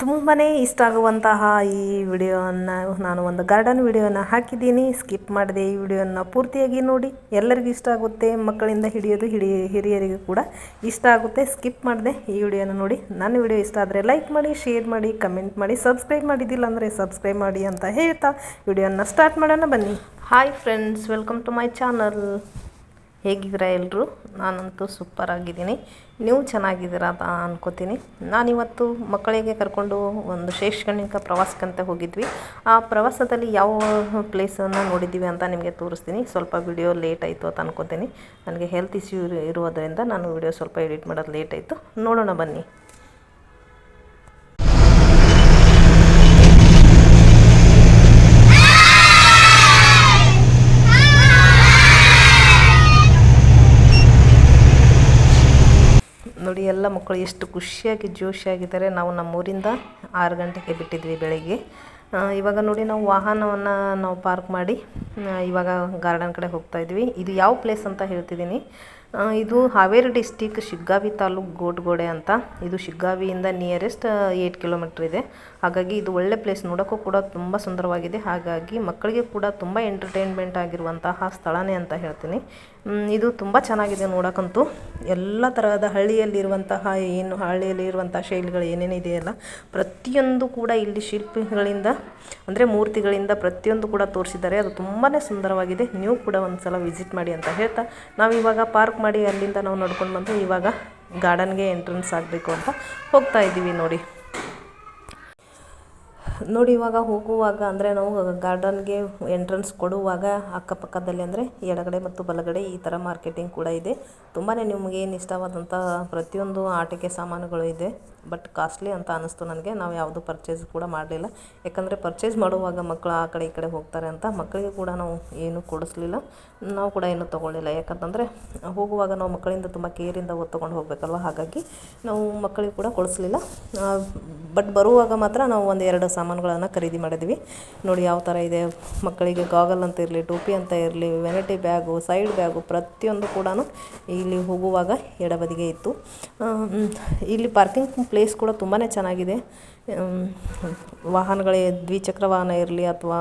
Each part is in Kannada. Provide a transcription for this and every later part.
ತುಂಬಾ ಇಷ್ಟ ಆಗುವಂತಹ ಈ ವಿಡಿಯೋವನ್ನು ನಾನು ಒಂದು ಗಾರ್ಡನ್ ವಿಡಿಯೋನ ಹಾಕಿದ್ದೀನಿ. ಸ್ಕಿಪ್ ಮಾಡಿದೆ ಈ ವಿಡಿಯೋನ ಪೂರ್ತಿಯಾಗಿ ನೋಡಿ. ಎಲ್ಲರಿಗೂ ಇಷ್ಟ ಆಗುತ್ತೆ, ಮಕ್ಕಳಿಂದ ಹಿಡಿಯೋದು ಹಿರಿಯರಿಗೂ ಕೂಡ ಇಷ್ಟ ಆಗುತ್ತೆ. ಸ್ಕಿಪ್ ಮಾಡಿದೆ ಈ ವಿಡಿಯೋನ ನೋಡಿ. ನನ್ನ ವಿಡಿಯೋ ಇಷ್ಟ ಆದರೆ ಲೈಕ್ ಮಾಡಿ, ಶೇರ್ ಮಾಡಿ, ಕಮೆಂಟ್ ಮಾಡಿ, ಸಬ್ಸ್ಕ್ರೈಬ್ ಮಾಡಿದ್ದಿಲ್ಲ ಅಂದರೆ ಸಬ್ಸ್ಕ್ರೈಬ್ ಮಾಡಿ ಅಂತ ಹೇಳ್ತಾ ವಿಡಿಯೋನ ಸ್ಟಾರ್ಟ್ ಮಾಡೋಣ ಬನ್ನಿ. Hi friends, welcome to my channel. ಹೇಗಿದ್ದೀರಾ ಎಲ್ಲರೂ? ನಾನಂತೂ ಸೂಪರ್ ಆಗಿದ್ದೀನಿ. ನೀವು ಚೆನ್ನಾಗಿದ್ದೀರಾ ಅಂತ ಅನ್ಕೋತೀನಿ. ನಾನಿವತ್ತು ಮಕ್ಕಳಿಗೆ ಕರ್ಕೊಂಡು ಒಂದು ಶೈಕ್ಷಣಿಕ ಪ್ರವಾಸಕ್ಕಂತ ಹೋಗಿದ್ವಿ. ಆ ಪ್ರವಾಸದಲ್ಲಿ ಯಾವ ಪ್ಲೇಸನ್ನು ನೋಡಿದ್ದೀವಿ ಅಂತ ನಿಮಗೆ ತೋರಿಸ್ತೀನಿ. ಸ್ವಲ್ಪ ವಿಡಿಯೋ ಲೇಟ್ ಆಯಿತು ಅಂತ ಅನ್ಕೋತೀನಿ. ನನಗೆ ಹೆಲ್ತ್ ಇಶ್ಯೂ ಇರೋದರಿಂದ ನಾನು ವಿಡಿಯೋ ಸ್ವಲ್ಪ ಎಡಿಟ್ ಮಾಡೋದು ಲೇಟ್ ಆಯಿತು. ನೋಡೋಣ ಬನ್ನಿ. ನೋಡಿ, ಎಲ್ಲ ಮಕ್ಕಳು ಎಷ್ಟು ಖುಷಿಯಾಗಿ ಜೋಶಿಯಾಗಿದ್ದಾರೆ. ನಾವು ನಮ್ಮೂರಿಂದ 6 ಗಂಟೆಗೆ ಬಿಟ್ಟಿದ್ವಿ ಬೆಳಗ್ಗೆ. ಇವಾಗ ನೋಡಿ, ನಾವು ವಾಹನವನ್ನು ಪಾರ್ಕ್ ಮಾಡಿ ಇವಾಗ ಗಾರ್ಡನ್ ಕಡೆ ಹೋಗ್ತಾ ಇದ್ವಿ. ಇದು ಯಾವ ಪ್ಲೇಸ್ ಅಂತ ಹೇಳ್ತಿದ್ದೀನಿ. ಇದು ಹಾವೇರಿ ಡಿಸ್ಟಿಕ್ ಶಿಗ್ಗಾವಿ ತಾಲೂಕು ಗೋಟ್ಗೋಡೆ ಅಂತ. ಇದು ಶಿಗ್ಗಾವಿಯಿಂದ ನಿಯರೆಸ್ಟ್ 8 ಕಿಲೋಮೀಟ್ರ್ ಇದೆ. ಹಾಗಾಗಿ ಇದು ಒಳ್ಳೆ ಪ್ಲೇಸ್, ನೋಡೋಕ್ಕೂ ಕೂಡ ತುಂಬ ಸುಂದರವಾಗಿದೆ. ಹಾಗಾಗಿ ಮಕ್ಕಳಿಗೆ ಕೂಡ ತುಂಬ ಎಂಟರ್ಟೈನ್ಮೆಂಟ್ ಆಗಿರುವಂತಹ ಸ್ಥಳನೇ ಅಂತ ಹೇಳ್ತೀನಿ. ಇದು ತುಂಬ ಚೆನ್ನಾಗಿದೆ ನೋಡೋಕ್ಕಂತೂ. ಎಲ್ಲ ತರಹದ ಹಳ್ಳಿಯಲ್ಲಿರುವಂತಹ ಹಳ್ಳಿಯಲ್ಲಿರುವಂತಹ ಶೈಲಿಗಳು ಏನೇನಿದೆಯಲ್ಲ, ಪ್ರತಿಯೊಂದು ಕೂಡ ಇಲ್ಲಿ ಶಿಲ್ಪಿಗಳಿಂದ ಅಂದರೆ ಮೂರ್ತಿಗಳಿಂದ ಪ್ರತಿಯೊಂದು ಕೂಡ ತೋರಿಸಿದ್ದಾರೆ. ಅದು ತುಂಬಾ ಸುಂದರವಾಗಿದೆ. ನೀವು ಕೂಡ ಒಂದು ಸಲ ವಿಸಿಟ್ ಮಾಡಿ ಅಂತ ಹೇಳ್ತಾ ನಾವಿವಾಗ ಪಾರ್ಕ್ ಮಾಡಿ ಅಲ್ಲಿಂದ ನಾವು ನಡ್ಕೊಂಡು ಬಂದು ಇವಾಗ ಗಾರ್ಡನ್ಗೆ ಎಂಟ್ರೆನ್ಸ್ ಆಗಬೇಕು ಅಂತ ಹೋಗ್ತಾ ಇದ್ದೀವಿ. ನೋಡಿ ಇವಾಗ ಹೋಗುವಾಗ ಅಂದರೆ ನಾವು ಗಾರ್ಡನ್ಗೆ ಎಂಟ್ರೆನ್ಸ್ ಕೊಡುವಾಗ ಅಕ್ಕಪಕ್ಕದಲ್ಲಿ ಅಂದರೆ ಎಡಗಡೆ ಮತ್ತು ಬಲಗಡೆ ಈ ಥರ ಮಾರ್ಕೆಟಿಂಗ್ ಕೂಡ ಇದೆ. ತುಂಬಾ ನಿಮಗೆ ಏನು ಇಷ್ಟವಾದಂಥ ಪ್ರತಿಯೊಂದು ಆಟಿಕೆ ಸಾಮಾನುಗಳು ಇದೆ. ಬಟ್ ಕಾಸ್ಟ್ಲಿ ಅಂತ ಅನ್ನಿಸ್ತು ನನಗೆ. ನಾವು ಯಾವುದು ಪರ್ಚೇಸ್ ಕೂಡ ಮಾಡಲಿಲ್ಲ. ಯಾಕಂದರೆ ಪರ್ಚೇಸ್ ಮಾಡುವಾಗ ಮಕ್ಕಳು ಆ ಕಡೆ ಈ ಕಡೆ ಹೋಗ್ತಾರೆ ಅಂತ ಮಕ್ಕಳಿಗೆ ಕೂಡ ನಾವು ಏನೂ ಕೊಡಿಸ್ಲಿಲ್ಲ. ನಾವು ಕೂಡ ಏನೂ ತೊಗೊಳ್ಳಿಲ್ಲ. ಯಾಕಂತಂದರೆ ಹೋಗುವಾಗ ನಾವು ಮಕ್ಕಳಿಂದ ತುಂಬ ಕೇರಿಂದ ತೊಗೊಂಡು ಹೋಗಬೇಕಲ್ವ. ಹಾಗಾಗಿ ನಾವು ಮಕ್ಕಳಿಗೆ ಕೂಡ ಕೊಡಿಸ್ಲಿಲ್ಲ. ಬಟ್ ಬರುವಾಗ ಮಾತ್ರ ನಾವು 1-2 ಸಾಮಾನುಗಳನ್ನು ಖರೀದಿ ಮಾಡಿದ್ವಿ. ನೋಡಿ ಯಾವ ಥರ ಇದೆ. ಮಕ್ಕಳಿಗೆ ಗಾಗಲ್ ಅಂತ ಇರಲಿ, ಟೋಪಿ ಅಂತ ಇರಲಿ, ವೆನಿಟಿ ಬ್ಯಾಗು, ಸೈಡ್ ಬ್ಯಾಗು ಪ್ರತಿಯೊಂದು ಕೂಡ ಇಲ್ಲಿ ಹೋಗುವಾಗ ಎಡಬದಿಗೆ ಇತ್ತು. ಇಲ್ಲಿ ಪಾರ್ಕಿಂಗ್ ಪ್ಲೇಸ್ ಕೂಡ ತುಂಬಾ ಚೆನ್ನಾಗಿದೆ. ವಾಹನಗಳೇ ದ್ವಿಚಕ್ರ ವಾಹನ ಇರಲಿ ಅಥವಾ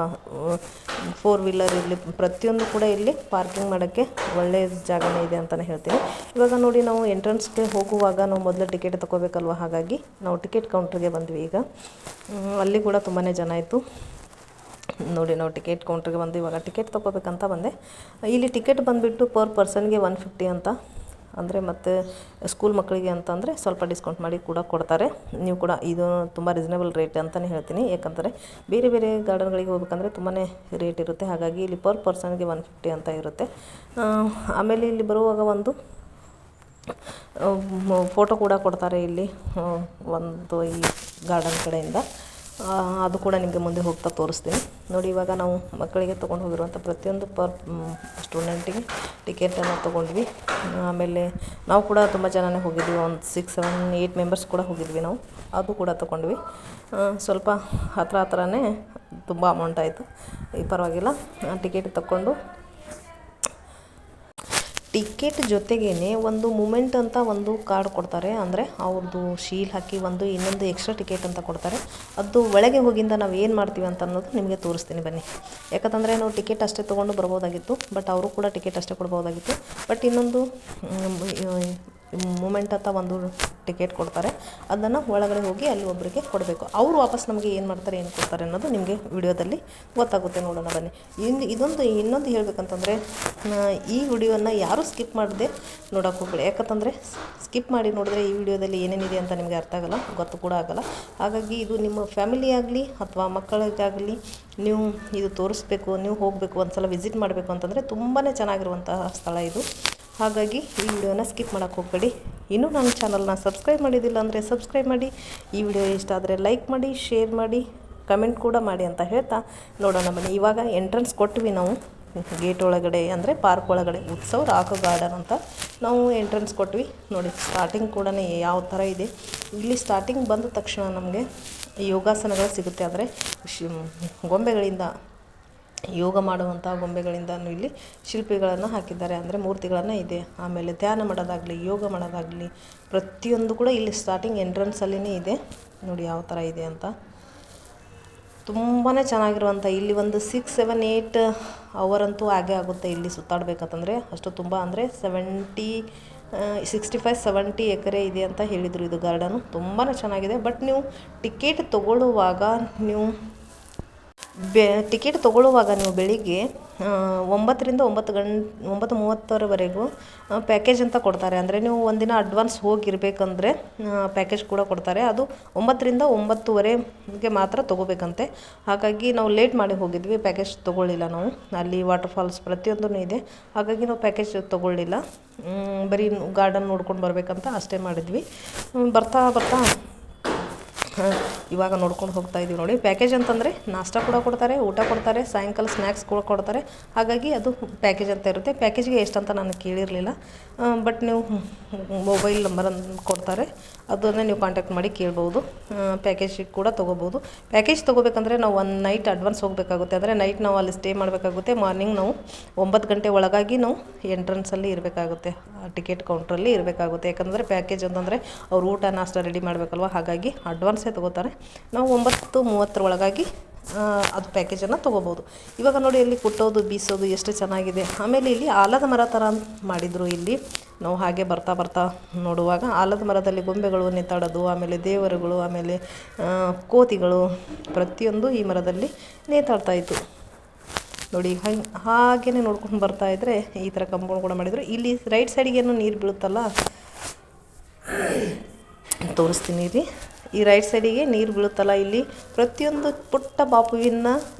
4 ವೀಲರ್ ಇರಲಿ, ಪ್ರತಿಯೊಂದು ಕೂಡ ಇಲ್ಲಿ ಪಾರ್ಕಿಂಗ್ ಮಾಡೋಕ್ಕೆ ಒಳ್ಳೆಯ ಜಾಗನೇ ಇದೆ ಅಂತಲೇ ಹೇಳ್ತೀನಿ. ಇವಾಗ ನೋಡಿ, ನಾವು ಎಂಟ್ರೆನ್ಸ್ಗೆ ಹೋಗುವಾಗ ನಾವು ಮೊದಲು ಟಿಕೆಟ್ ತೊಗೋಬೇಕಲ್ವ. ಹಾಗಾಗಿ ನಾವು ಟಿಕೆಟ್ ಕೌಂಟ್ರಿಗೆ ಬಂದ್ವಿ. ಈಗ ಅಲ್ಲಿ ಕೂಡ ತುಂಬಾ ಜನ ಇತ್ತು. ನೋಡಿ, ನಾವು ಟಿಕೆಟ್ ಕೌಂಟ್ರಿಗೆ ಬಂದು ಇವಾಗ ಟಿಕೆಟ್ ತೊಗೋಬೇಕಂತ ಬಂದೆ. ಇಲ್ಲಿ ಟಿಕೆಟ್ ಬಂದುಬಿಟ್ಟು ಪರ್ ಪರ್ಸನ್ಗೆ 150 ಅಂತ. ಅಂದರೆ ಮತ್ತು ಸ್ಕೂಲ್ ಮಕ್ಕಳಿಗೆ ಅಂತಂದರೆ ಸ್ವಲ್ಪ ಡಿಸ್ಕೌಂಟ್ ಮಾಡಿ ಕೂಡ ಕೊಡ್ತಾರೆ. ನೀವು ಕೂಡ ಇದು ತುಂಬ ರೀಸನೇಬಲ್ ರೇಟ್ ಅಂತಲೇ ಹೇಳ್ತೀನಿ. ಯಾಕಂದರೆ ಬೇರೆ ಬೇರೆ ಗಾರ್ಡನ್ಗಳಿಗೆ ಹೋಗ್ಬೇಕಂದ್ರೆ ತುಂಬಾ ರೇಟ್ ಇರುತ್ತೆ. ಹಾಗಾಗಿ ಇಲ್ಲಿ ಪರ್ ಪರ್ಸನ್ಗೆ 150 ಅಂತ ಇರುತ್ತೆ. ಆಮೇಲೆ ಇಲ್ಲಿ ಬರುವಾಗ ಒಂದು ಫೋಟೋ ಕೂಡ ಕೊಡ್ತಾರೆ ಇಲ್ಲಿ ಒಂದು ಈ ಗಾರ್ಡನ್ ಕಡೆಯಿಂದ. ಅದು ಕೂಡ ನಿಮಗೆ ಮುಂದೆ ಹೋಗ್ತಾ ತೋರಿಸ್ತೀನಿ. ನೋಡಿ, ಇವಾಗ ನಾವು ಮಕ್ಕಳಿಗೆ ತೊಗೊಂಡು ಹೋಗಿರುವಂಥ ಪ್ರತಿಯೊಂದು ಪರ್ ಸ್ಟೂಡೆಂಟಿಗೆ ಟಿಕೆಟನ್ನು ತೊಗೊಂಡ್ವಿ. ಆಮೇಲೆ ನಾವು ಕೂಡ ತುಂಬ ಜನನೇ ಹೋಗಿದ್ವಿ. ಒಂದು 6-7-8 ಮೆಂಬರ್ಸ್ ಕೂಡ ಹೋಗಿದ್ವಿ ನಾವು. ಅದು ಕೂಡ ತೊಗೊಂಡ್ವಿ. ಸ್ವಲ್ಪ ಹತ್ರನೇ ತುಂಬ ಅಮೌಂಟ್ ಆಯಿತು. ಪರವಾಗಿಲ್ಲ. ಟಿಕೆಟ್ ತಗೊಂಡು ಟಿಕೆಟ್ ಜೊತೆಗೇ ಒಂದು ಮೂಮೆಂಟ್ ಅಂತ ಒಂದು ಕಾರ್ಡ್ ಕೊಡ್ತಾರೆ. ಅಂದರೆ ಅವ್ರದ್ದು ಶೀಲ್ ಹಾಕಿ ಇನ್ನೊಂದು ಎಕ್ಸ್ಟ್ರಾ ಟಿಕೆಟ್ ಅಂತ ಕೊಡ್ತಾರೆ. ಅದು ಒಳಗೆ ಹೋಗಿಂದ ನಾವು ಏನು ಮಾಡ್ತೀವಿ ಅಂತ ಅನ್ನೋದು ನಿಮಗೆ ತೋರಿಸ್ತೀನಿ ಬನ್ನಿ. ಯಾಕಂತಂದರೆ ನಾವು ಟಿಕೆಟ್ ಅಷ್ಟೇ ತೊಗೊಂಡು ಬರ್ಬೋದಾಗಿತ್ತು. ಬಟ್ ಅವರು ಕೂಡ ಟಿಕೆಟ್ ಅಷ್ಟೇ ಕೊಡ್ಬೋದಾಗಿತ್ತು. ಬಟ್ ಇನ್ನೊಂದು ಮೂಮೆಂಟ್ ಅಂತ ಒಂದು ಟಿಕೆಟ್ ಕೊಡ್ತಾರೆ. ಅದನ್ನು ಒಳಗಡೆ ಹೋಗಿ ಅಲ್ಲಿ ಒಬ್ಬರಿಗೆ ಕೊಡಬೇಕು. ಅವರು ವಾಪಸ್ ನಮಗೆ ಏನು ಮಾಡ್ತಾರೆ, ಏನು ಕೊಡ್ತಾರೆ ಅನ್ನೋದು ನಿಮಗೆ ವಿಡಿಯೋದಲ್ಲಿ ಗೊತ್ತಾಗುತ್ತೆ. ನೋಡೋಣ ಬನ್ನಿ. ಇನ್ನೊಂದು ಹೇಳಬೇಕಂತಂದರೆ, ಈ ವಿಡಿಯೋನ ಯಾರೂ ಸ್ಕಿಪ್ ಮಾಡದೆ ನೋಡೋಕೆ ಹೋಗಬೇಡಿ. ಯಾಕಂತಂದರೆ ಸ್ಕಿಪ್ ಮಾಡಿ ನೋಡಿದ್ರೆ ಈ ವಿಡಿಯೋದಲ್ಲಿ ಏನೇನಿದೆ ಅಂತ ನಿಮಗೆ ಅರ್ಥ ಆಗಲ್ಲ, ಗೊತ್ತು ಕೂಡ ಆಗಲ್ಲ. ಹಾಗಾಗಿ ಇದು ನಿಮ್ಮ ಫ್ಯಾಮಿಲಿ ಆಗಲಿ ಅಥವಾ ಮಕ್ಕಳಿಗಾಗಲಿ ನೀವು ಇದು ತೋರಿಸ್ಬೇಕು, ನೀವು ಹೋಗಬೇಕು, ಒಂದು ಸಲ ವಿಸಿಟ್ ಮಾಡಬೇಕು ಅಂತಂದರೆ ತುಂಬಾ ಚೆನ್ನಾಗಿರುವಂತಹ ಸ್ಥಳ ಇದು. ಹಾಗಾಗಿ ಈ ವಿಡಿಯೋನ ಸ್ಕಿಪ್ ಮಾಡೋಕ್ಕೆ ಹೋಗಬೇಡಿ. ಇನ್ನೂ ನನ್ನ ಚಾನಲ್ನ ಸಬ್ಸ್ಕ್ರೈಬ್ ಮಾಡಿದ್ದಿಲ್ಲ ಅಂದರೆ ಸಬ್ಸ್ಕ್ರೈಬ್ ಮಾಡಿ. ಈ ವಿಡಿಯೋ ಇಷ್ಟ ಆದರೆ ಲೈಕ್ ಮಾಡಿ, ಶೇರ್ ಮಾಡಿ, ಕಮೆಂಟ್ ಕೂಡ ಮಾಡಿ ಅಂತ ಹೇಳ್ತಾ ನೋಡೋಣ ಬನ್ನಿ. ಇವಾಗ ಎಂಟ್ರೆನ್ಸ್ ಕೊಟ್ವಿ ನಾವು ಗೇಟ್ ಒಳಗಡೆ, ಅಂದರೆ ಪಾರ್ಕ್ ಒಳಗಡೆ. ಉತ್ಸವ ರಾಕ್ ಗಾರ್ಡನ್ ಅಂತ ನಾವು ಎಂಟ್ರೆನ್ಸ್ ಕೊಟ್ವಿ. ನೋಡಿ, ಸ್ಟಾರ್ಟಿಂಗ್ ಕೂಡ ಯಾವ ಥರ ಇದೆ. ಇಲ್ಲಿ ಸ್ಟಾರ್ಟಿಂಗ್ ಬಂದ ತಕ್ಷಣ ನಮಗೆ ಯೋಗಾಸನಗಳು ಸಿಗುತ್ತೆ. ಅಂದರೆ ಗೊಂಬೆಗಳಿಂದ ಯೋಗ ಮಾಡುವಂಥ ಗೊಂಬೆಗಳಿಂದ ಇಲ್ಲಿ ಶಿಲ್ಪಿಗಳನ್ನು ಹಾಕಿದ್ದಾರೆ. ಅಂದರೆ ಮೂರ್ತಿಗಳನ್ನು ಇದೆ. ಆಮೇಲೆ ಧ್ಯಾನ ಮಾಡೋದಾಗಲಿ, ಯೋಗ ಮಾಡೋದಾಗಲಿ ಪ್ರತಿಯೊಂದು ಕೂಡ ಇಲ್ಲಿ ಸ್ಟಾರ್ಟಿಂಗ್ ಎಂಟ್ರೆನ್ಸಲ್ಲಿನೇ ಇದೆ. ನೋಡಿ ಯಾವ ಥರ ಇದೆ ಅಂತ. ತುಂಬಾ ಚೆನ್ನಾಗಿರುವಂಥ, ಇಲ್ಲಿ ಒಂದು 6-7-8 ಅವರ್ ಅಂತೂ ಆಗೇ ಆಗುತ್ತೆ ಇಲ್ಲಿ ಸುತ್ತಾಡಬೇಕಂತಂದರೆ. ಅಷ್ಟು ತುಂಬ ಅಂದರೆ 65-70 ಎಕರೆ ಇದೆ ಅಂತ ಹೇಳಿದರು. ಇದು ಗಾರ್ಡನು ತುಂಬಾ ಚೆನ್ನಾಗಿದೆ. ಬಟ್ ನೀವು ಟಿಕೆಟ್ ತೊಗೊಳ್ಳುವಾಗ ನೀವು ಬೆಳಿಗ್ಗೆ 9ರಿಂದ 9:30ವರೆಗೂ ಪ್ಯಾಕೇಜ್ ಅಂತ ಕೊಡ್ತಾರೆ. ಅಂದರೆ ನೀವು ಒಂದಿನ ಅಡ್ವಾನ್ಸ್ ಹೋಗಿರಬೇಕಂದ್ರೆ ಪ್ಯಾಕೇಜ್ ಕೂಡ ಕೊಡ್ತಾರೆ. ಅದು 9ರಿಂದ 9:30ವರೆಗೆ ಮಾತ್ರ ತೊಗೋಬೇಕಂತೆ. ಹಾಗಾಗಿ ನಾವು ಲೇಟ್ ಮಾಡಿ ಹೋಗಿದ್ವಿ, ಪ್ಯಾಕೇಜ್ ತೊಗೊಳ್ಳಿಲ್ಲ ನಾವು. ಅಲ್ಲಿ ವಾಟರ್ ಫಾಲ್ಸ್ ಪ್ರತಿಯೊಂದೂ ಇದೆ, ಹಾಗಾಗಿ ನಾವು ಪ್ಯಾಕೇಜ್ ತೊಗೊಳ್ಳಿಲ್ಲ. ಬರೀ ಗಾರ್ಡನ್ ನೋಡ್ಕೊಂಡು ಬರಬೇಕಂತ ಅಷ್ಟೇ ಮಾಡಿದ್ವಿ. ಬರ್ತಾ ಇವಾಗ ನೋಡ್ಕೊಂಡು ಹೋಗ್ತಾ ಇದ್ದೀವಿ ನೋಡಿ. ಪ್ಯಾಕೇಜ್ ಅಂತಂದರೆ ನಾಷ್ಟ ಕೂಡ ಕೊಡ್ತಾರೆ, ಊಟ ಕೊಡ್ತಾರೆ, ಸಾಯಂಕಾಲ ಸ್ನ್ಯಾಕ್ಸ್ ಕೂಡ ಕೊಡ್ತಾರೆ. ಹಾಗಾಗಿ ಅದು ಪ್ಯಾಕೇಜ್ ಅಂತ ಇರುತ್ತೆ. ಪ್ಯಾಕೇಜ್ಗೆ ಎಷ್ಟಂತ ನಾನು ಕೇಳಿರಲಿಲ್ಲ. ಬಟ್ ನೀವು ಮೊಬೈಲ್ ನಂಬರನ್ನು ಕೊಡ್ತಾರೆ, ಅದನ್ನೇ ನೀವು ಕಾಂಟ್ಯಾಕ್ಟ್ ಮಾಡಿ ಕೇಳ್ಬೋದು. ಪ್ಯಾಕೇಜಿಗೆ ಕೂಡ ತೊಗೋಬೋದು. ಪ್ಯಾಕೇಜ್ ತೊಗೋಬೇಕಂದ್ರೆ ನಾವು 1 ನೈಟ್ ಅಡ್ವಾನ್ಸ್ ಹೋಗಬೇಕಾಗುತ್ತೆ. ಅಂದರೆ ನೈಟ್ ನಾವು ಅಲ್ಲಿ ಸ್ಟೇ ಮಾಡಬೇಕಾಗುತ್ತೆ. ಮಾರ್ನಿಂಗ್ ನಾವು 9 ಗಂಟೆ ಒಳಗಾಗಿ ನಾವು ಎಂಟ್ರೆನ್ಸಲ್ಲಿ ಇರಬೇಕಾಗುತ್ತೆ, ಟಿಕೆಟ್ ಕೌಂಟ್ರಲ್ಲಿ ಇರಬೇಕಾಗುತ್ತೆ. ಯಾಕಂದರೆ ಪ್ಯಾಕೇಜ್ ಅಂತಂದರೆ ಅವ್ರು ಊಟ ನಾಷ್ಟ ರೆಡಿ ಮಾಡಬೇಕಲ್ವ, ಹಾಗಾಗಿ ಅಡ್ವಾನ್ಸೇ ತೊಗೋತಾರೆ. ನಾವು 9:30 ಒಳಗಾಗಿ ಅದು ಪ್ಯಾಕೇಜನ್ನು ತೊಗೋಬೋದು. ಇವಾಗ ನೋಡಿ ಇಲ್ಲಿ ಕುಟ್ಟೋದು ಬೀಸೋದು ಎಷ್ಟು ಚೆನ್ನಾಗಿದೆ. ಆಮೇಲೆ ಇಲ್ಲಿ ಆಲದ ಮರ ಥರ ಮಾಡಿದರು. ಇಲ್ಲಿ ನಾವು ಹಾಗೆ ಬರ್ತಾ ನೋಡುವಾಗ ಆಲದ ಮರದಲ್ಲಿ ಗೊಂಬೆಗಳು ನೇತಾಡೋದು, ಆಮೇಲೆ ದೇವರುಗಳು, ಆಮೇಲೆ ಕೋತಿಗಳು ಪ್ರತಿಯೊಂದು ಈ ಮರದಲ್ಲಿ ನೇತಾಡ್ತಾಯಿತ್ತು ನೋಡಿ. ಹಾಗೇ ನೋಡ್ಕೊಂಡು ಬರ್ತಾಯಿದ್ರೆ ಈ ಥರ ಕಂಪೌಂಡ್ ಕೂಡ ಮಾಡಿದರು. ಇಲ್ಲಿ ರೈಟ್ ಸೈಡಿಗೇನು ನೀರು ಬೀಳುತ್ತಲ್ಲ, ತೋರಿಸ್ತೀನಿ ರೀ. ಈ ರೈಟ್ ಸೈಡಿಗೆ ನೀರು ಬೀಳುತ್ತಲ್ಲ, ಇಲ್ಲಿ ಪ್ರತಿಯೊಂದು ಪುಟ್ಟ ಬಾಪುವಿನ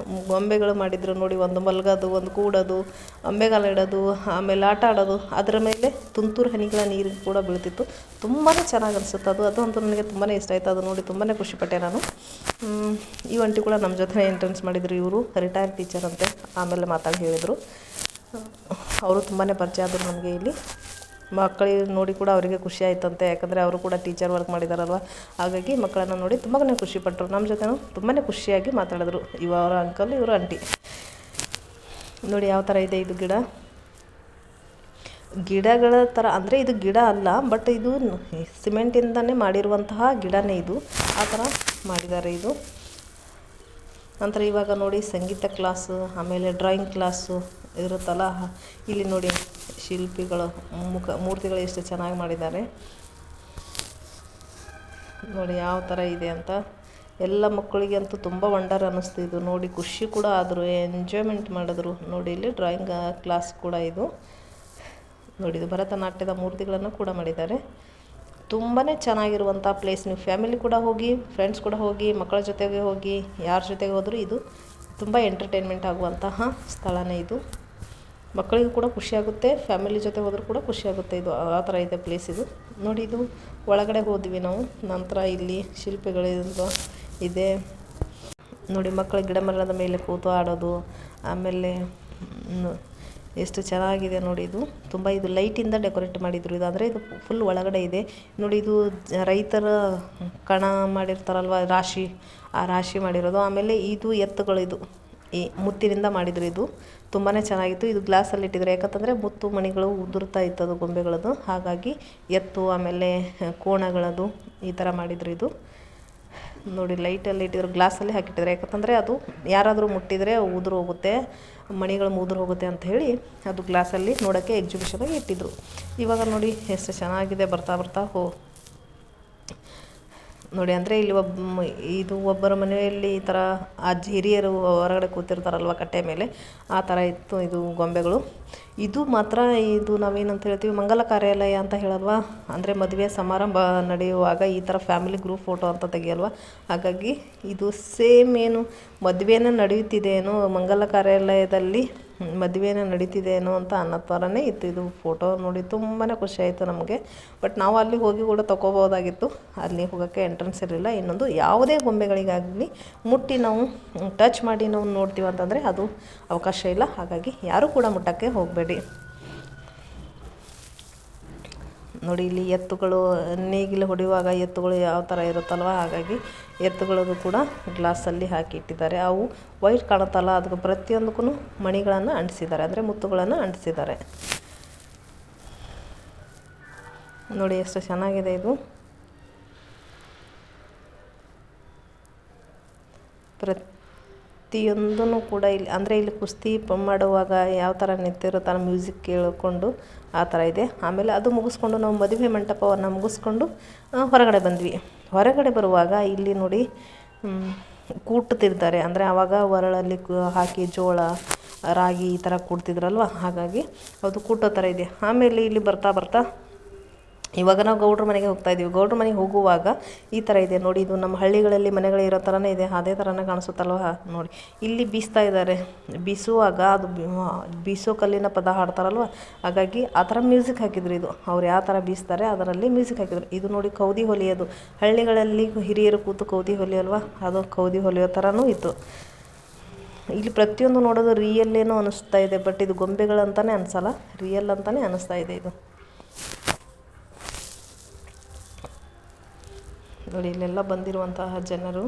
ಗೊಂಬೆಗಳು ಮಾಡಿದರು ನೋಡಿ. ಒಂದು ಮಲ್ಗೋದು, ಒಂದು ಕೂಡೋದು, ಅಂಬೆಗಾಲು ಇಡೋದು, ಆಮೇಲೆ ಆಟ ಆಡೋದು. ಅದರ ಮೇಲೆ ತುಂತುರು ಹನಿಗಳ ನೀರು ಕೂಡ ಬೀಳ್ತಿತ್ತು. ತುಂಬಾ ಚೆನ್ನಾಗಿ ಅನಿಸುತ್ತೆ ಅದು ಅಂತೂ ನನಗೆ ತುಂಬಾ ಇಷ್ಟ ಆಯಿತು. ಅದು ನೋಡಿ ತುಂಬಾ ಖುಷಿಪಟ್ಟೆ ನಾನು. ಈ ಒಂಟಿ ಕೂಡ ನಮ್ಮ ಜೊತೆ ಎಂಟ್ರೆನ್ಸ್ ಮಾಡಿದರು. ಇವರು ರಿಟೈರ್ಡ್ ಟೀಚರ್ ಅಂತೆ, ಆಮೇಲೆ ಮಾತಾಡಿ ಹೇಳಿದರು. ಅವರು ತುಂಬಾ ಪರಿಚಯ ಆದರು ನಮಗೆ. ಇಲ್ಲಿ ಮಕ್ಕಳಿಗೆ ನೋಡಿ ಕೂಡ ಅವರಿಗೆ ಖುಷಿ ಆಯ್ತಂತೆ, ಯಾಕಂದರೆ ಅವರು ಕೂಡ ಟೀಚರ್ ವರ್ಕ್ ಮಾಡಿದಾರಲ್ವ. ಹಾಗಾಗಿ ಮಕ್ಕಳನ್ನು ನೋಡಿ ತುಂಬಾ ಖುಷಿಪಟ್ಟರು. ನಮ್ಮ ಜೊತೆ ತುಂಬಾ ಖುಷಿಯಾಗಿ ಮಾತಾಡಿದ್ರು. ಇವರ ಅಂಕಲ್, ಇವರು ಆಂಟಿ. ನೋಡಿ ಯಾವ ಥರ ಇದೆ ಇದು ಗಿಡಗಳ ಥರ. ಅಂದರೆ ಇದು ಗಿಡ ಅಲ್ಲ, ಬಟ್ ಇದು ಸಿಮೆಂಟಿಂದನೇ ಮಾಡಿರುವಂತಹ ಗಿಡನೇ ಇದು. ಆ ಥರ ಮಾಡಿದ್ದಾರೆ ಇದು. ನಂತರ ಇವಾಗ ನೋಡಿ ಸಂಗೀತ ಕ್ಲಾಸು, ಆಮೇಲೆ ಡ್ರಾಯಿಂಗ್ ಕ್ಲಾಸು ಇರುತ್ತಲ್ಲ. ಇಲ್ಲಿ ನೋಡಿ ಶಿಲ್ಪಿಗಳು ಮೂರ್ತಿಗಳು ಎಷ್ಟು ಚೆನ್ನಾಗಿ ಮಾಡಿದ್ದಾರೆ ನೋಡಿ ಯಾವ ಥರ ಇದೆ ಅಂತ. ಎಲ್ಲ ಮಕ್ಕಳಿಗೆ ಅಂತೂ ತುಂಬ ವಂಡರ್ ಅನ್ನಿಸ್ತು ಇದು ನೋಡಿ. ಖುಷಿ ಕೂಡ ಆದರು, ಎಂಜಾಯ್ಮೆಂಟ್ ಮಾಡಿದ್ರು ನೋಡಿ. ಇಲ್ಲಿ ಡ್ರಾಯಿಂಗ್ ಕ್ಲಾಸ್ ಕೂಡ ಇದು ನೋಡಿ. ಇದು ಭರತನಾಟ್ಯದ ಮೂರ್ತಿಗಳನ್ನು ಕೂಡ ಮಾಡಿದ್ದಾರೆ. ತುಂಬಾ ಚೆನ್ನಾಗಿರುವಂಥ ಪ್ಲೇಸ್. ನೀವು ಫ್ಯಾಮಿಲಿ ಕೂಡ ಹೋಗಿ, ಫ್ರೆಂಡ್ಸ್ ಕೂಡ ಹೋಗಿ, ಮಕ್ಕಳ ಜೊತೆಗೆ ಹೋಗಿ, ಯಾರ ಜೊತೆಗೆ ಹೋದರೂ ಇದು ತುಂಬ ಎಂಟರ್ಟೈನ್ಮೆಂಟ್ ಆಗುವಂತಹ ಸ್ಥಳನೇ ಇದು. ಮಕ್ಕಳಿಗೂ ಕೂಡ ಖುಷಿಯಾಗುತ್ತೆ, ಫ್ಯಾಮಿಲಿ ಜೊತೆ ಹೋದರೂ ಕೂಡ ಖುಷಿಯಾಗುತ್ತೆ. ಇದು ಆ ಥರ ಇದೆ ಪ್ಲೇಸ್ ಇದು ನೋಡಿ. ಇದು ಒಳಗಡೆ ಹೋದ್ವಿ ನಾವು. ನಂತರ ಇಲ್ಲಿ ಶಿಲ್ಪಿಗಳಿಂದ ಇದೆ ನೋಡಿ. ಮಕ್ಕಳು ಗಿಡ ಮರದ ಮೇಲೆ ಕೂತು ಆಡೋದು, ಆಮೇಲೆ ಎಷ್ಟು ಚೆನ್ನಾಗಿದೆ ನೋಡಿ. ಇದು ತುಂಬ ಇದು ಲೈಟಿಂದ ಡೆಕೋರೇಟ್ ಮಾಡಿದರು. ಇದು ಅಂದರೆ ಇದು ಫುಲ್ ಒಳಗಡೆ ಇದೆ ನೋಡಿ. ಇದು ರೈತರ ಕಣ ಮಾಡಿರ್ತಾರಲ್ವ, ರಾಶಿ, ಆ ರಾಶಿ ಮಾಡಿರೋದು. ಆಮೇಲೆ ಇದು ಎತ್ತುಗಳು, ಇದು ಈ ಮುತ್ತಿನಿಂದ ಮಾಡಿದರು. ಇದು ತುಂಬಾ ಚೆನ್ನಾಗಿತ್ತು. ಇದು ಗ್ಲಾಸಲ್ಲಿ ಇಟ್ಟಿದ್ರು, ಯಾಕಂತಂದರೆ ಮುತ್ತು ಮಣಿಗಳು ಉದುರ್ತಾ ಇತ್ತು ಅದು ಗೊಂಬೆಗಳದ್ದು. ಹಾಗಾಗಿ ಎತ್ತು, ಆಮೇಲೆ ಕೋಣಗಳದು ಈ ಥರ ಮಾಡಿದರು. ಇದು ನೋಡಿ ಲೈಟಲ್ಲಿ ಇಟ್ಟಿದ್ರು, ಗ್ಲಾಸಲ್ಲಿ ಹಾಕಿಟ್ಟಿದ್ರು. ಯಾಕಂತಂದರೆ ಅದು ಯಾರಾದರೂ ಮುಟ್ಟಿದರೆ ಉದುರು ಹೋಗುತ್ತೆ, ಮಣಿಗಳು ಉದುರು ಹೋಗುತ್ತೆ ಅಂತ ಹೇಳಿ ಅದು ಗ್ಲಾಸಲ್ಲಿ ನೋಡೋಕ್ಕೆ ಎಕ್ಸಿಬಿಷನಾಗಿ ಇಟ್ಟಿದ್ರು. ಇವಾಗ ನೋಡಿ ಎಷ್ಟು ಚೆನ್ನಾಗಿದೆ. ಬರ್ತಾ ನೋಡಿ. ಅಂದರೆ ಇಲ್ಲಿ ಒಬ್ಬರ ಮನೆಯಲ್ಲಿ ಈ ಥರ ಹಿರಿಯರು ಹೊರಗಡೆ ಕೂತಿರ್ತಾರಲ್ವ ಕಟ್ಟೆ ಮೇಲೆ, ಆ ಥರ ಇತ್ತು ಇದು ಗೊಂಬೆಗಳು. ಇದು ಮಾತ್ರ ಇದು ನಾವೇನಂತ ಹೇಳ್ತೀವಿ, ಮಂಗಲ ಕಾರ್ಯಾಲಯ ಅಂತ ಹೇಳಲ್ವ. ಅಂದರೆ ಮದುವೆ ಸಮಾರಂಭ ನಡೆಯುವಾಗ ಈ ಥರ ಫ್ಯಾಮಿಲಿ ಗ್ರೂಪ್ ಫೋಟೋ ಅಂತ ತೆಗಿಯಲ್ವ. ಹಾಗಾಗಿ ಇದು ಸೇಮ್ ಏನು ಮದುವೆನೇ ನಡೆಯುತ್ತಿದೆಯೇನೋ, ಮಂಗಲ ಕಾರ್ಯಾಲಯದಲ್ಲಿ ಮದುವೆನೇ ನಡೀತಿದೆಯೇನೋ ಅಂತ ಅನ್ನೋ ಥರನೇ ಇತ್ತು ಇದು ಫೋಟೋ ನೋಡಿ. ತುಂಬಾ ಖುಷಿ ಆಯಿತು ನಮಗೆ. ಬಟ್ ನಾವು ಅಲ್ಲಿ ಹೋಗಿ ಕೂಡ ತೊಗೋಬೋದಾಗಿತ್ತು, ಅಲ್ಲಿ ಹೋಗೋಕ್ಕೆ ಎಂಟ್ರೆನ್ಸ್ ಇರಲಿಲ್ಲ. ಇನ್ನೊಂದು, ಯಾವುದೇ ಗೊಂಬೆಗಳಿಗಾಗಲಿ ಮುಟ್ಟಿ ನಾವು ಟಚ್ ಮಾಡಿ ನಾವು ನೋಡ್ತೀವಿ ಅಂತಂದರೆ ಅದು ಅವಕಾಶ ಇಲ್ಲ. ಹಾಗಾಗಿ ಯಾರೂ ಕೂಡ ಮುಟ್ಟೋಕ್ಕೆ ಹೋಗಬೇಡಿ ನೋಡಿ. ಇಲ್ಲಿ ಎತ್ತುಗಳು ನೇಗಿಲು ಹೊಡೆಯುವಾಗ ಎತ್ತುಗಳು ಯಾವ ಥರ ಇರುತ್ತಲ್ವ, ಹಾಗಾಗಿ ಎತ್ತುಗಳದ್ದು ಕೂಡ ಗ್ಲಾಸಲ್ಲಿ ಹಾಕಿ ಇಟ್ಟಿದ್ದಾರೆ. ಅವು ವೈಟ್ ಕಾಣುತ್ತಲ್ಲ, ಅದಕ್ಕೆ ಪ್ರತಿಯೊಂದಕ್ಕೂ ಮಣಿಗಳನ್ನು ಅಂಟಿಸಿದ್ದಾರೆ, ಅಂದರೆ ಮುತ್ತುಗಳನ್ನು ಅಂಟಿಸಿದ್ದಾರೆ ನೋಡಿ. ಎಷ್ಟು ಚೆನ್ನಾಗಿದೆ ಇದು. ಪ್ರತಿಯೊಂದೂ ಕೂಡ ಇಲ್ಲಿ ಅಂದರೆ ಇಲ್ಲಿ ಕುಸ್ತಿ ಮಾಡುವಾಗ ಯಾವ ಥರ ನಿಂತಿರೋ ಥರ ಮ್ಯೂಸಿಕ್ ಕೇಳಿಕೊಂಡು ಆ ಥರ ಇದೆ. ಆಮೇಲೆ ಅದು ಮುಗಿಸ್ಕೊಂಡು ನಾವು ಮದುವೆ ಮಂಟಪವನ್ನು ಮುಗಿಸ್ಕೊಂಡು ಹೊರಗಡೆ ಬಂದ್ವಿ. ಹೊರಗಡೆ ಬರುವಾಗ ಇಲ್ಲಿ ನೋಡಿ ಕೂಟ್ತಿರ್ತಾರೆ, ಅಂದರೆ ಆವಾಗ ಒರಳಲ್ಲಿ ಹಾಕಿ ಜೋಳ ರಾಗಿ ಈ ಥರ ಕೂಡ್ತಿದ್ರಲ್ವ, ಹಾಗಾಗಿ ಅದು ಕೂಟೋ ಥರ ಇದೆ. ಆಮೇಲೆ ಇಲ್ಲಿ ಬರ್ತಾ ಬರ್ತಾ ಇವಾಗ ನಾವು ಗೌಡ್ರ ಮನೆಗೆ ಹೋಗ್ತಾ ಇದ್ದೀವಿ. ಗೌಡ್ರ ಮನೆಗೆ ಹೋಗುವಾಗ ಈ ಥರ ಇದೆ ನೋಡಿ. ಇದು ನಮ್ಮ ಹಳ್ಳಿಗಳಲ್ಲಿ ಮನೆಗಳಿರೋ ಥರನೇ ಇದೆ, ಅದೇ ಥರನೇ ಕಾಣಿಸುತ್ತಲ್ವ ನೋಡಿ. ಇಲ್ಲಿ ಬೀಸ್ತಾ ಇದ್ದಾರೆ. ಬೀಸುವಾಗ ಅದು ಬೀಸೋ ಕಲ್ಲಿನ ಪದ ಹಾಡ್ತಾರಲ್ವ, ಹಾಗಾಗಿ ಆ ಥರ ಮ್ಯೂಸಿಕ್ ಹಾಕಿದ್ರು. ಇದು ಅವ್ರು ಯಾವ ಥರ ಬೀಸ್ತಾರೆ ಅದರಲ್ಲಿ ಮ್ಯೂಸಿಕ್ ಹಾಕಿದ್ರು. ಇದು ನೋಡಿ ಕೌದಿ ಹೊಲಿಯೋದು, ಹಳ್ಳಿಗಳಲ್ಲಿ ಹಿರಿಯರು ಕೂತು ಕೌದಿ ಹೊಲಿಯಲ್ವ, ಅದು ಕೌದಿ ಹೊಲಿಯೋ ಥರನೂ ಇತ್ತು. ಇಲ್ಲಿ ಪ್ರತಿಯೊಂದು ನೋಡೋದು ರಿಯಲ್ಲೇನೋ ಅನ್ನಿಸ್ತಾ ಇದೆ, ಬಟ್ ಇದು ಗೊಂಬೆಗಳಂತಲೇ ಅನಿಸಲ್ಲ, ರಿಯಲ್ ಅಂತಲೇ ಅನ್ನಿಸ್ತಾ ಇದೆ. ಇದು ನೋಡಿ ಇಲ್ಲೆಲ್ಲ ಬಂದಿರುವಂತಹ ಜನರು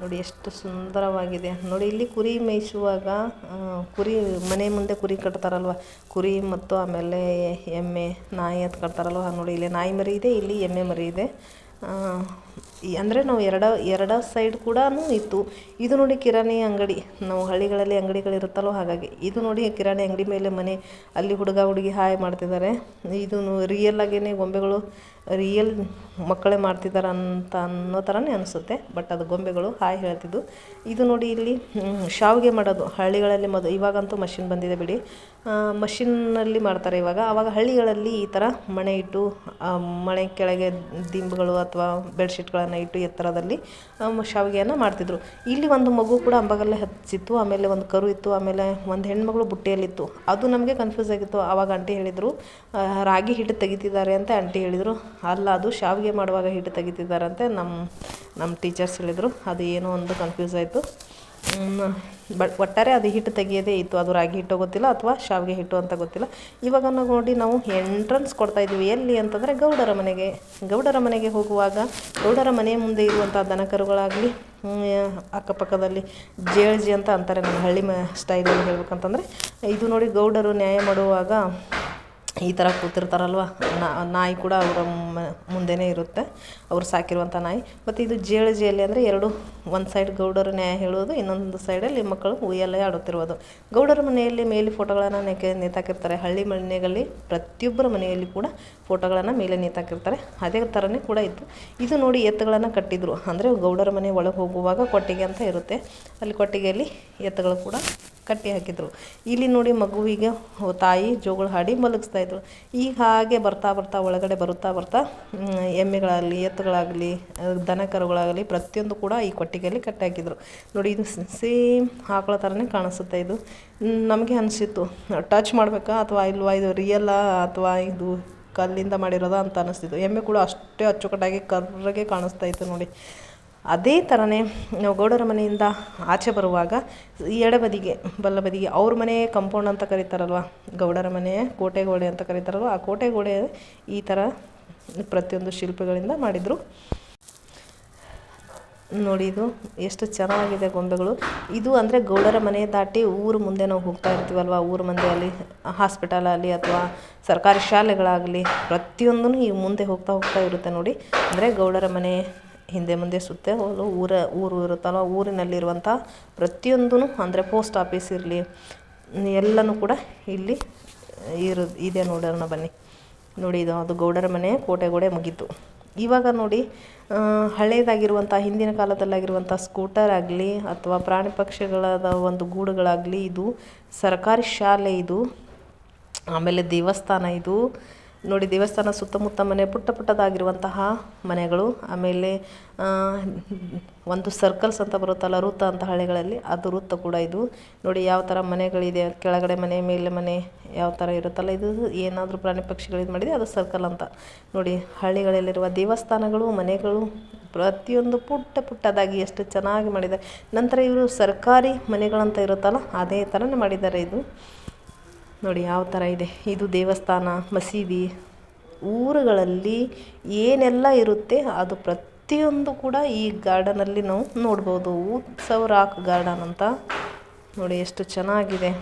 ನೋಡಿ ಎಷ್ಟು ಸುಂದರವಾಗಿದೆ ನೋಡಿ. ಇಲ್ಲಿ ಕುರಿ ಮೇಯಿಸುವಾಗ ಕುರಿ ಮನೆ ಮುಂದೆ ಕುರಿ ಕಟ್ತಾರಲ್ವ, ಕುರಿ ಮತ್ತು ಆಮೇಲೆ ಎಮ್ಮೆ ನಾಯಿ ಅಂತ ಕಟ್ತಾರಲ್ವ, ನೋಡಿ ಇಲ್ಲಿ ನಾಯಿ ಮರಿ ಇದೆ, ಇಲ್ಲಿ ಎಮ್ಮೆ ಮರಿ ಇದೆ. ಅಂದರೆ ನಾವು ಎರಡ ಸೈಡ್ ಕೂಡ ಇತ್ತು. ಇದು ನೋಡಿ ಕಿರಾಣಿ ಅಂಗಡಿ, ನಾವು ಹಳ್ಳಿಗಳಲ್ಲಿ ಅಂಗಡಿಗಳಿರುತ್ತಲ್ಲೋ ಹಾಗಾಗಿ. ಇದು ನೋಡಿ ಕಿರಾಣಿ ಅಂಗಡಿ ಮೇಲೆ ಮನೆ, ಅಲ್ಲಿ ಹುಡುಗ ಹುಡುಗಿ ಹಾಯ್ ಮಾಡ್ತಿದ್ದಾರೆ. ಇದು ರಿಯಲ್ ಆಗೇನೆ ಗೊಂಬೆಗಳು, ರಿಯಲ್ ಮಕ್ಕಳೇ ಮಾಡ್ತಿದ್ದಾರೆ ಅಂತ ಅನ್ನೋ ಥರನೇ ಅನಿಸುತ್ತೆ, ಬಟ್ ಅದು ಗೊಂಬೆಗಳು ಹಾಯ್ ಹೇಳ್ತಿದ್ದು. ಇದು ನೋಡಿ ಇಲ್ಲಿ ಶಾವಿಗೆ ಮಾಡೋದು ಹಳ್ಳಿಗಳಲ್ಲಿ ಇವಾಗಂತೂ ಮಷಿನ್ ಬಂದಿದೆ ಬಿಡಿ, ಮಷಿನ್ನಲ್ಲಿ ಮಾಡ್ತಾರೆ ಇವಾಗ. ಆವಾಗ ಹಳ್ಳಿಗಳಲ್ಲಿ ಈ ಥರ ಮಣೆ ಇಟ್ಟು ಮಣೆ ಕೆಳಗೆ ದಿಂಬುಗಳು ಅಥವಾ ಬೆಡ್ಶೀಟ್ಗಳನ್ನು ಇಟ್ಟು ಎತ್ತರದಲ್ಲಿ ಶಾವಿಗೆಯನ್ನು ಮಾಡ್ತಿದ್ರು. ಇಲ್ಲಿ ಒಂದು ಮಗು ಕೂಡ ಅಂಬಗಲ್ಲೇ ಹಚ್ಚಿತ್ತು, ಆಮೇಲೆ ಒಂದು ಕರು ಇತ್ತು, ಆಮೇಲೆ ಒಂದು ಹೆಣ್ಮಗಳು ಬುಟ್ಟಿಯಲ್ಲಿತ್ತು. ಅದು ನಮಗೆ ಕನ್ಫ್ಯೂಸ್ ಆಗಿತ್ತು. ಆವಾಗ ಆಂಟಿ ಹೇಳಿದರು ರಾಗಿ ಹಿಟ್ಟು ತೆಗಿತಿದ್ದಾರೆ ಅಂತ ಆಂಟಿ ಹೇಳಿದರು. ಅಲ್ಲ, ಅದು ಶಾವಿಗೆ ಮಾಡುವಾಗ ಹಿಟ್ಟು ತೆಗಿತಿದ್ದಾರಂತೆ ನಮ್ಮ ಟೀಚರ್ಸ್ ಹೇಳಿದರು. ಅದು ಏನೋ ಒಂದು ಕನ್ಫ್ಯೂಸ್ ಆಯಿತು. ಬಟ್ ಒಟ್ಟಾರೆ ಅದು ಹಿಟ್ಟು ತೆಗಿಯೋದೇ ಇತ್ತು. ಅದು ರಾಗಿ ಹಿಟ್ಟು ಗೊತ್ತಿಲ್ಲ ಅಥವಾ ಶಾವಿಗೆ ಹಿಟ್ಟು ಅಂತ ಗೊತ್ತಿಲ್ಲ. ಇವಾಗ ನೋಡಿ ನಾವು ಎಂಟ್ರೆನ್ಸ್ ಕೊಡ್ತಾಯಿದ್ದೀವಿ ಎಲ್ಲಿ ಅಂತಂದರೆ ಗೌಡರ ಮನೆಗೆ. ಗೌಡರ ಮನೆಗೆ ಹೋಗುವಾಗ ಗೌಡರ ಮನೆಯ ಮುಂದೆ ಇರುವಂಥ ದನಕರುಗಳಾಗಲಿ, ಅಕ್ಕಪಕ್ಕದಲ್ಲಿ ಜೇಳ್ಜಿ ಅಂತ ಅಂತಾರೆ ನಮ್ಮ ಹಳ್ಳಿ ಸ್ಟೈಲಲ್ಲಿ ಹೇಳ್ಬೇಕಂತಂದರೆ. ಇದು ನೋಡಿ ಗೌಡರು ನ್ಯಾಯ ಮಾಡುವಾಗ ಈ ಥರ ಕೂತಿರ್ತಾರಲ್ವ, ನಾಯಿ ಕೂಡ ಅವರ ಮುಂದೆನೇ ಇರುತ್ತೆ, ಅವ್ರು ಸಾಕಿರುವಂಥ ನಾಯಿ. ಮತ್ತು ಇದು ಜೇಳಜಿಯಲ್ಲಿ ಅಂದರೆ ಒಂದು ಸೈಡ್ ಗೌಡರು ನ್ಯಾಯ ಹೇಳೋದು, ಇನ್ನೊಂದು ಸೈಡಲ್ಲಿ ಮಕ್ಕಳು ಉಯ್ಯಲ್ಲೇ ಆಡುತ್ತಿರುವುದು. ಗೌಡರ ಮನೆಯಲ್ಲಿ ಮೇಲೆ ಫೋಟೋಗಳನ್ನು ನೇತಾಕಿರ್ತಾರೆ. ಹಳ್ಳಿ ಮನೆಯಲ್ಲಿ ಪ್ರತಿಯೊಬ್ಬರ ಮನೆಯಲ್ಲಿ ಕೂಡ ಫೋಟೋಗಳನ್ನು ಮೇಲೆ ನೇತಾಕಿರ್ತಾರೆ. ಅದೇ ಥರನೇ ಕೂಡ ಇತ್ತು. ಇದು ನೋಡಿ ಎತ್ತುಗಳನ್ನು ಕಟ್ಟಿದ್ರು, ಅಂದರೆ ಗೌಡರ ಮನೆ ಒಳಗೆ ಹೋಗುವಾಗ ಕೊಟ್ಟಿಗೆ ಅಂತ ಇರುತ್ತೆ, ಅಲ್ಲಿ ಕೊಟ್ಟಿಗೆಯಲ್ಲಿ ಎತ್ತುಗಳು ಕೂಡ ಕಟ್ಟಿ ಹಾಕಿದ್ರು. ಇಲ್ಲಿ ನೋಡಿ ಮಗುವಿಗೆ ತಾಯಿ ಜೋಗಳು ಹಾಡಿ ಮಲಗಿಸ್ತಾಯಿದ್ರು. ಈಗ ಹಾಗೆ ಬರ್ತಾ ಬರ್ತಾ ಒಳಗಡೆ ಬರ್ತಾ ಎಮ್ಮೆಗಳಾಗಲಿ, ಎತ್ತುಗಳಾಗಲಿ, ದನ ಕರುಗಳಾಗಲಿ ಪ್ರತಿಯೊಂದು ಕೂಡ ಈ ಕೊಟ್ಟಿಗೆಯಲ್ಲಿ ಕಟ್ಟಿ ಹಾಕಿದ್ರು. ನೋಡಿ ಇದು ಸೇಮ್ ಆಕಳ ಥರನೇ ಕಾಣಿಸುತ್ತೆ. ಇದು ನಮಗೆ ಅನಿಸಿತ್ತು ಟಚ್ ಮಾಡಬೇಕಾ ಅಥವಾ ಇಲ್ವಾ, ಇದು ರಿಯಲ್ಲಾ ಅಥವಾ ಇದು ಕಲ್ಲಿಂದ ಮಾಡಿರೋದಾ ಅಂತ ಅನ್ನಿಸ್ತಿತ್ತು. ಎಮ್ಮೆ ಕೂಡ ಅಷ್ಟೇ ಅಚ್ಚುಕಟ್ಟಾಗಿ ಕರ್ರಗೆ ಕಾಣಿಸ್ತಾ ಇತ್ತು ನೋಡಿ. ಅದೇ ಥರನೇ ನಾವು ಗೌಡರ ಮನೆಯಿಂದ ಆಚೆ ಬರುವಾಗ ಎಡಬದಿಗೆ ಬಲ್ಲಬದಿಗೆ ಅವ್ರ ಮನೆ ಕಂಪೌಂಡ್ ಅಂತ ಕರೀತಾರಲ್ವ, ಗೌಡರ ಮನೆಯ ಕೋಟೆಗೋಡೆ ಅಂತ ಕರೀತಾರಲ್ವ, ಆ ಕೋಟೆಗೋಡೆ ಈ ಥರ ಪ್ರತಿಯೊಂದು ಶಿಲ್ಪಿಗಳಿಂದ ಮಾಡಿದರು ನೋಡಿ. ಇದು ಎಷ್ಟು ಚೆನ್ನಾಗಿದೆ ಗೊಂಬೆಗಳು. ಇದು ಅಂದರೆ ಗೌಡರ ಮನೆ ದಾಟಿ ಊರು ಮುಂದೆ ನಾವು ಹೋಗ್ತಾ ಇರ್ತೀವಲ್ವ, ಊರು ಮಂದಿಯಲ್ಲಿ ಹಾಸ್ಪಿಟಲಲ್ಲಿ ಅಥವಾ ಸರ್ಕಾರಿ ಶಾಲೆಗಳಾಗಲಿ ಪ್ರತಿಯೊಂದೂ ಈ ಮುಂದೆ ಹೋಗ್ತಾ ಇರುತ್ತೆ ನೋಡಿ. ಅಂದರೆ ಗೌಡರ ಮನೆ ಹಿಂದೆ ಮುಂದೆ ಸುತ್ತೆ ಊರು ಇರುತ್ತಲ್ವ, ಊರಿನಲ್ಲಿರುವಂಥ ಪ್ರತಿಯೊಂದೂ ಅಂದರೆ ಪೋಸ್ಟ್ ಆಫೀಸ್ ಇರಲಿ ಎಲ್ಲನೂ ಕೂಡ ಇಲ್ಲಿ ಇದೆ ನೋಡೋಣ ಬನ್ನಿ. ನೋಡಿ ಇದು ಅದು ಗೌಡರ ಮನೆ ಕೋಟೆಗೋಡೆ ಮುಗೀತು. ಇವಾಗ ನೋಡಿ ಹಳೇದಾಗಿರುವಂಥ ಹಿಂದಿನ ಕಾಲದಲ್ಲಾಗಿರುವಂಥ ಸ್ಕೂಟರ್ ಆಗಲಿ ಅಥವಾ ಪ್ರಾಣಿ ಪಕ್ಷಿಗಳಾದ ಒಂದು ಗೂಡುಗಳಾಗಲಿ, ಇದು ಸರ್ಕಾರಿ ಶಾಲೆ, ಇದು ಆಮೇಲೆ ದೇವಸ್ಥಾನ. ಇದು ನೋಡಿ ದೇವಸ್ಥಾನ ಸುತ್ತಮುತ್ತ ಮನೆ ಪುಟ್ಟದಾಗಿರುವಂತಹ ಮನೆಗಳು, ಆಮೇಲೆ ಒಂದು ಸರ್ಕಲ್ಸ್ ಅಂತ ಬರುತ್ತಲ್ಲ ವೃತ್ತ ಅಂತ ಹಳ್ಳಿಗಳಲ್ಲಿ, ಅದು ವೃತ್ತ ಕೂಡ. ಇದು ನೋಡಿ ಯಾವ ಥರ ಮನೆಗಳಿದೆ, ಕೆಳಗಡೆ ಮನೆ ಮೇಲೆ ಮನೆ ಯಾವ ಥರ ಇರುತ್ತಲ್ಲ, ಇದು ಏನಾದರೂ ಪ್ರಾಣಿ ಪಕ್ಷಿಗಳು ಇದು ಮಾಡಿದೆ ಅದು ಸರ್ಕಲ್ ಅಂತ ನೋಡಿ. ಹಳ್ಳಿಗಳಲ್ಲಿರುವ ದೇವಸ್ಥಾನಗಳು, ಮನೆಗಳು ಪ್ರತಿಯೊಂದು ಪುಟ್ಟದಾಗಿ ಎಷ್ಟು ಚೆನ್ನಾಗಿ ಮಾಡಿದ್ದಾರೆ. ನಂತರ ಇವರು ಸರ್ಕಾರಿ ಮನೆಗಳಂತ ಇರುತ್ತಲ್ಲ ಅದೇ ಥರನೇ ಮಾಡಿದ್ದಾರೆ. ಇದು ನೋಡಿ ಯಾವ ಥರ ಇದೆ. ಇದು ದೇವಸ್ಥಾನ, ಮಸೀದಿ, ಊರುಗಳಲ್ಲಿ ಏನೆಲ್ಲ ಇರುತ್ತೆ ಅದು ಪ್ರತಿಯೊಂದು ಕೂಡ ಈ ಗಾರ್ಡನಲ್ಲಿ ನಾವು ನೋಡ್ಬೋದು. ಉತ್ಸವ ರಾಕ್ ಗಾರ್ಡನ್ ಅಂತ ನೋಡಿ ಎಷ್ಟು ಚೆನ್ನಾಗಿದೆ.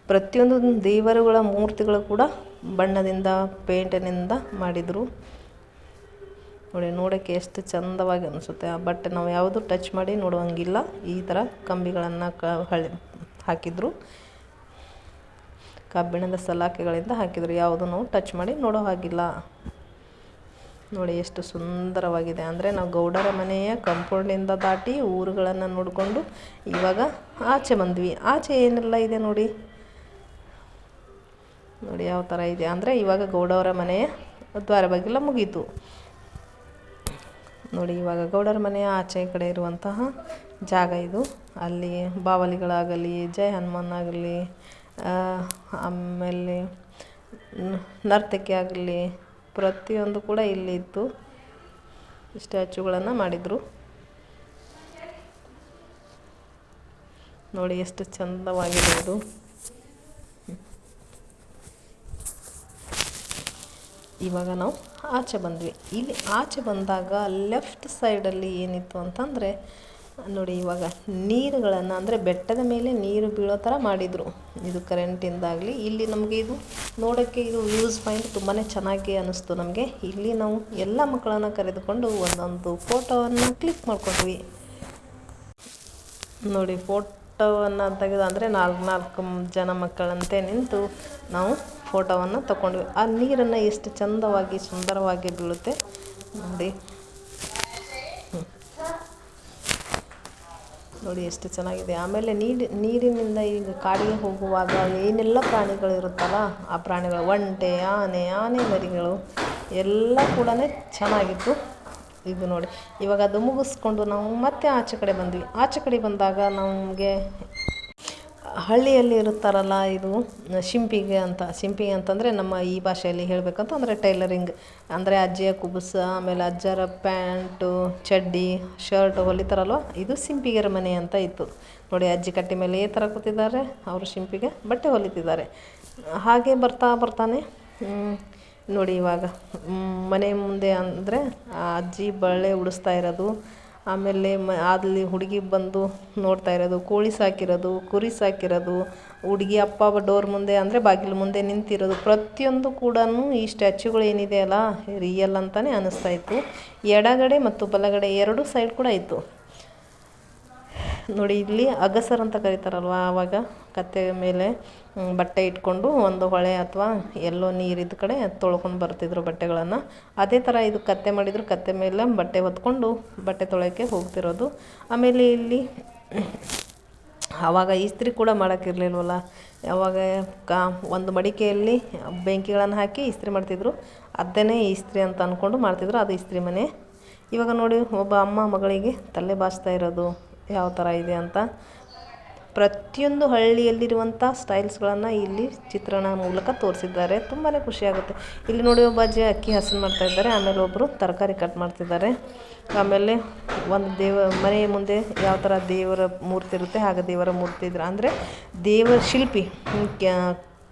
ಪ್ರತಿಯೊಂದು ದೇವರುಗಳ ಮೂರ್ತಿಗಳು ಕೂಡ ಬಣ್ಣದಿಂದ ಪೇಂಟಿನಿಂದ ಮಾಡಿದರು ನೋಡಿ, ನೋಡೋಕ್ಕೆ ಎಷ್ಟು ಚಂದವಾಗಿ ಅನಿಸುತ್ತೆ. ಆ ಬಟ್ಟೆ ನಾವು ಯಾವುದು ಟಚ್ ಮಾಡಿ ನೋಡುವಂಗಿಲ್ಲ. ಈ ಥರ ಕಂಬಿಗಳನ್ನು ಹಾಕಿದ್ರು, ಕಬ್ಬಿಣದ ಸಲಾಕೆಗಳಿಂದ ಹಾಕಿದ್ರು. ಯಾವುದು ನಾವು ಟಚ್ ಮಾಡಿ ನೋಡೋ ಹಾಗಿಲ್ಲ. ನೋಡಿ ಎಷ್ಟು ಸುಂದರವಾಗಿದೆ. ಅಂದರೆ ನಾವು ಗೌಡರ ಮನೆಯ ಕಂಪೌಂಡಿಂದ ದಾಟಿ ಊರುಗಳನ್ನು ನೋಡಿಕೊಂಡು ಇವಾಗ ಆಚೆ ಬಂದ್ವಿ. ಆಚೆ ಏನೆಲ್ಲ ಇದೆ ನೋಡಿ ಯಾವ ಥರ ಇದೆ ಅಂದರೆ ಇವಾಗ ಗೌಡವರ ಮನೆಯ ದ್ವಾರ ಬಾಗಿಲ ಮುಗೀತು ನೋಡಿ. ಇವಾಗ ಗೌಡರ ಮನೆಯ ಆಚೆ ಕಡೆ ಇರುವಂತಹ ಜಾಗ ಇದು. ಅಲ್ಲಿ ಬಾವಲಿಗಳಾಗಲಿ, ಜೈ ಹನುಮಾನ್ ಆಗಲಿ, ಆಮೇಲೆ ನರ್ತಕಿ ಆಗಲಿ, ಪ್ರತಿಯೊಂದು ಕೂಡ ಇಲ್ಲಿ ಇತ್ತು. ಸ್ಟ್ಯಾಚ್ಯೂಗಳನ್ನು ಮಾಡಿದರು ನೋಡಿ, ಎಷ್ಟು ಚಂದವಾಗಿದೆ ಇದು. ಇವಾಗ ನಾವು ಆಚೆ ಬಂದ್ವಿ. ಇಲ್ಲಿ ಆಚೆ ಬಂದಾಗ ಲೆಫ್ಟ್ ಸೈಡಲ್ಲಿ ಏನಿತ್ತು ಅಂತಂದರೆ ನೋಡಿ, ಇವಾಗ ನೀರುಗಳನ್ನು ಅಂದರೆ ಬೆಟ್ಟದ ಮೇಲೆ ನೀರು ಬೀಳೋ ಥರ ಮಾಡಿದರು. ಇದು ಕರೆಂಟಿಂದಾಗಲಿ ಇಲ್ಲಿ ನಮಗೆ ಇದು ನೋಡೋಕ್ಕೆ ಇದು ವ್ಯೂಸ್ ಪಾಯಿಂಟ್ ತುಂಬಾ ಚೆನ್ನಾಗಿ ಅನ್ನಿಸ್ತು ನಮಗೆ. ಇಲ್ಲಿ ನಾವು ಎಲ್ಲ ಮಕ್ಕಳನ್ನು ಕರೆದುಕೊಂಡು ಒಂದೊಂದು ಫೋಟೋವನ್ನು ಕ್ಲಿಕ್ ಮಾಡ್ಕೊಂಡ್ವಿ ನೋಡಿ. ಫೋಟೋವನ್ನು ತೆಗೆದು ಅಂದರೆ 4 ಜನ ಮಕ್ಕಳಂತೆ ನಿಂತು ನಾವು ಫೋಟೋವನ್ನು ತಗೊಂಡ್ವಿ. ಆ ನೀರನ್ನು ಎಷ್ಟು ಚಂದವಾಗಿ ಸುಂದರವಾಗಿ ಬೀಳುತ್ತೆ ನೋಡಿ. ನೋಡಿ ಎಷ್ಟು ಚೆನ್ನಾಗಿದೆ. ಆಮೇಲೆ ನೀರಿನಿಂದ ಈಗ ಕಾಡಿಗೆ ಹೋಗುವಾಗ ಏನೆಲ್ಲ ಪ್ರಾಣಿಗಳಿರುತ್ತಲ್ಲ, ಆ ಪ್ರಾಣಿಗಳು ಒಂಟೆ, ಆನೆ ಮರಿಗಳು ಎಲ್ಲ ಕೂಡ ಚೆನ್ನಾಗಿತ್ತು. ಇದು ನೋಡಿ, ಇವಾಗ ಅದು ಮುಗಿಸ್ಕೊಂಡು ನಾವು ಮತ್ತೆ ಆಚೆ ಕಡೆ ಬಂದ್ವಿ. ಆಚೆ ಕಡೆ ಬಂದಾಗ ನಮಗೆ ಹಳ್ಳಿಯಲ್ಲಿ ಇರುತ್ತಾರಲ್ಲ, ಇದು ಶಿಂಪಿಗೆ ಅಂತಂದರೆ ನಮ್ಮ ಈ ಭಾಷೆಯಲ್ಲಿ ಹೇಳಬೇಕಂತಂದರೆ ಟೈಲರಿಂಗ್ ಅಂದರೆ ಅಜ್ಜಿಯ ಕುಬುಸ, ಆಮೇಲೆ ಅಜ್ಜರ ಪ್ಯಾಂಟು, ಚಡ್ಡಿ, ಶರ್ಟ್ ಹೊಲಿತಾರಲ್ವ, ಇದು ಶಿಂಪಿಗೆರ ಮನೆ ಅಂತ ಇತ್ತು ನೋಡಿ. ಅಜ್ಜಿ ಕಟ್ಟೆ ಮೇಲೆ ಥರ ಕೂತಿದ್ದಾರೆ, ಅವರು ಶಿಂಪಿಗೆ ಬಟ್ಟೆ ಹೊಲಿತಿದ್ದಾರೆ. ಹಾಗೆ ಬರ್ತಾನೆ ನೋಡಿ, ಇವಾಗ ಮನೆ ಮುಂದೆ ಅಂದರೆ ಅಜ್ಜಿ ಬಳೆ ಉಡಿಸ್ತಾ ಇರೋದು, ಆಮೇಲೆ ಅಲ್ಲಿ ಹುಡುಗಿ ಬಂದು ನೋಡ್ತಾ ಇರೋದು, ಕೋಳಿ ಸಾಕಿರೋದು, ಕುರಿ ಸಾಕಿರೋದು, ಹುಡುಗಿ ಅಪ್ಪ ಡೋರ್ ಮುಂದೆ ಅಂದರೆ ಬಾಗಿಲು ಮುಂದೆ ನಿಂತಿರೋದು, ಪ್ರತಿಯೊಂದು ಕೂಡ ಈ ಸ್ಟ್ಯಾಚ್ಯೂಗಳು ಏನಿದೆ ಅಲ್ಲ ರಿಯಲ್ ಅಂತಲೇ ಅನ್ನಿಸ್ತಾ ಇತ್ತು. ಎಡಗಡೆ ಮತ್ತು ಬಲಗಡೆ 2 ಸೈಡ್ ಕೂಡ ಇತ್ತು ನೋಡಿ. ಇಲ್ಲಿ ಅಗಸರ್ ಅಂತ ಕರೀತಾರಲ್ವ, ಆವಾಗ ಕತ್ತೆ ಮೇಲೆ ಬಟ್ಟೆ ಇಟ್ಕೊಂಡು ಒಂದು ಹೊಳೆ ಅಥವಾ ಎಲ್ಲೋ ನೀರಿದ್ದ ಕಡೆ ತೊಳ್ಕೊಂಡು ಬರ್ತಿದ್ರು ಬಟ್ಟೆಗಳನ್ನು. ಅದೇ ಥರ ಇದು ಕತ್ತೆ ಮಾಡಿದ್ರು, ಕತ್ತೆ ಮೇಲೆ ಬಟ್ಟೆ ಹೊತ್ಕೊಂಡು ಬಟ್ಟೆ ತೊಳೆಯೋಕ್ಕೆ ಹೋಗ್ತಿರೋದು. ಆಮೇಲೆ ಇಲ್ಲಿ ಆವಾಗ ಇಸ್ತ್ರಿ ಕೂಡ ಮಾಡೋಕ್ಕಿರಲಿಲ್ವಲ್ಲ, ಆವಾಗ ಒಂದು ಮಡಿಕೆಯಲ್ಲಿ ಬೆಂಕಿಗಳನ್ನು ಹಾಕಿ ಇಸ್ತ್ರಿ ಮಾಡ್ತಿದ್ರು. ಅದನ್ನೇ ಇಸ್ತ್ರಿ ಅಂತ ಅಂದ್ಕೊಂಡು ಮಾಡ್ತಿದ್ರು, ಅದು ಇಸ್ತ್ರಿ ಮನೆ. ಇವಾಗ ನೋಡಿ, ಒಬ್ಬ ಅಮ್ಮ ಮಗಳಿಗೆ ತಲೆ ಬಾಚ್ತಾ ಇರೋದು ಯಾವ ಥರ ಇದೆ ಅಂತ. ಪ್ರತಿಯೊಂದು ಹಳ್ಳಿಯಲ್ಲಿರುವಂಥ ಸ್ಟೈಲ್ಸ್ಗಳನ್ನು ಇಲ್ಲಿ ಚಿತ್ರಣ ಮೂಲಕ ತೋರಿಸಿದ್ದಾರೆ. ತುಂಬಾ ಖುಷಿಯಾಗುತ್ತೆ. ಇಲ್ಲಿ ನೋಡಿ, ಒಬ್ಬ ಅಜ್ಜಿ ಅಕ್ಕಿ ಹಸನು ಮಾಡ್ತಾಯಿದ್ದಾರೆ, ಆಮೇಲೆ ಒಬ್ಬರು ತರಕಾರಿ ಕಟ್ ಮಾಡ್ತಿದ್ದಾರೆ. ಆಮೇಲೆ ಒಂದು ಮನೆಯ ಮುಂದೆ ಯಾವ ಥರ ದೇವರ ಮೂರ್ತಿ ಇರುತ್ತೆ ಹಾಗೆ ದೇವರ ಮೂರ್ತಿ ಇದ್ರೆ ಅಂದರೆ ದೇವರ ಶಿಲ್ಪಿ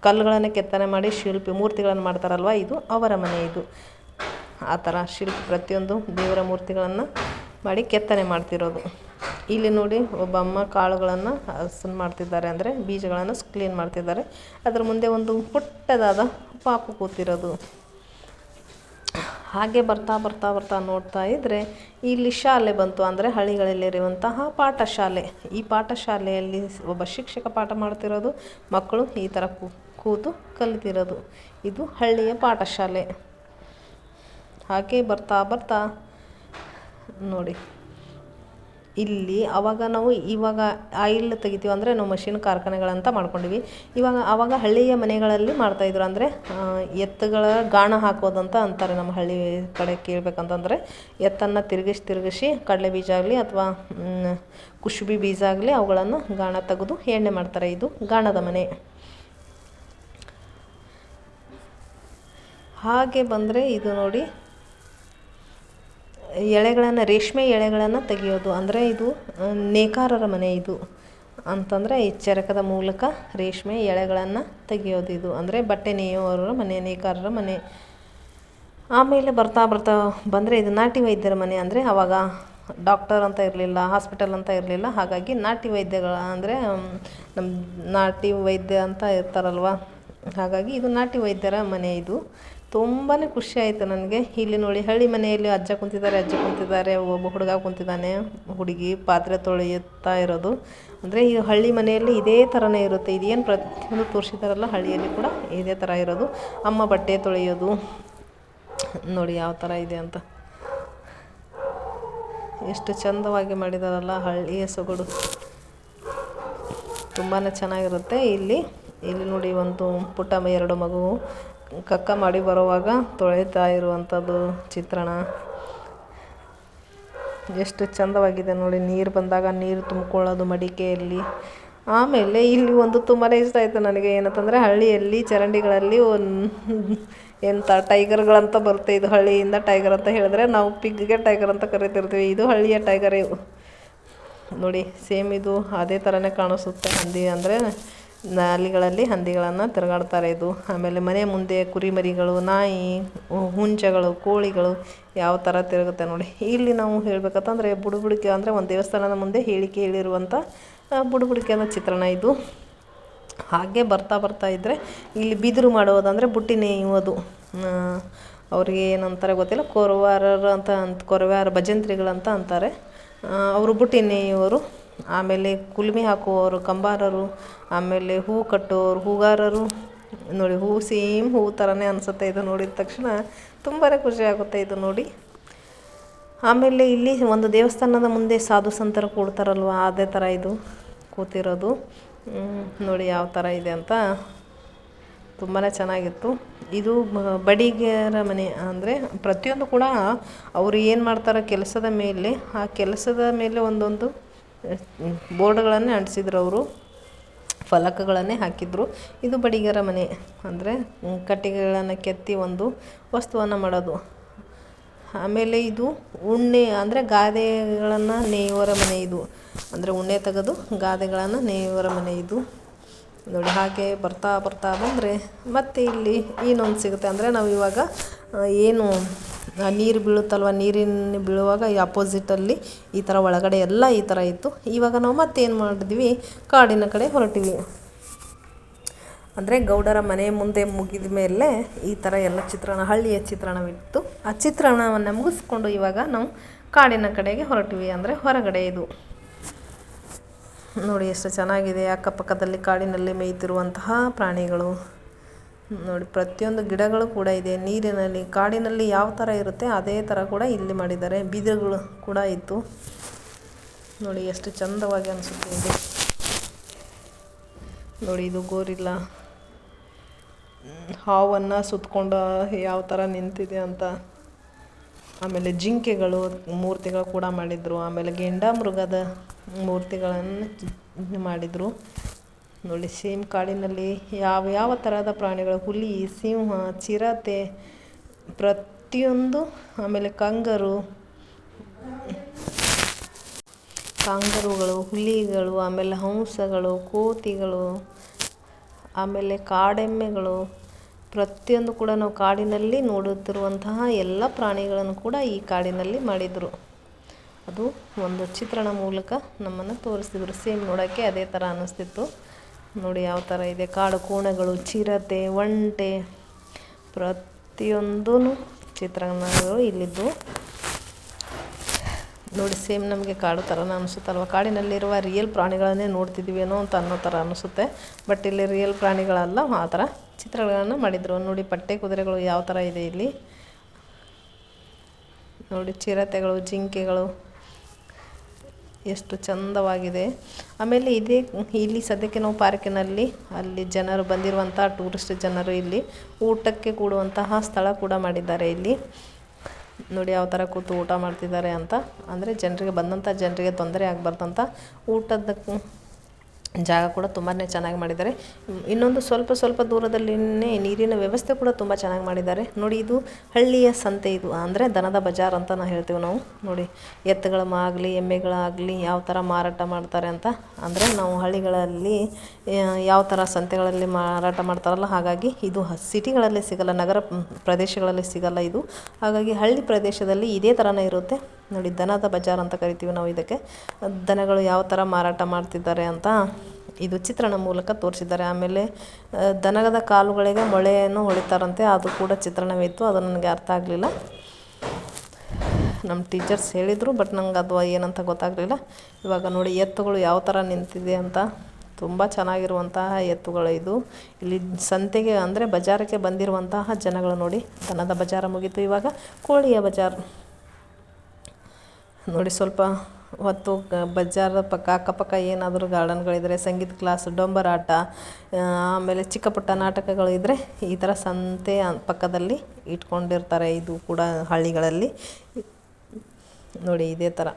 ಕಲ್ಲುಗಳನ್ನು ಕೆತ್ತನೆ ಮಾಡಿ ಮೂರ್ತಿಗಳನ್ನು ಮಾಡ್ತಾರಲ್ವ, ಇದು ಅವರ ಮನೆ. ಇದು ಆ ಥರ ಪ್ರತಿಯೊಂದು ದೇವರ ಮೂರ್ತಿಗಳನ್ನು ಮಾಡಿ ಕೆತ್ತನೆ ಮಾಡ್ತಿರೋದು. ಇಲ್ಲಿ ನೋಡಿ, ಒಬ್ಬ ಅಮ್ಮ ಕಾಳುಗಳನ್ನು ಹಸನು ಮಾಡ್ತಿದ್ದಾರೆ, ಅಂದರೆ ಬೀಜಗಳನ್ನು ಕ್ಲೀನ್ ಮಾಡ್ತಿದ್ದಾರೆ. ಅದರ ಮುಂದೆ ಒಂದು ಪುಟ್ಟದಾದ ಪಾಪು ಕೂತಿರೋದು. ಹಾಗೆ ಬರ್ತಾ ನೋಡ್ತಾ ಇದ್ದರೆ ಇಲ್ಲಿ ಶಾಲೆ ಬಂತು, ಅಂದರೆ ಹಳ್ಳಿಗಳಲ್ಲಿರುವಂತಹ ಪಾಠಶಾಲೆ. ಈ ಪಾಠಶಾಲೆಯಲ್ಲಿ ಒಬ್ಬ ಶಿಕ್ಷಕ ಪಾಠ ಮಾಡ್ತಿರೋದು, ಮಕ್ಕಳು ಈ ಥರ ಕೂತು ಕಲಿತಿರೋದು. ಇದು ಹಳ್ಳಿಯ ಪಾಠಶಾಲೆ. ಹಾಗೆ ಬರ್ತಾ ನೋಡಿ, ಇಲ್ಲಿ ಇವಾಗ ಆಯಿಲ್ ತೆಗಿತೀವಿ ಅಂದರೆ ನಾವು ಮಷಿನ್ ಕಾರ್ಖಾನೆಗಳಂತ ಮಾಡ್ಕೊಂಡಿವಿ. ಆವಾಗ ಹಳ್ಳಿಯ ಮನೆಗಳಲ್ಲಿ ಮಾಡ್ತಾಯಿದ್ರು, ಅಂದರೆ ಎತ್ತುಗಳ ಗಾಣ ಹಾಕೋದಂತ ಅಂತಾರೆ ನಮ್ಮ ಹಳ್ಳಿ ಕಡೆ. ಕೇಳಬೇಕಂತಂದರೆ ಎತ್ತನ್ನು ತಿರುಗಿಸಿ ಕಡಲೆ ಬೀಜ ಆಗಲಿ ಅಥವಾ ಕುಶುಬಿ ಬೀಜ ಆಗಲಿ ಅವುಗಳನ್ನು ಗಾಣ ತೆಗೆದು ಎಣ್ಣೆ ಮಾಡ್ತಾರೆ. ಇದು ಗಾಣದ ಮನೆ. ಹಾಗೆ ಬಂದರೆ ಇದು ನೋಡಿ, ರೇಷ್ಮೆ ಎಳೆಗಳನ್ನು ತೆಗೆಯೋದು, ಅಂದರೆ ಇದು ನೇಕಾರರ ಮನೆ. ಇದು ಅಂತಂದರೆ ಈ ಚರಕದ ಮೂಲಕ ರೇಷ್ಮೆ ಎಳೆಗಳನ್ನು ತೆಗೆಯೋದು. ಇದು ಅಂದರೆ ಬಟ್ಟೆ ನೇಯೋರ ಮನೆ, ನೇಕಾರರ ಮನೆ. ಆಮೇಲೆ ಬರ್ತಾ ಬಂದರೆ ಇದು ನಾಟಿ ವೈದ್ಯರ ಮನೆ. ಅಂದರೆ ಆವಾಗ ಡಾಕ್ಟರ್ ಅಂತ ಇರಲಿಲ್ಲ, ಹಾಸ್ಪಿಟಲ್ ಅಂತ ಇರಲಿಲ್ಲ, ಹಾಗಾಗಿ ನಾಟಿ ವೈದ್ಯಗಳ ಅಂದರೆ ನಮ್ಮ ನಾಟಿ ವೈದ್ಯ ಅಂತ ಇರ್ತಾರಲ್ವ, ಹಾಗಾಗಿ ಇದು ನಾಟಿ ವೈದ್ಯರ ಮನೆ. ಇದು ತುಂಬಾ ಖುಷಿ ಆಯಿತು ನನಗೆ. ಇಲ್ಲಿ ನೋಡಿ ಹಳ್ಳಿ ಮನೆಯಲ್ಲಿ ಅಜ್ಜ ಕುಂತಿದ್ದಾರೆ, ಒಬ್ಬ ಹುಡುಗ ಕುಂತಿದ್ದಾನೆ, ಹುಡುಗಿ ಪಾತ್ರೆ ತೊಳೆಯುತ್ತಾ ಇರೋದು. ಅಂದರೆ ಈ ಹಳ್ಳಿ ಮನೆಯಲ್ಲಿ ಇದೇ ಥರನೇ ಇರುತ್ತೆ. ಇದೇನು ಪ್ರತಿಯೊಂದು ತೋರಿಸಿದಾರಲ್ಲ ಹಳ್ಳಿಯಲ್ಲಿ ಕೂಡ ಇದೇ ಥರ ಇರೋದು. ಅಮ್ಮ ಬಟ್ಟೆ ತೊಳೆಯೋದು ನೋಡಿ ಯಾವ ಥರ ಇದೆ ಅಂತ, ಎಷ್ಟು ಚಂದವಾಗಿ ಮಾಡಿದಾರಲ್ಲ ಹಳ್ಳಿಯ ಸೊಗಡು, ತುಂಬಾ ಚೆನ್ನಾಗಿರುತ್ತೆ. ಇಲ್ಲಿ ನೋಡಿ ಒಂದು ಪುಟ್ಟ 2 ಮಗು ಕಕ್ಕ ಮಾಡಿ ಬರುವಾಗ ತೊಳಿತಾ ಇರುವಂಥದ್ದು ಚಿತ್ರಣ ಎಷ್ಟು ಚಂದವಾಗಿದೆ ನೋಡಿ. ನೀರು ಬಂದಾಗ ನೀರು ತುಂಬಿಕೊಳ್ಳೋದು ಮಡಿಕೆಯಲ್ಲಿ. ಆಮೇಲೆ ಇಲ್ಲಿ ಒಂದು ತುಂಬಾ ಇಷ್ಟ ಆಯಿತು ನನಗೆ, ಏನಂತಂದರೆ ಹಳ್ಳಿಯಲ್ಲಿ ಚರಂಡಿಗಳಲ್ಲಿ ಎಂಥ ಟೈಗರ್ಗಳಂತ ಬರುತ್ತೆ. ಇದು ಹಳ್ಳಿಯಿಂದ ಟೈಗರ್ ಅಂತ ಹೇಳಿದ್ರೆ ನಾವು ಪಿಗ್ಗೆ ಟೈಗರ್ ಅಂತ ಕರಿತಿರ್ತೀವಿ. ಇದು ಹಳ್ಳಿಯ ಟೈಗರ್ ನೋಡಿ. ಸೇಮ್ ಇದು ಅದೇ ಥರನೇ ಕಾಣಿಸುತ್ತೆ. ಹಂದಿ ಅಂದರೆ ನಾಲಿಗಳಲ್ಲಿ ಹಂದಿಗಳನ್ನು ತಿರುಗಾಡ್ತಾರೆ ಇದು. ಆಮೇಲೆ ಮನೆ ಮುಂದೆ ಕುರಿಮರಿಗಳು, ನಾಯಿ, ಹುಂಚಗಳು, ಕೋಳಿಗಳು ಯಾವ ಥರ ತಿರುಗುತ್ತೆ ನೋಡಿ. ಇಲ್ಲಿ ನಾವು ಹೇಳಬೇಕಂತಂದರೆ ಬುಡುಬುಡಿಕೆ ಅಂದರೆ ಒಂದು ದೇವಸ್ಥಾನದ ಮುಂದೆ ಹೇಳಿರುವಂಥ ಬುಡುಬುಡಿಕೆ ಅನ್ನೋ ಚಿತ್ರಣ ಇದು. ಹಾಗೆ ಬರ್ತಾ ಇದ್ದರೆ ಇಲ್ಲಿ ಬಿದಿರು ಮಾಡೋದಂದರೆ ಬುಟ್ಟಿ ನೇಯುವುದು, ಅವ್ರಿಗೆ ಏನಂತಾರೆ ಗೊತ್ತಿಲ್ಲ, ಕೊರವಾರ ಭಜಂತ್ರಿಗಳಂತ ಅಂತಾರೆ. ಅವರು ಬುಟ್ಟಿ ನೇಯುವವರು. ಆಮೇಲೆ ಕುಲ್ಮೆ ಹಾಕುವವರು ಕಂಬಾರರು. ಆಮೇಲೆ ಹೂ ಕಟ್ಟುವವರು ಹೂಗಾರರು ನೋಡಿ. ಹೂ ಸೇಮ್ ಹೂ ಥರನೇ ಅನಿಸುತ್ತೆ ಇದು ನೋಡಿದ ತಕ್ಷಣ, ತುಂಬಾ ಖುಷಿ ಆಗುತ್ತೆ ಇದು ನೋಡಿ. ಆಮೇಲೆ ಇಲ್ಲಿ ಒಂದು ದೇವಸ್ಥಾನದ ಮುಂದೆ ಸಾಧು ಸಂತರು ಕೂಡ್ತಾರಲ್ವ, ಅದೇ ಥರ ಇದು ಕೂತಿರೋದು ನೋಡಿ ಯಾವ ಥರ ಇದೆ ಅಂತ. ತುಂಬಾ ಚೆನ್ನಾಗಿತ್ತು. ಇದು ಬಡಿಗರ ಮನೆ. ಅಂದರೆ ಪ್ರತಿಯೊಂದು ಕೂಡ ಅವರು ಏನು ಮಾಡ್ತಾರೆ ಕೆಲಸದ ಮೇಲೆ, ಆ ಕೆಲಸದ ಮೇಲೆ ಒಂದೊಂದು ಬೋರ್ಡ್ಗಳನ್ನೇ ಅಂಟಿಸಿದ್ರು ಅವರು, ಫಲಕಗಳನ್ನೇ ಹಾಕಿದ್ರು. ಇದು ಬಡಿಗರ ಮನೆ ಅಂದರೆ ಕಟ್ಟಿಗೆಗಳನ್ನು ಕೆತ್ತಿ ಒಂದು ವಸ್ತುವನ್ನು ಮಾಡೋದು. ಆಮೇಲೆ ಇದು ಉಣ್ಣೆ ಅಂದರೆ ಗಾದೆಗಳನ್ನು ನೇಯುವರ ಮನೆ ಇದು. ಅಂದರೆ ಉಣ್ಣೆ ತೆಗೆದು ಗಾದೆಗಳನ್ನು ನೇಯುವರ ಮನೆ ಇದು ನೋಡಿ. ಹಾಗೆ ಬರ್ತಾ ಬಂದರೆ ಮತ್ತೆ ಇಲ್ಲಿ ಇನ್ನೊಂದು ಸಿಗುತ್ತೆ. ಅಂದರೆ ನಾವು ಇವಾಗ ಏನು ನೀರು ಬೀಳುತ್ತಲ್ವ, ನೀರಿನ ಬೀಳುವಾಗ ಈ ಅಪೋಸಿಟಲ್ಲಿ ಈ ಥರ ಒಳಗಡೆ ಎಲ್ಲ ಈ ಥರ ಇತ್ತು. ಇವಾಗ ನಾವು ಮತ್ತೇನು ಮಾಡಿದ್ವಿ, ಕಾಡಿನ ಕಡೆ ಹೊರಟಿವಿ. ಅಂದರೆ ಗೌಡರ ಮನೆ ಮುಂದೆ ಮುಗಿದ ಮೇಲೆ ಈ ಥರ ಎಲ್ಲ ಚಿತ್ರಣ, ಹಳ್ಳಿಯ ಚಿತ್ರಣವಿತ್ತು. ಆ ಚಿತ್ರಣವನ್ನು ಮುಗಿಸ್ಕೊಂಡು ಇವಾಗ ನಾವು ಕಾಡಿನ ಕಡೆಗೆ ಹೊರಟಿವಿ. ಅಂದರೆ ಹೊರಗಡೆ ಇದು ನೋಡಿ ಎಷ್ಟು ಚೆನ್ನಾಗಿದೆ. ಅಕ್ಕಪಕ್ಕದಲ್ಲಿ ಕಾಡಿನಲ್ಲಿ ಮೇಯ್ತಿರುವಂತಹ ಪ್ರಾಣಿಗಳು ನೋಡಿ. ಪ್ರತಿಯೊಂದು ಗಿಡಗಳು ಕೂಡ ಇದೆ ನೀರಿನಲ್ಲಿ. ಕಾಡಿನಲ್ಲಿ ಯಾವ ಥರ ಇರುತ್ತೆ ಅದೇ ಥರ ಕೂಡ ಇಲ್ಲಿ ಮಾಡಿದ್ದಾರೆ. ಬಿದಿರುಗಳು ಕೂಡ ಇತ್ತು ನೋಡಿ. ಎಷ್ಟು ಚಂದವಾಗಿ ಅನಿಸುತ್ತೆ ಇದು ನೋಡಿ. ಇದು ಗೋರಿಲ್ಲ ಹಾವನ್ನು ಸುತ್ತಕೊಂಡು ಯಾವ ಥರ ನಿಂತಿದೆ ಅಂತ. ಆಮೇಲೆ ಜಿಂಕೆಗಳು ಮೂರ್ತಿಗಳು ಕೂಡ ಮಾಡಿದರು. ಆಮೇಲೆ ಗೆಂಡಾಮೃಗದ ಮೂರ್ತಿಗಳನ್ನು ಮಾಡಿದರು ನೋಡಿ. ಸೇಮ್ ಕಾಡಿನಲ್ಲಿ ಯಾವ ಥರದ ಪ್ರಾಣಿಗಳು, ಹುಲಿ, ಸಿಂಹ, ಚಿರತೆ ಪ್ರತಿಯೊಂದು. ಆಮೇಲೆ ಕಾಂಗರುಗಳು, ಹುಲಿಗಳು, ಆಮೇಲೆ ಹಂಸಗಳು, ಕೋತಿಗಳು, ಆಮೇಲೆ ಕಾಡೆಮ್ಮೆಗಳು ಪ್ರತಿಯೊಂದು ಕೂಡ ನಾವು ಕಾಡಿನಲ್ಲಿ ನೋಡುತ್ತಿರುವಂತಹ ಎಲ್ಲ ಪ್ರಾಣಿಗಳನ್ನು ಕೂಡ ಈ ಕಾಡಿನಲ್ಲಿ ಮಾಡಿದರು. ಅದು ಒಂದು ಚಿತ್ರಣ ಮೂಲಕ ನಮ್ಮನ್ನು ತೋರಿಸ್ತಿದ್ರು. ಸೇಮ್ ನೋಡೋಕ್ಕೆ ಅದೇ ಥರ ಅನ್ನಿಸ್ತಿತ್ತು ನೋಡಿ. ಯಾವ ಥರ ಇದೆ ಕಾಡು ಕೋಣಗಳು, ಚಿರತೆ, ಒಂಟೆ ಪ್ರತಿಯೊಂದೂ ಚಿತ್ರಣಗಳು ಇಲ್ಲಿದ್ದು ನೋಡಿ. ಸೇಮ್ ನಮಗೆ ಕಾಡು ಥರನ ಅನಿಸುತ್ತಲ್ವ. ಕಾಡಿನಲ್ಲಿರುವ ರಿಯಲ್ ಪ್ರಾಣಿಗಳನ್ನೇ ನೋಡ್ತಿದ್ವಿ ಏನೋ ಅಂತ ಅನ್ನೋ ಥರ ಅನಿಸುತ್ತೆ. ಬಟ್ ಇಲ್ಲಿ ರಿಯಲ್ ಪ್ರಾಣಿಗಳಲ್ಲ, ಆ ಥರ ಚಿತ್ರಗಳನ್ನು ಮಾಡಿದರು ನೋಡಿ. ಪಟ್ಟೆ ಕುದುರೆಗಳು ಯಾವ ಥರ ಇದೆ ಇಲ್ಲಿ ನೋಡಿ. ಚಿರತೆಗಳು, ಜಿಂಕೆಗಳು ಎಷ್ಟು ಚಂದವಾಗಿದೆ. ಆಮೇಲೆ ಇಲ್ಲಿ ಸದ್ಯಕ್ಕೆ ನಾವು ಪಾರ್ಕಿನಲ್ಲಿ ಅಲ್ಲಿ ಜನರು ಬಂದಿರುವಂಥ ಟೂರಿಸ್ಟ್ ಜನರು ಇಲ್ಲಿ ಊಟಕ್ಕೆ ಕೂಡುವಂತಹ ಸ್ಥಳ ಕೂಡ ಮಾಡಿದ್ದಾರೆ ಇಲ್ಲಿ ನೋಡಿ. ಯಾವ ಥರ ಕೂತು ಊಟ ಮಾಡ್ತಿದ್ದಾರೆ ಅಂತ. ಅಂದರೆ ಬಂದಂಥ ಜನರಿಗೆ ತೊಂದರೆ ಆಗಬಾರ್ದಂತ ಊಟದ ಜಾಗ ಕೂಡ ತುಂಬಾ ಚೆನ್ನಾಗಿ ಮಾಡಿದ್ದಾರೆ. ಇನ್ನೊಂದು ಸ್ವಲ್ಪ ದೂರದಲ್ಲಿನೇ ನೀರಿನ ವ್ಯವಸ್ಥೆ ಕೂಡ ತುಂಬ ಚೆನ್ನಾಗಿ ಮಾಡಿದ್ದಾರೆ ನೋಡಿ. ಇದು ಹಳ್ಳಿಯ ಸಂತೆ ಇದು. ಅಂದರೆ ದನದ ಬಜಾರ್ ಅಂತ ನಾವು ಹೇಳ್ತೀವಿ ನಾವು ನೋಡಿ. ಎತ್ತುಗಳಾಗಲಿ ಎಮ್ಮೆಗಳಾಗಲಿ ಯಾವ ಥರ ಮಾರಾಟ ಮಾಡ್ತಾರೆ ಅಂತ. ಅಂದರೆ ನಾವು ಹಳ್ಳಿಗಳಲ್ಲಿ ಯಾವ ಥರ ಸಂತೆಗಳಲ್ಲಿ ಮಾರಾಟ ಮಾಡ್ತಾರಲ್ಲ, ಹಾಗಾಗಿ ಇದು ಸಿಟಿಗಳಲ್ಲಿ ಸಿಗಲ್ಲ, ನಗರ ಪ್ರದೇಶಗಳಲ್ಲಿ ಸಿಗಲ್ಲ ಇದು. ಹಾಗಾಗಿ ಹಳ್ಳಿ ಪ್ರದೇಶದಲ್ಲಿ ಇದೇ ಥರನೇ ಇರುತ್ತೆ ನೋಡಿ. ದನದ ಬಜಾರ್ ಅಂತ ಕರಿತೀವಿ ನಾವು ಇದಕ್ಕೆ. ದನಗಳು ಯಾವ ಥರ ಮಾರಾಟ ಮಾಡ್ತಿದ್ದಾರೆ ಅಂತ ಇದು ಚಿತ್ರಣ ಮೂಲಕ ತೋರಿಸಿದ್ದಾರೆ. ಆಮೇಲೆ ದನದ ಕಾಲುಗಳಿಗೆ ಮೊಳೆಯನ್ನು ಹೊಳಿತಾರಂತೆ, ಅದು ಕೂಡ ಚಿತ್ರಣವಿತ್ತು. ಅದು ನನಗೆ ಅರ್ಥ ಆಗಲಿಲ್ಲ. ನಮ್ಮ ಟೀಚರ್ಸ್ ಹೇಳಿದರು, ಬಟ್ ನಂಗೆ ಅದು ಏನಂತ ಗೊತ್ತಾಗಲಿಲ್ಲ. ಇವಾಗ ನೋಡಿ ಎತ್ತುಗಳು ಯಾವ ಥರ ನಿಂತಿದೆ ಅಂತ. ತುಂಬ ಚೆನ್ನಾಗಿರುವಂತಹ ಎತ್ತುಗಳು ಇದು. ಇಲ್ಲಿ ಸಂತೆಗೆ ಅಂದರೆ ಬಜಾರಕ್ಕೆ ಬಂದಿರುವಂತಹ ಜನಗಳು ನೋಡಿ. ದನದ ಬಜಾರ ಮುಗೀತು, ಇವಾಗ ಕೋಳಿಯ ಬಜಾರ್ ನೋಡಿ. ಸ್ವಲ್ಪ ಹೊತ್ತು ಬಜಾರದ ಪಕ್ಕ ಅಕ್ಕಪಕ್ಕ ಏನಾದರೂ ಗಾರ್ಡನ್ಗಳಿದ್ರೆ, ಸಂಗೀತ ಕ್ಲಾಸ್, ಡೊಂಬರಾಟ, ಆಮೇಲೆ ಚಿಕ್ಕ ಪುಟ್ಟ ನಾಟಕಗಳು ಇದ್ದರೆ ಈ ಥರ ಸಂತೆ ಪಕ್ಕದಲ್ಲಿ ಇಟ್ಕೊಂಡಿರ್ತಾರೆ. ಇದು ಕೂಡ ಹಳ್ಳಿಗಳಲ್ಲಿ ನೋಡಿ ಇದೇ ಥರ.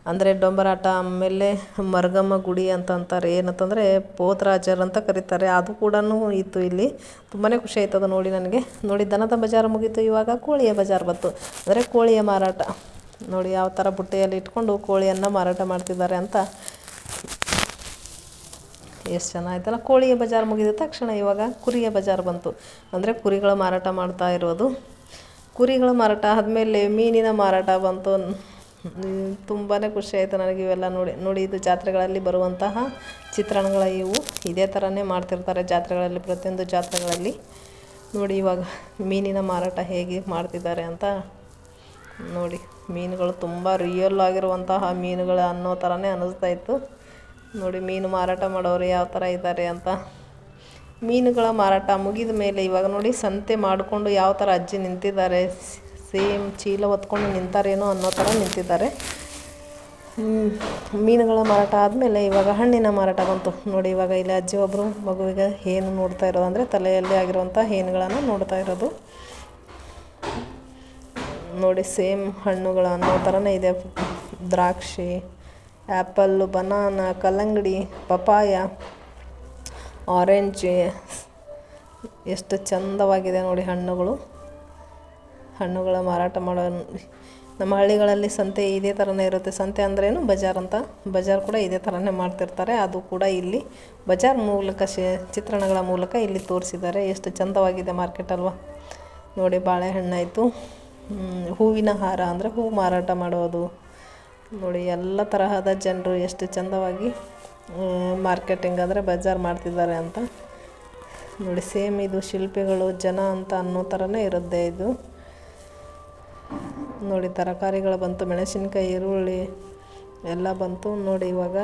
ಅಂದರೆ ಡೊಂಬರಾಟ, ಆಮೇಲೆ ಮರ್ಗಮ್ಮ ಗುಡಿ ಅಂತ ಅಂತಾರೆ. ಏನಂತಂದರೆ ಪೋತರಾಜರು ಅಂತ ಕರೀತಾರೆ. ಅದು ಕೂಡ ಇತ್ತು ಇಲ್ಲಿ. ತುಂಬಾ ಖುಷಿ ಆಯ್ತದ ನೋಡಿ ನನಗೆ. ನೋಡಿ ದನದ ಬಜಾರ್ ಮುಗೀತು, ಇವಾಗ ಕೋಳಿಯ ಬಜಾರ್ ಬಂತು. ಅಂದರೆ ಕೋಳಿಯ ಮಾರಾಟ ನೋಡಿ. ಯಾವ ಥರ ಬುಟ್ಟೆಯಲ್ಲಿ ಇಟ್ಕೊಂಡು ಕೋಳಿಯನ್ನು ಮಾರಾಟ ಮಾಡ್ತಿದ್ದಾರೆ ಅಂತ. ಎಷ್ಟು ಚೆನ್ನಾಯ್ತಲ್ಲ. ಕೋಳಿಯ ಬಜಾರ್ ಮುಗಿದ ತಕ್ಷಣ ಇವಾಗ ಕುರಿಯ ಬಜಾರ್ ಬಂತು. ಅಂದರೆ ಕುರಿಗಳ ಮಾರಾಟ ಮಾಡ್ತಾ ಇರೋದು. ಕುರಿಗಳ ಮಾರಾಟ ಆದಮೇಲೆ ಮೀನಿನ ಮಾರಾಟ ಬಂತು. ತುಂಬಾ ಖುಷಿ ಆಯಿತು ನನಗೆ ಇವೆಲ್ಲ ನೋಡಿ. ನೋಡಿ ಇದು ಜಾತ್ರೆಗಳಲ್ಲಿ ಬರುವಂತಹ ಚಿತ್ರಣಗಳ ಇವು. ಇದೇ ಥರನೇ ಮಾಡ್ತಿರ್ತಾರೆ ಜಾತ್ರೆಗಳಲ್ಲಿ, ಪ್ರತಿಯೊಂದು ಜಾತ್ರೆಗಳಲ್ಲಿ. ನೋಡಿ ಇವಾಗ ಮೀನಿನ ಮಾರಾಟ ಹೇಗೆ ಮಾಡ್ತಿದ್ದಾರೆ ಅಂತ ನೋಡಿ. ಮೀನುಗಳು ತುಂಬ ರಿಯಲ್ ಆಗಿರುವಂತಹ ಮೀನುಗಳು ಅನ್ನೋ ಥರನೇ ಅನ್ನಿಸ್ತಾ ಇತ್ತು ನೋಡಿ. ಮೀನು ಮಾರಾಟ ಮಾಡೋರು ಯಾವ ಥರ ಇದ್ದಾರೆ ಅಂತ. ಮೀನುಗಳ ಮಾರಾಟ ಮುಗಿದ ಮೇಲೆ ಇವಾಗ ನೋಡಿ ಸಂತೆ ಮಾಡಿಕೊಂಡು ಯಾವ ಥರ ಅಜ್ಜಿ ನಿಂತಿದ್ದಾರೆ. ಸೇಮ್ ಚೀಲ ಹೊತ್ಕೊಂಡು ನಿಂತಾರೇನೋ ಅನ್ನೋ ಥರ ನಿಂತಿದ್ದಾರೆ. ಮೀನುಗಳ ಮಾರಾಟ ಆದಮೇಲೆ ಇವಾಗ ಹಣ್ಣಿನ ಮಾರಾಟ ಬಂತು ನೋಡಿ. ಇವಾಗ ಇಲ್ಲಿ ಅಜ್ಜಿ ಒಬ್ಬರು ಮಗುವಿಗೆ ಏನು ನೋಡ್ತಾ ಇರೋದು ಅಂದರೆ ತಲೆಯಲ್ಲಿ ಆಗಿರುವಂಥ ಹೇನುಗಳನ್ನು ನೋಡ್ತಾ ಇರೋದು ನೋಡಿ. ಸೇಮ್ ಹಣ್ಣುಗಳು ಅನ್ನೋ ಥರನೇ ಇದೆ. ದ್ರಾಕ್ಷಿ, ಆ್ಯಪಲ್ಲು, ಬನಾನಾ, ಕಲ್ಲಂಗಡಿ, ಪಪಾಯ, ಆರೆಂಜ್, ಎಷ್ಟು ಚಂದವಾಗಿದೆ ನೋಡಿ ಹಣ್ಣುಗಳ ಮಾರಾಟ ಮಾಡೋ. ನಮ್ಮ ಹಳ್ಳಿಗಳಲ್ಲಿ ಸಂತೆ ಇದೇ ಥರನೇ ಇರುತ್ತೆ. ಸಂತೆ ಅಂದ್ರೇನು ಬಜಾರ್ ಅಂತ. ಬಜಾರ್ ಕೂಡ ಇದೇ ಥರನೇ ಮಾಡ್ತಿರ್ತಾರೆ. ಅದು ಕೂಡ ಇಲ್ಲಿ ಬಜಾರ್ ಮೂಲಕ ಚಿತ್ರಣಗಳ ಮೂಲಕ ಇಲ್ಲಿ ತೋರಿಸಿದ್ದಾರೆ. ಎಷ್ಟು ಚಂದವಾಗಿದೆ ಮಾರ್ಕೆಟ್ ಅಲ್ವಾ ನೋಡಿ. ಬಾಳೆಹಣ್ಣಾಯಿತು, ಹೂವಿನ ಹಾರ ಅಂದರೆ ಹೂ ಮಾರಾಟ ಮಾಡೋದು ನೋಡಿ. ಎಲ್ಲ ತರಹದ ಜನರು ಎಷ್ಟು ಚಂದವಾಗಿ ಮಾರ್ಕೆಟಿಂಗ್ ಅಂದರೆ ಬಜಾರ್ ಮಾಡ್ತಿದ್ದಾರೆ ಅಂತ ನೋಡಿ. ಸೇಮ್ ಇದು ಶಿಲ್ಪಿಗಳು ಜನ ಅಂತ ಅನ್ನೋ ಥರನೇ ಇರುತ್ತೆ ಇದು ನೋಡಿ. ತರಕಾರಿಗಳು ಬಂತು, ಮೆಣಸಿನ್ಕಾಯಿ, ಈರುಳ್ಳಿ ಎಲ್ಲ ಬಂತು ನೋಡಿ. ಇವಾಗ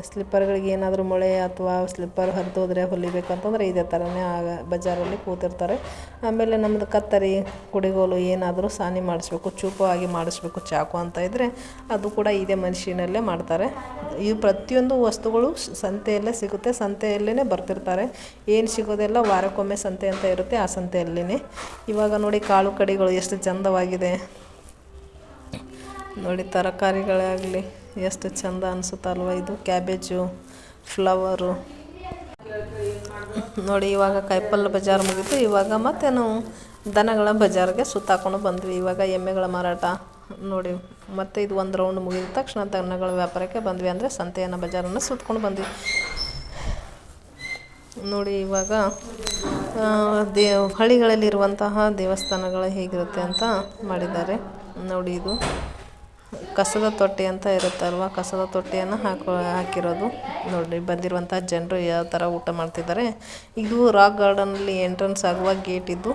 ಸ್ಲಿಪ್ಪರ್ಗಳಿಗೆ ಏನಾದರೂ ಮೊಳೆ ಅಥವಾ ಸ್ಲಿಪ್ಪರ್ ಹರಿದೋದ್ರೆ ಹೊಲಿಬೇಕಂತಂದ್ರೆ ಇದೇ ಥರನೇ ಬಜಾರಲ್ಲಿ ಕೂತಿರ್ತಾರೆ. ಆಮೇಲೆ ನಮ್ಮದು ಕತ್ತರಿ, ಕುಡಿಗೋಲು ಏನಾದರೂ ಸಾನಿ ಮಾಡಿಸ್ಬೇಕು, ಚೂಪು ಆಗಿ ಮಾಡಿಸ್ಬೇಕು, ಚಾಕು ಅಂತ ಇದ್ದರೆ ಅದು ಕೂಡ ಇದೇ ಮಷೀನಲ್ಲೇ ಮಾಡ್ತಾರೆ. ಈ ಪ್ರತಿಯೊಂದು ವಸ್ತುಗಳು ಸಂತೆಯಲ್ಲೇ ಸಿಗುತ್ತೆ. ಸಂತೆಯಲ್ಲೇ ಬರ್ತಿರ್ತಾರೆ. ಏನು ಸಿಗೋದೆಲ್ಲ ವಾರಕ್ಕೊಮ್ಮೆ ಸಂತೆ ಅಂತ ಇರುತ್ತೆ, ಆ ಸಂತೆಯಲ್ಲೇ. ಇವಾಗ ನೋಡಿ ಕಾಳು ಕಡಿಗಳು ಎಷ್ಟು ಚಂದವಾಗಿದೆ ನೋಡಿ. ತರಕಾರಿಗಳಾಗಲಿ ಎಷ್ಟು ಚಂದ ಅನಿಸುತ್ತಲ್ವ. ಇದು ಕ್ಯಾಬೇಜು, ಫ್ಲವರು ನೋಡಿ. ಇವಾಗ ಕಾಯಿಪಲ್ಲೆ ಬಜಾರ್ ಮುಗಿತು. ಇವಾಗ ಮತ್ತೆ ನಾವು ದನಗಳ ಬಜಾರ್ಗೆ ಸುತ್ತಾಕೊಂಡು ಬಂದ್ವಿ. ಇವಾಗ ಎಮ್ಮೆಗಳ ಮಾರಾಟ ನೋಡಿ. ಮತ್ತೆ ಇದು ಒಂದು ರೌಂಡ್ ಮುಗಿದ ತಕ್ಷಣ ದನಗಳ ವ್ಯಾಪಾರಕ್ಕೆ ಬಂದ್ವಿ. ಅಂದರೆ ಸಂತೆಯನ್ನು ಬಜಾರನ್ನು ಸುತ್ಕೊಂಡು ಬಂದ್ವಿ ನೋಡಿ. ಇವಾಗ ಹಳ್ಳಿಗಳಲ್ಲಿರುವಂತಹ ದೇವಸ್ಥಾನಗಳು ಹೇಗಿರುತ್ತೆ ಅಂತ ಮಾಡಿದ್ದಾರೆ ನೋಡಿ. ಇದು ಕಸದ ತೊಟ್ಟಿ ಅಂತ ಇರುತ್ತಲ್ವ, ಕಸದ ತೊಟ್ಟಿಯನ್ನು ಹಾಕಿರೋದು ನೋಡಿ. ಬಂದಿರುವಂಥ ಜನರು ಯಾವ ಥರ ಊಟ ಮಾಡ್ತಿದ್ದಾರೆ. ಇದು ರಾಕ್ ಗಾರ್ಡನಲ್ಲಿ ಎಂಟ್ರೆನ್ಸ್ ಆಗುವ ಗೇಟ್. ಇದು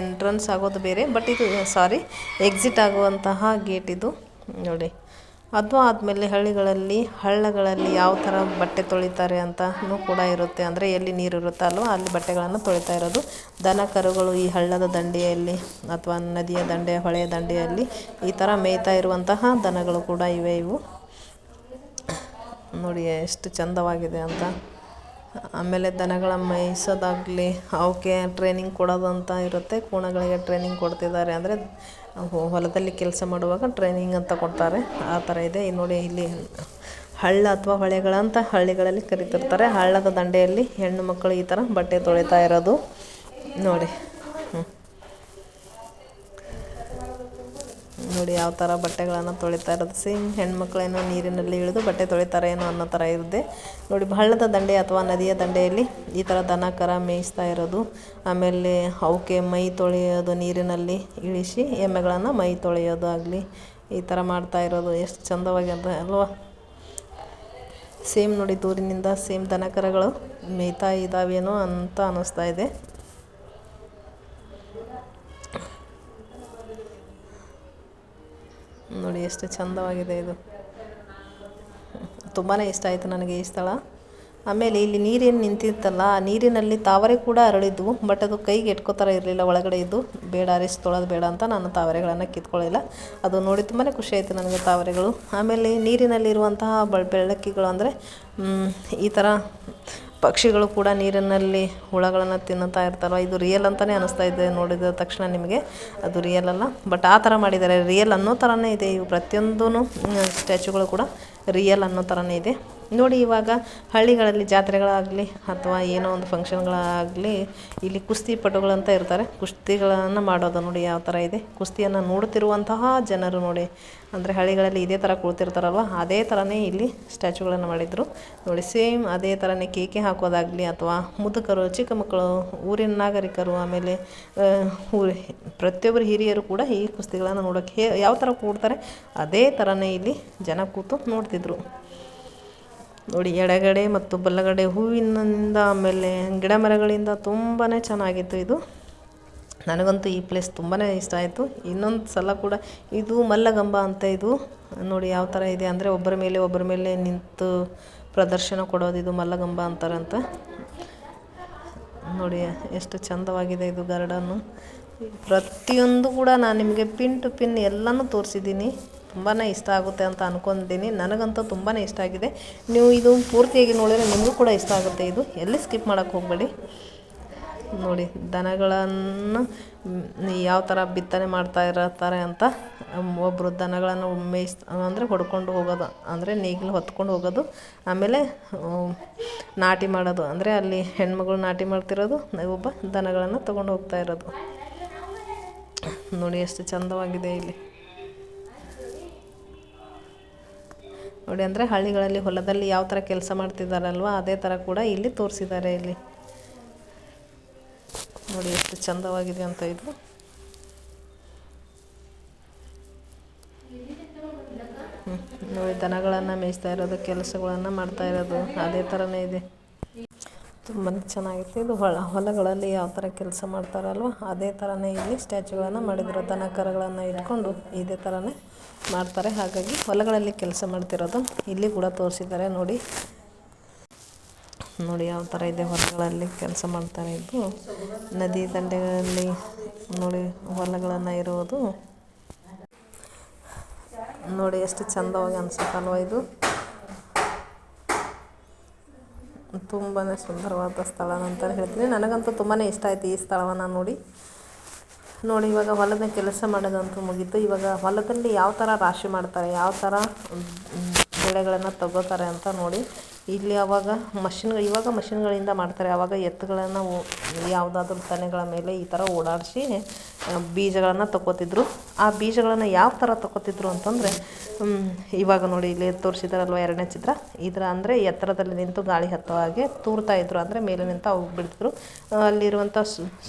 ಎಂಟ್ರೆನ್ಸ್ ಆಗೋದು ಬೇರೆ, ಬಟ್ ಇದು ಎಕ್ಸಿಟ್ ಆಗುವಂತಹ ಗೇಟ್ ಇದು ನೋಡಿ. ಅದು ಆದಮೇಲೆ ಹಳ್ಳಗಳಲ್ಲಿ ಯಾವ ಥರ ಬಟ್ಟೆ ತೊಳಿತಾರೆ ಅಂತಲೂ ಕೂಡ ಇರುತ್ತೆ. ಅಂದರೆ ಎಲ್ಲಿ ನೀರು ಇರುತ್ತೋ ಅಲ್ವ ಅಲ್ಲಿ ಬಟ್ಟೆಗಳನ್ನು ತೊಳಿತಾ ಇರೋದು. ದನ ಕರುಗಳು ಈ ಹಳ್ಳದ ದಂಡೆಯಲ್ಲಿ ಅಥವಾ ನದಿಯ ದಂಡೆ, ಹೊಳೆಯ ದಂಡೆಯಲ್ಲಿ ಈ ಥರ ಮೇಯ್ತಾ ಇರುವಂತಹ ದನಗಳು ಕೂಡ ಇವು ನೋಡಿ ಎಷ್ಟು ಚಂದವಾಗಿದೆ ಅಂತ. ಆಮೇಲೆ ದನಗಳ ಮೇಯಿಸೋದಾಗಲಿ, ಅವಕ್ಕೆ ಟ್ರೈನಿಂಗ್ ಕೊಡೋದು ಅಂತ ಇರುತ್ತೆ. ಕೋಣಗಳಿಗೆ ಟ್ರೈನಿಂಗ್ ಕೊಡ್ತಿದ್ದಾರೆ. ಅಂದರೆ ಹೊಲದಲ್ಲಿ ಕೆಲಸ ಮಾಡುವಾಗ ಟ್ರೈನಿಂಗ್ ಅಂತ ಕೊಡ್ತಾರೆ, ಆ ಥರ ಇದೆ ನೋಡಿ. ಇಲ್ಲಿ ಹಳ್ಳ ಅಥವಾ ಹೊಳೆಗಳಂತ ಹಳ್ಳಿಗಳಲ್ಲಿ ಕರಿತಿರ್ತಾರೆ. ಹಳ್ಳದ ದಂಡೆಯಲ್ಲಿ ಹೆಣ್ಣು ಮಕ್ಕಳು ಈ ಥರ ಬಟ್ಟೆ ತೊಳಿತಾ ಇರೋದು ನೋಡಿ. ನೋಡಿ ಯಾವ ಥರ ಬಟ್ಟೆಗಳನ್ನು ತೊಳಿತಾ ಇರೋದು. ಸೇಮ್ ಹೆಣ್ಮಕ್ಳೇನೋ ನೀರಿನಲ್ಲಿ ಇಳಿದು ಬಟ್ಟೆ ತೊಳಿತಾರೆ ಏನೋ ಅನ್ನೋ ಥರ ಇರುತ್ತೆ ನೋಡಿ. ಹಳ್ಳದ ದಂಡೆ ಅಥವಾ ನದಿಯ ದಂಡೆಯಲ್ಲಿ ಈ ಥರ ದನ ಕರ ಮೇಯಿಸ್ತಾ ಇರೋದು. ಆಮೇಲೆ ಅವಕ್ಕೆ ಮೈ ತೊಳೆಯೋದು, ನೀರಿನಲ್ಲಿ ಇಳಿಸಿ ಎಮ್ಮೆಗಳನ್ನು ಮೈ ತೊಳೆಯೋದು ಆಗಲಿ ಈ ಥರ ಮಾಡ್ತಾ ಇರೋದು ಎಷ್ಟು ಚಂದವಾಗಿ ಅಂತ ಅಲ್ವಾ ಸೇಮ್ ನೋಡಿ ದೂರಿನಿಂದ ಸೇಮ್ ದನಕರಗಳು ಮೇಯ್ತಾ ಇದ್ದಾವೇನೋ ಅಂತ ಅನ್ನಿಸ್ತಾ ಇದೆ. ನೋಡಿ ಎಷ್ಟು ಚಂದವಾಗಿದೆ ಇದು. ತುಂಬಾ ಇಷ್ಟ ಆಯಿತು ನನಗೆ ಈ ಸ್ಥಳ. ಆಮೇಲೆ ಇಲ್ಲಿ ನೀರೇನು ನಿಂತಿತ್ತಲ್ಲ, ಆ ನೀರಿನಲ್ಲಿ ತಾವರೆ ಕೂಡ ಅರಳಿದ್ವು. ಬಟ್ ಅದು ಕೈಗೆ ಎಟ್ಕೋ ಥರ ಇರಲಿಲ್ಲ, ಒಳಗಡೆ ಇದ್ದು ಬೇಡ ಅರಿಸಿ ತೊಳೆದು ಬೇಡ ಅಂತ ನಾನು ತಾವರೆಗಳನ್ನು ಕಿತ್ಕೊಳ್ಳಿಲ್ಲ. ಅದು ನೋಡಿ ತುಂಬಾ ಖುಷಿ ಆಯಿತು ನನಗೆ ತಾವರೆಗಳು. ಆಮೇಲೆ ನೀರಿನಲ್ಲಿರುವಂತಹ ಬೆಳ್ಳಕ್ಕಿಗಳು ಅಂದರೆ ಈ ಥರ ಪಕ್ಷಿಗಳು ಕೂಡ ನೀರಿನಲ್ಲಿ ಹುಳಗಳನ್ನು ತಿನ್ನುತ್ತಾ ಇರ್ತಾರೋ, ಇದು ರಿಯಲ್ ಅಂತಲೇ ಅನ್ನಿಸ್ತಾ ಇದೆ ನೋಡಿದ ತಕ್ಷಣ ನಿಮಗೆ. ಅದು ರಿಯಲ್ ಅಲ್ಲ, ಬಟ್ ಆ ಥರ ಮಾಡಿದ್ದಾರೆ. ರಿಯಲ್ ಅನ್ನೋ ಥರನೇ ಇದೆ ಇವು ಪ್ರತಿಯೊಂದೂ ಸ್ಟ್ಯಾಚ್ಯುಗಳು ಕೂಡ ರಿಯಲ್ ಅನ್ನೋ ಥರನೇ ಇದೆ ನೋಡಿ. ಇವಾಗ ಹಳ್ಳಿಗಳಲ್ಲಿ ಜಾತ್ರೆಗಳಾಗಲಿ ಅಥವಾ ಏನೋ ಒಂದು ಫಂಕ್ಷನ್ಗಳಾಗಲಿ, ಇಲ್ಲಿ ಕುಸ್ತಿ ಪಟುಗಳಂತ ಇರ್ತಾರೆ, ಕುಸ್ತಿಗಳನ್ನು ಮಾಡೋದು ನೋಡಿ ಯಾವ ಥರ ಇದೆ. ಕುಸ್ತಿಯನ್ನು ನೋಡುತ್ತಿರುವಂತಹ ಜನರು ನೋಡಿ, ಅಂದರೆ ಹಳ್ಳಿಗಳಲ್ಲಿ ಇದೇ ಥರ ಕುಳಿತಿರ್ತಾರಲ್ವ, ಅದೇ ಥರನೇ ಇಲ್ಲಿ ಸ್ಟ್ಯಾಚ್ಯುಗಳನ್ನು ಮಾಡಿದರು ನೋಡಿ. ಸೇಮ್ ಅದೇ ಥರನೇ ಕೇಕೆ ಹಾಕೋದಾಗಲಿ ಅಥವಾ ಮುದುಕರು, ಚಿಕ್ಕ ಮಕ್ಕಳು, ಊರಿನ ನಾಗರಿಕರು, ಆಮೇಲೆ ಪ್ರತಿಯೊಬ್ಬರು ಹಿರಿಯರು ಕೂಡ ಈ ಕುಸ್ತಿಗಳನ್ನು ನೋಡೋಕ್ಕೆ ಯಾವ ಥರ ಕೂಡ್ತಾರೆ ಅದೇ ಥರನೇ ಇಲ್ಲಿ ಜನ ಕೂತು ನೋಡ್ತಿದ್ರು ನೋಡಿ. ಎಡಗಡೆ ಮತ್ತು ಬಲಗಡೆ ಹೂವಿನಿಂದ ಆಮೇಲೆ ಗಿಡ ಮರಗಳಿಂದ ತುಂಬಾ ಚೆನ್ನಾಗಿತ್ತು ಇದು. ನನಗಂತೂ ಈ ಪ್ಲೇಸ್ ತುಂಬಾ ಇಷ್ಟ ಆಯಿತು. ಇನ್ನೊಂದು ಸಲ ಕೂಡ ಇದು ಮಲ್ಲಗಂಬ ಅಂತ ಇದು ನೋಡಿ ಯಾವ ಥರ ಇದೆ ಅಂದರೆ ಒಬ್ಬರ ಮೇಲೆ ನಿಂತು ಪ್ರದರ್ಶನ ಕೊಡೋದು, ಇದು ಮಲ್ಲಗಂಬ ಅಂತಾರಂತ ನೋಡಿ. ಎಷ್ಟು ಚಂದವಾಗಿದೆ ಇದು ಗಾರ್ಡನ್ನು. ಪ್ರತಿಯೊಂದು ಕೂಡ ನಾನು ನಿಮಗೆ ಪಿನ್ ಟು ಪಿನ್ ಎಲ್ಲನೂ ತೋರಿಸಿದ್ದೀನಿ. ತುಂಬಾ ಇಷ್ಟ ಆಗುತ್ತೆ ಅಂತ ಅಂದ್ಕೊಂಡಿದ್ದೀನಿ. ನನಗಂತೂ ತುಂಬಾ ಇಷ್ಟ ಆಗಿದೆ. ನೀವು ಇದು ಪೂರ್ತಿಯಾಗಿ ನೋಡಿದರೆ ನಿಮಗೂ ಕೂಡ ಇಷ್ಟ ಆಗುತ್ತೆ. ಇದು ಎಲ್ಲಿ ಸ್ಕಿಪ್ ಮಾಡೋಕ್ಕೆ ಹೋಗಬೇಡಿ ನೋಡಿ. ದನಗಳನ್ನು ಯಾವ ಥರ ಬಿತ್ತನೆ ಮಾಡ್ತಾ ಇರ್ತಾರೆ ಅಂತ, ಒಬ್ಬರು ದನಗಳನ್ನು ಅಂದರೆ ಹೊಡ್ಕೊಂಡು ಹೋಗೋದು, ಅಂದರೆ ನೇಗಿಲು ಹೊತ್ಕೊಂಡು ಹೋಗೋದು, ಆಮೇಲೆ ನಾಟಿ ಮಾಡೋದು, ಅಂದರೆ ಅಲ್ಲಿ ಹೆಣ್ಮಗಳು ನಾಟಿ ಮಾಡ್ತಿರೋದು, ಒಬ್ಬ ದನಗಳನ್ನು ತೊಗೊಂಡು ಹೋಗ್ತಾ ಇರೋದು ನೋಡಿ. ಎಷ್ಟು ಚಂದವಾಗಿದೆ ಇಲ್ಲಿ ನೋಡಿ. ಅಂದರೆ ಹಳ್ಳಿಗಳಲ್ಲಿ ಹೊಲದಲ್ಲಿ ಯಾವ ಥರ ಕೆಲಸ ಮಾಡ್ತಿದ್ದಾರಲ್ವ ಅದೇ ಥರ ಕೂಡ ಇಲ್ಲಿ ತೋರಿಸಿದ್ದಾರೆ ಇಲ್ಲಿ ನೋಡಿ. ಎಷ್ಟು ಚಂದವಾಗಿದೆ ಅಂತ ಇದು ನೋಡಿ. ದನಗಳನ್ನು ಮೇಯಿಸ್ತಾ ಇರೋದು, ಕೆಲಸಗಳನ್ನು ಮಾಡ್ತಾ ಇರೋದು ಅದೇ ಥರನೇ ಇದೆ. ತುಂಬಾ ಚೆನ್ನಾಗಿತ್ತು ಇದು. ಹೊಲಗಳಲ್ಲಿ ಯಾವ ಥರ ಕೆಲಸ ಮಾಡ್ತಾರಲ್ವ ಅದೇ ಥರನೇ ಇಲ್ಲಿ ಸ್ಟ್ಯಾಚ್ಯುಗಳನ್ನು ಮಾಡಿದ್ರು. ದನ ಕರುಗಳನ್ನು ಇಟ್ಕೊಂಡು ಇದೇ ಥರನೇ ಮಾಡ್ತಾರೆ. ಹಾಗಾಗಿ ಹೊಲಗಳಲ್ಲಿ ಕೆಲಸ ಮಾಡ್ತಿರೋದು ಇಲ್ಲಿ ಕೂಡ ತೋರಿಸಿದ್ದಾರೆ ನೋಡಿ. ನೋಡಿ ಯಾವ ಥರ ಇದೆ, ಹೊಲಗಳಲ್ಲಿ ಕೆಲಸ ಮಾಡ್ತಾರೆ. ಇದು ನದಿ ದಂಡೆಗಳಲ್ಲಿ ನೋಡಿ ಹೊಲಗಳನ್ನು ಇರುವುದು ನೋಡಿ. ಎಷ್ಟು ಚಂದವಾಗಿ ಅನಿಸುತ್ತಲ್ವ ಇದು. ತುಂಬಾ ಸುಂದರವಾದ ಸ್ಥಳ ಅಂತ ಹೇಳ್ತೀನಿ. ನನಗಂತೂ ತುಂಬಾ ಇಷ್ಟ ಆಯಿತು ಈ ಸ್ಥಳವನ್ನು ನೋಡಿ. ಇವಾಗ ಹೊಲದ ಕೆಲಸ ಮಾಡೋದಂತೂ ಮುಗೀತು. ಇವಾಗ ಹೊಲದಲ್ಲಿ ಯಾವ ಥರ ರಾಶಿ ಮಾಡ್ತಾರೆ, ಯಾವ ಥರ ಬೆಳೆಗಳನ್ನು ತಗೋತಾರೆ ಅಂತ ನೋಡಿ. ಇಲ್ಲಿ ಇವಾಗ ಮಷಿನ್ಗಳಿಂದ ಮಾಡ್ತಾರೆ. ಆವಾಗ ಎತ್ತುಗಳನ್ನು ಯಾವುದಾದ್ರೂ ತನೆಗಳ ಮೇಲೆ ಈ ಥರ ಓಡಾಡಿಸಿ ಬೀಜಗಳನ್ನು ತಗೋತಿದ್ರು. ಆ ಬೀಜಗಳನ್ನು ಯಾವ ಥರ ತಗೋತಿದ್ರು ಅಂತಂದರೆ, ಇವಾಗ ನೋಡಿ ಇಲ್ಲಿ ತೋರಿಸಿದಾರಲ್ವ ಎರಡನೇ ಚಿತ್ರ, ಇದರ ಅಂದರೆ ಎತ್ತರದಲ್ಲಿ ನಿಂತು ಗಾಳಿ ಹತ್ತೋ ಹಾಗೆ ತೂರ್ತಾಯಿದ್ರು. ಅಂದರೆ ಮೇಲೆ ನಿಂತು ಅವು ಬಿಡ್ತಿದ್ರು. ಅಲ್ಲಿರುವಂಥ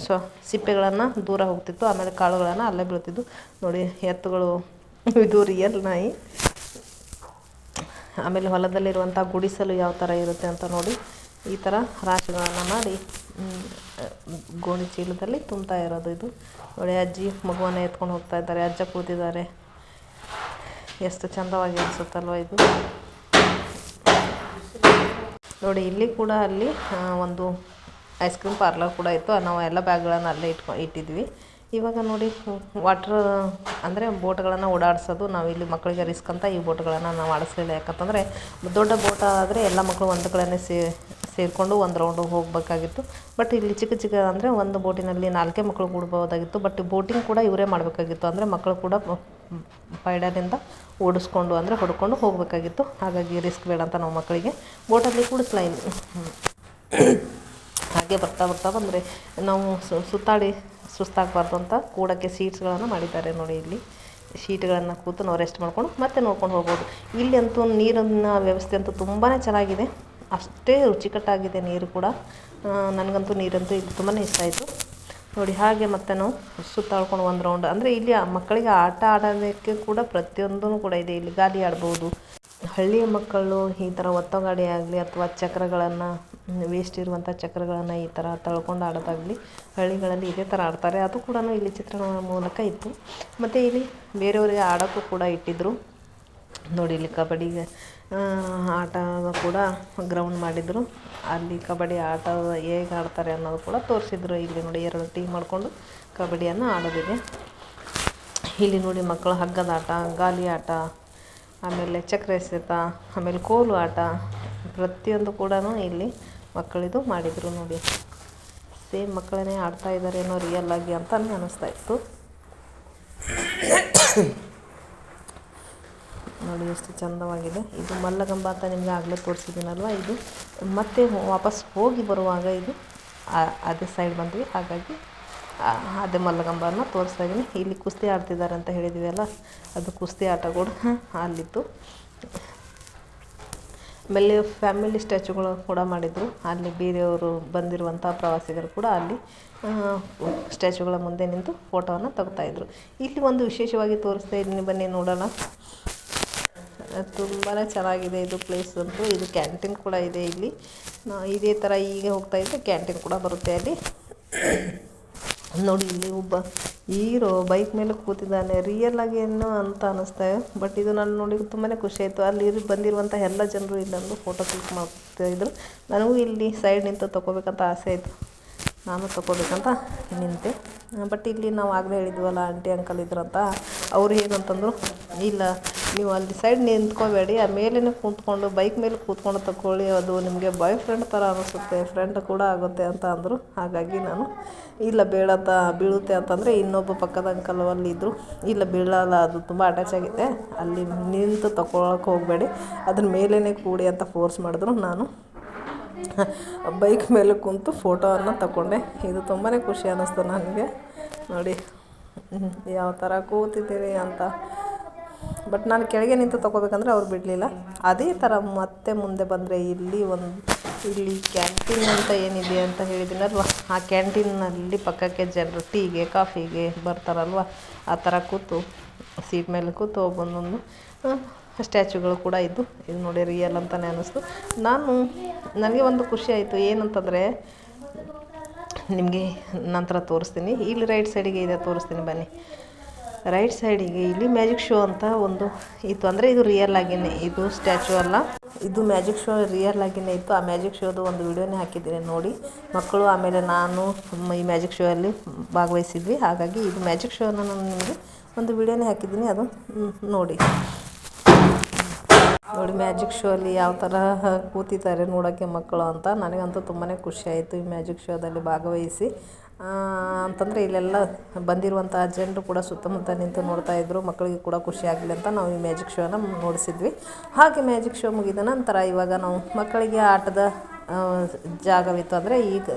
ಸಿಪ್ಪೆಗಳನ್ನು ದೂರ ಹೋಗ್ತಿತ್ತು, ಆಮೇಲೆ ಕಾಳುಗಳನ್ನು ಅಲ್ಲೇ ಬೀಳ್ತಿದ್ದು ನೋಡಿ. ಎತ್ತುಗಳು ಇದು ರಿಯಲ್ ನಾಯಿ. ಆಮೇಲೆ ಹೊಲದಲ್ಲಿರುವಂಥ ಗುಡಿಸಲು ಯಾವ ಥರ ಇರುತ್ತೆ ಅಂತ ನೋಡಿ. ಈ ಥರ ರಾಶಿಗಳನ್ನು ಮಾಡಿ ಗೋಣಿ ಚೀಲದಲ್ಲಿ ತುಂಬ್ತಾ ಇರೋದು ಇದು ನೋಡಿ. ಅಜ್ಜಿ ಮಗುವನ್ನು ಎತ್ಕೊಂಡು ಹೋಗ್ತಾ ಇದ್ದಾರೆ, ಅಜ್ಜ ಕೂತಿದ್ದಾರೆ. ಎಷ್ಟು ಚಂದವಾಗಿ ಅನಿಸುತ್ತಲ್ವ ಇದು ನೋಡಿ. ಇಲ್ಲಿ ಕೂಡ ಅಲ್ಲಿ ಒಂದು ಐಸ್ ಕ್ರೀಮ್ ಪಾರ್ಲರ್ ಕೂಡ ಇತ್ತು. ನಾವು ಎಲ್ಲ ಬ್ಯಾಗ್ಗಳನ್ನು ಅಲ್ಲೇ ಇಟ್ಟಿದ್ವಿ. ಇವಾಗ ನೋಡಿ ವಾಟ್ರ್ ಅಂದರೆ ಬೋಟ್ಗಳನ್ನು ಓಡಾಡಿಸೋದು. ನಾವಿಲ್ಲಿ ಮಕ್ಕಳಿಗೆ ರಿಸ್ಕ್ ಅಂತ ಈ ಬೋಟ್ಗಳನ್ನು ನಾವು ಆಡಿಸ್ಲಿಲ್ಲ. ಯಾಕಂತಂದರೆ ದೊಡ್ಡ ಬೋಟ್ ಆದರೆ ಎಲ್ಲ ಮಕ್ಕಳು ಒಂದು ಕಡೆನೇ ಸೇರಿಕೊಂಡು ಒಂದು ರೌಂಡು ಹೋಗಬೇಕಾಗಿತ್ತು. ಬಟ್ ಇಲ್ಲಿ ಚಿಕ್ಕ ಅಂದರೆ ಒಂದು ಬೋಟಿನಲ್ಲಿ 4 ಮಕ್ಕಳು ಕೂಡ್ಬೋದಾಗಿತ್ತು. ಬಟ್ ಬೋಟಿಂಗ್ ಕೂಡ ಇವರೇ ಮಾಡಬೇಕಾಗಿತ್ತು. ಅಂದರೆ ಮಕ್ಕಳು ಕೂಡ ಪೈಡರಿಂದ ಓಡಿಸ್ಕೊಂಡು ಅಂದರೆ ಹೊಡ್ಕೊಂಡು ಹೋಗಬೇಕಾಗಿತ್ತು. ಹಾಗಾಗಿ ರಿಸ್ಕ್ ಬೇಡ ಅಂತ ನಾವು ಮಕ್ಕಳಿಗೆ ಬೋಟಲ್ಲಿ ಕೂಡಿಸ್ಲಾ ಇಲ್ಲ. ಹಾಗೆ ಬರ್ತಾ ಬಂದರೆ ನಾವು ಸುತ್ತಾಡಿ ಸುಸ್ತಾಗಬಾರ್ದು ಅಂತ ಕೂಡೋಕ್ಕೆ ಸೀಟ್ಸ್ಗಳನ್ನು ಮಾಡಿದ್ದಾರೆ ನೋಡಿ. ಇಲ್ಲಿ ಶೀಟ್ಗಳನ್ನು ಕೂತು ನಾವು ರೆಸ್ಟ್ ಮಾಡ್ಕೊಂಡು ಮತ್ತೆ ನೋಡ್ಕೊಂಡು ಹೋಗ್ಬೋದು. ಇಲ್ಲಿ ಅಂತೂ ನೀರಿನ ವ್ಯವಸ್ಥೆ ಅಂತೂ ತುಂಬಾ ಚೆನ್ನಾಗಿದೆ. ಅಷ್ಟೇ ರುಚಿಕಟ್ಟಾಗಿದೆ ನೀರು ಕೂಡ. ನನಗಂತೂ ನೀರಂತೂ ಇಲ್ಲಿ ತುಂಬಾ ಇಷ್ಟ ಆಯಿತು ನೋಡಿ. ಹಾಗೆ ಮತ್ತೆ ನಾವು ಸುತ್ತಾಡ್ಕೊಂಡು ಒಂದು ರೌಂಡ್ ಅಂದರೆ ಇಲ್ಲಿ ಮಕ್ಕಳಿಗೆ ಆಟ ಆಡೋದಕ್ಕೆ ಕೂಡ ಪ್ರತಿಯೊಂದೂ ಕೂಡ ಇದೆ. ಇಲ್ಲಿ ಗಾಲಿ ಆಡ್ಬೋದು, ಹಳ್ಳಿಯ ಮಕ್ಕಳು ಈ ಥರ ಒತ್ತುಗಾಡಿ ಆಗಲಿ ಅಥವಾ ಚಕ್ರಗಳನ್ನು ವೇಸ್ಟ್ ಇರುವಂಥ ಚಕ್ರಗಳನ್ನು ಈ ಥರ ತಳ್ಕೊಂಡು ಆಡೋದಾಗಲಿ ಹಳ್ಳಿಗಳಲ್ಲಿ ಇದೇ ಥರ ಆಡ್ತಾರೆ. ಅದು ಕೂಡ ಇಲ್ಲಿ ಚಿತ್ರಣದ ಮೂಲಕ ಇತ್ತು. ಮತ್ತು ಇಲ್ಲಿ ಬೇರೆಯವರಿಗೆ ಆಡೋಕ್ಕೂ ಕೂಡ ಇಟ್ಟಿದ್ದರು. ನೋಡಿ ಇಲ್ಲಿ ಕಬಡ್ಡಿಗೆ ಆಟ ಕೂಡ ಗ್ರೌಂಡ್ ಮಾಡಿದರು. ಅಲ್ಲಿ ಕಬಡ್ಡಿ ಆಟ ಹೇಗೆ ಆಡ್ತಾರೆ ಅನ್ನೋದು ಕೂಡ ತೋರಿಸಿದ್ರು. ಇಲ್ಲಿ ನೋಡಿ 2 ಟೀಮ್ ಮಾಡಿಕೊಂಡು ಕಬಡ್ಡಿಯನ್ನು ಆಡೋದಿದೆ. ಇಲ್ಲಿ ನೋಡಿ ಮಕ್ಕಳು ಹಗ್ಗದ ಆಟ, ಗಾಲಿ ಆಟ, ಆಮೇಲೆ ಚಕ್ರ ಎಸೆತ, ಆಮೇಲೆ ಕೋಲು ಆಟ ಪ್ರತಿಯೊಂದು ಕೂಡ ಇಲ್ಲಿ ಮಕ್ಕಳಿದು ಮಾಡಿದರು. ನೋಡಿ ಸೇಮ್ ಮಕ್ಕಳನ್ನೇ ಆಡ್ತಾ ಇದ್ದಾರೇನೋ ರಿಯಲ್ ಆಗಿ ಅಂತ ಅನ್ನಿಸ್ತಾ ಇತ್ತು. ನೋಡಿ ಎಷ್ಟು ಚಂದವಾಗಿದೆ. ಇದು ಮಲ್ಲಗಂಬ ಅಂತ ನಿಮಗೆ ಆಗಲೇ ತೋರಿಸಿದ್ದೀನಲ್ವ. ಇದು ಮತ್ತೆ ವಾಪಸ್ ಹೋಗಿ ಬರುವಾಗ ಇದು ಅದೇ ಸೈಡ್ ಬಂದ್ವಿ, ಹಾಗಾಗಿ ಅದೇ ಮಲ್ಲಗಂಬನ ತೋರಿಸ್ತಾ ಇದ್ದೀನಿ. ಇಲ್ಲಿ ಕುಸ್ತಿ ಆಡ್ತಿದ್ದಾರೆ ಅಂತ ಹೇಳಿದ್ವಿ ಅಲ್ಲ, ಅದು ಕುಸ್ತಿ ಆಟ ಕೂಡ ಅಲ್ಲಿತ್ತು. ಆಮೇಲೆ ಫ್ಯಾಮಿಲಿ ಸ್ಟ್ಯಾಚುಗಳು ಕೂಡ ಮಾಡಿದರು. ಅಲ್ಲಿ ಬೇರೆಯವರು ಬಂದಿರುವಂಥ ಪ್ರವಾಸಿಗರು ಕೂಡ ಅಲ್ಲಿ ಸ್ಟ್ಯಾಚುಗಳ ಮುಂದೆ ನಿಂತು ಫೋಟೋವನ್ನು ತೆಗ್ತಾಯಿದ್ರು. ಇಲ್ಲಿ ಒಂದು ವಿಶೇಷವಾಗಿ ತೋರಿಸ್ತಾ ಇದ್ದೀನಿ, ಬನ್ನಿ ನೋಡೋಣ. ತುಂಬಾ ಚೆನ್ನಾಗಿದೆ ಇದು ಪ್ಲೇಸ್ ಅಂತೂ. ಇದು ಕ್ಯಾಂಟೀನ್ ಕೂಡ ಇದೆ ಇಲ್ಲಿ. ಇದೇ ಥರ ಈಗ ಹೋಗ್ತಾಯಿದ್ದೆ ಕ್ಯಾಂಟೀನ್ ಕೂಡ ಬರುತ್ತೆ ಅಲ್ಲಿ. ನೋಡಿ ಇಲ್ಲಿ ಒಬ್ಬ ಹೀರೋ ಬೈಕ್ ಮೇಲೆ ಕೂತಿದ್ದಾನೆ. ರಿಯಲ್ ಆಗಿ ಏನು ಅಂತ ಅನ್ನಿಸ್ತಾ ಇದೆ, ಬಟ್ ಇದು ನಾನು ನೋಡಿ ತುಂಬಾ ಖುಷಿ ಆಯಿತು. ಅಲ್ಲಿ ಬಂದಿರುವಂಥ ಎಲ್ಲ ಜನರು ಇಲ್ಲೊಂದು ಫೋಟೋ ಕ್ಲಿಕ್ ಮಾಡ್ತಾಯಿದ್ರು. ನನಗೂ ಇಲ್ಲಿ ಸೈಡ್ ನಿಂತು ತೊಗೋಬೇಕಂತ ಆಸೆ ಆಯಿತು. ನಾನು ತೊಗೋಬೇಕಂತ ನಿಂತೆ. ಬಟ್ ಇಲ್ಲಿ ನಾವು ಆಗಲೇ ಹೇಳಿದ್ವಲ್ಲ, ಆಂಟಿ ಅಂಕಲ್ ಇದ್ರಂತ. ಅವ್ರು ಏನಂತಂದರು, ಇಲ್ಲ ನೀವು ಅಲ್ಲಿ ಸೈಡ್ ನಿಂತ್ಕೋಬೇಡಿ, ಆ ಮೇಲೇ ಕೂತ್ಕೊಂಡು ಬೈಕ್ ಮೇಲೆ ಕೂತ್ಕೊಂಡು ತಗೊಳ್ಳಿ, ಅದು ನಿಮಗೆ ಬಾಯ್ ಫ್ರೆಂಡ್ ಥರ ಅನಿಸುತ್ತೆ, ಫ್ರೆಂಡ್ ಕೂಡ ಆಗುತ್ತೆ ಅಂತ ಅಂದರು. ಹಾಗಾಗಿ ನಾನು ಇಲ್ಲ ಬೇಡಂತ, ಬೀಳುತ್ತೆ ಅಂತಂದರೆ ಇನ್ನೊಬ್ಬ ಪಕ್ಕದ ಅಂಕಲ್ ಅಲ್ಲಿದ್ದರು. ಇಲ್ಲ ಬೀಳಲ್ಲ, ಅದು ತುಂಬ ಅಟ್ಯಾಚ್ ಆಗಿದೆ, ಅಲ್ಲಿ ನಿಂತು ತಗೊಳಕ್ಕೆ ಹೋಗಬೇಡಿ, ಅದ್ರ ಮೇಲೇ ಕೂಡಿ ಅಂತ ಫೋರ್ಸ್ ಮಾಡಿದ್ರು. ನಾನು ಬೈಕ್ ಮೇಲೆ ಕುಂತು ಫೋಟೋವನ್ನು ತಗೊಂಡೆ. ಇದು ತುಂಬಾ ಖುಷಿ ಅನ್ನಿಸ್ತು ನನಗೆ. ನೋಡಿ ಯಾವ ಥರ ಕೂತಿದ್ದೀರಿ ಅಂತ. ಬಟ್ ನಾನು ಕೆಳಗೆ ನಿಂತು ತೊಗೋಬೇಕಂದ್ರೆ ಅವ್ರು ಬಿಡಲಿಲ್ಲ. ಅದೇ ಥರ ಮತ್ತೆ ಮುಂದೆ ಬಂದರೆ ಇಲ್ಲಿ ಕ್ಯಾಂಟೀನ್ ಅಂತ ಏನಿದೆ ಅಂತ ಹೇಳಿದ್ದೀನಲ್ವ, ಆ ಕ್ಯಾಂಟೀನಲ್ಲಿ ಪಕ್ಕಕ್ಕೆ ಜನರು ಟೀಗೆ ಕಾಫಿಗೆ ಬರ್ತಾರಲ್ವ, ಆ ಥರ ಕೂತು ಸೀಟ್ ಮೇಲೆ ಕೂತು ಒಬ್ಬೊಂದೊಂದು ಸ್ಟ್ಯಾಚುಗಳು ಕೂಡ ಇದ್ದು. ಇದು ನೋಡಿ ರಿಯಲ್ ಅಂತಲೇ ಅನ್ನಿಸ್ತು. ನನಗೆ ಒಂದು ಖುಷಿ ಆಯಿತು, ಏನಂತಂದರೆ ನಿಮಗೆ ನಂತರ ತೋರಿಸ್ತೀನಿ. ಇಲ್ಲಿ ರೈಟ್ ಸೈಡಿಗೆ ಇದೆ, ತೋರಿಸ್ತೀನಿ ಬನ್ನಿ. ರೈಟ್ ಸೈಡಿಗೆ ಇಲ್ಲಿ ಮ್ಯಾಜಿಕ್ ಶೋ ಅಂತ ಒಂದು ಇತ್ತು. ಅಂದರೆ ಇದು ರಿಯಲ್ ಆಗಿಯೇ, ಇದು ಸ್ಟ್ಯಾಚು ಅಲ್ಲ, ಇದು ಮ್ಯಾಜಿಕ್ ಶೋ ರಿಯಲ್ ಆಗಿಯೇ ಇತ್ತು. ಆ ಮ್ಯಾಜಿಕ್ ಶೋದು ಒಂದು ವಿಡಿಯೋನೇ ಹಾಕಿದ್ದೀನಿ ನೋಡಿ. ಮಕ್ಕಳು ಆಮೇಲೆ ನಾನು ಈ ಮ್ಯಾಜಿಕ್ ಶೋ ಅಲ್ಲಿ ಭಾಗವಹಿಸಿದ್ವಿ. ಹಾಗಾಗಿ ಇದು ಮ್ಯಾಜಿಕ್ ಶೋನ ನಾನು ನಿಮಗೆ ಒಂದು ವಿಡಿಯೋನೇ ಹಾಕಿದ್ದೀನಿ, ಅದು ನೋಡಿ. ಮ್ಯಾಜಿಕ್ ಶೋ ಅಲ್ಲಿ ಯಾವ ಥರ ಕೂತಿದ್ದಾರೆ ನೋಡೋಕ್ಕೆ ಮಕ್ಕಳು ಅಂತ. ನನಗಂತೂ ತುಂಬಾ ಖುಷಿ ಆಯಿತು ಈ ಮ್ಯಾಜಿಕ್ ಶೋದಲ್ಲಿ ಭಾಗವಹಿಸಿ. ಅಂತಂದರೆ ಇಲ್ಲೆಲ್ಲ ಬಂದಿರುವಂಥ ಜನರು ಕೂಡ ಸುತ್ತಮುತ್ತ ನಿಂತು ನೋಡ್ತಾಯಿದ್ರು. ಮಕ್ಕಳಿಗೆ ಕೂಡ ಖುಷಿ ಆಗಲಿ ಅಂತ ನಾವು ಈ ಮ್ಯಾಜಿಕ್ ಶೋನ ನೋಡಿಸಿದ್ವಿ. ಹಾಗೆ ಮ್ಯಾಜಿಕ್ ಶೋ ಮುಗಿದ ನಂತರ ಇವಾಗ ನಾವು ಮಕ್ಕಳಿಗೆ ಆಟದ ಜಾಗವಿತ್ತು. ಅಂದರೆ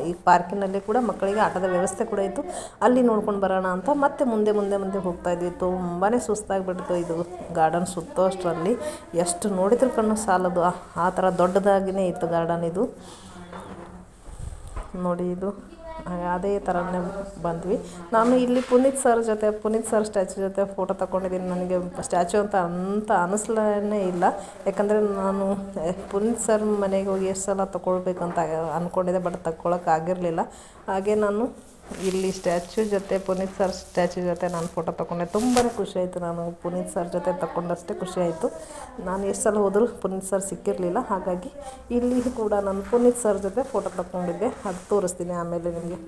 ಈ ಪಾರ್ಕಿನಲ್ಲಿ ಕೂಡ ಮಕ್ಕಳಿಗೆ ಆಟದ ವ್ಯವಸ್ಥೆ ಕೂಡ ಇತ್ತು. ಅಲ್ಲಿ ನೋಡ್ಕೊಂಡು ಬರೋಣ ಅಂತ ಮತ್ತೆ ಮುಂದೆ ಹೋಗ್ತಾಯಿದ್ವಿ. ತುಂಬಾ ಸುಸ್ತಾಗಿಬಿಡ್ತು. ಇದು ಗಾರ್ಡನ್ ಸುತ್ತೋ ಅಷ್ಟರಲ್ಲಿ ಎಷ್ಟು ನೋಡಿದ್ರು ಕಣ್ಣು ಸಾಲದು, ಆ ಥರ ದೊಡ್ಡದಾಗಿಯೇ ಇತ್ತು ಗಾರ್ಡನ್ ಇದು. ನೋಡಿ ಇದು ಅದೇ ಥರನೇ ಬಂದ್ವಿ. ನಾನು ಇಲ್ಲಿ ಪುನೀತ್ ಸರ್ ಸ್ಟ್ಯಾಚು ಜೊತೆ ಫೋಟೋ ತಗೊಂಡಿದ್ದೀನಿ. ನನಗೆ ಸ್ಟ್ಯಾಚು ಅಂತ ಅನ್ನಿಸ್ಲೇ ಇಲ್ಲ, ಯಾಕಂದರೆ ನಾನು ಪುನೀತ್ ಸರ್ ಮನೆಗೆ ಹೋಗಿ ಎಷ್ಟು ಸಲ ತೊಗೊಳ್ಬೇಕಂತ ಅಂದ್ಕೊಂಡಿದ್ದೆ, ಬಟ್ ತಗೊಳಕ್ಕಾಗಿರಲಿಲ್ಲ. ಹಾಗೆ ನಾನು ಇಲ್ಲಿ ಪುನೀತ್ ಸರ್ ಸ್ಟ್ಯಾಚು ಜೊತೆ ನಾನು ಫೋಟೋ ತೊಗೊಂಡೆ. ತುಂಬಾ ಖುಷಿ ಆಯಿತು. ನಾನು ಪುನೀತ್ ಸರ್ ಜೊತೆ ತಗೊಂಡಷ್ಟೇ ಖುಷಿ ಆಯಿತು. ನಾನು ಎಷ್ಟು ಸಲ ಹೋದರೂ ಪುನೀತ್ ಸರ್ ಸಿಕ್ಕಿರಲಿಲ್ಲ. ಹಾಗಾಗಿ ಇಲ್ಲಿ ಕೂಡ ನಾನು ಪುನೀತ್ ಸರ್ ಜೊತೆ ಫೋಟೋ ತಗೊಂಡಿದ್ದೆ, ಅದು ತೋರಿಸ್ತೀನಿ ಆಮೇಲೆ ನಿಮಗೆ.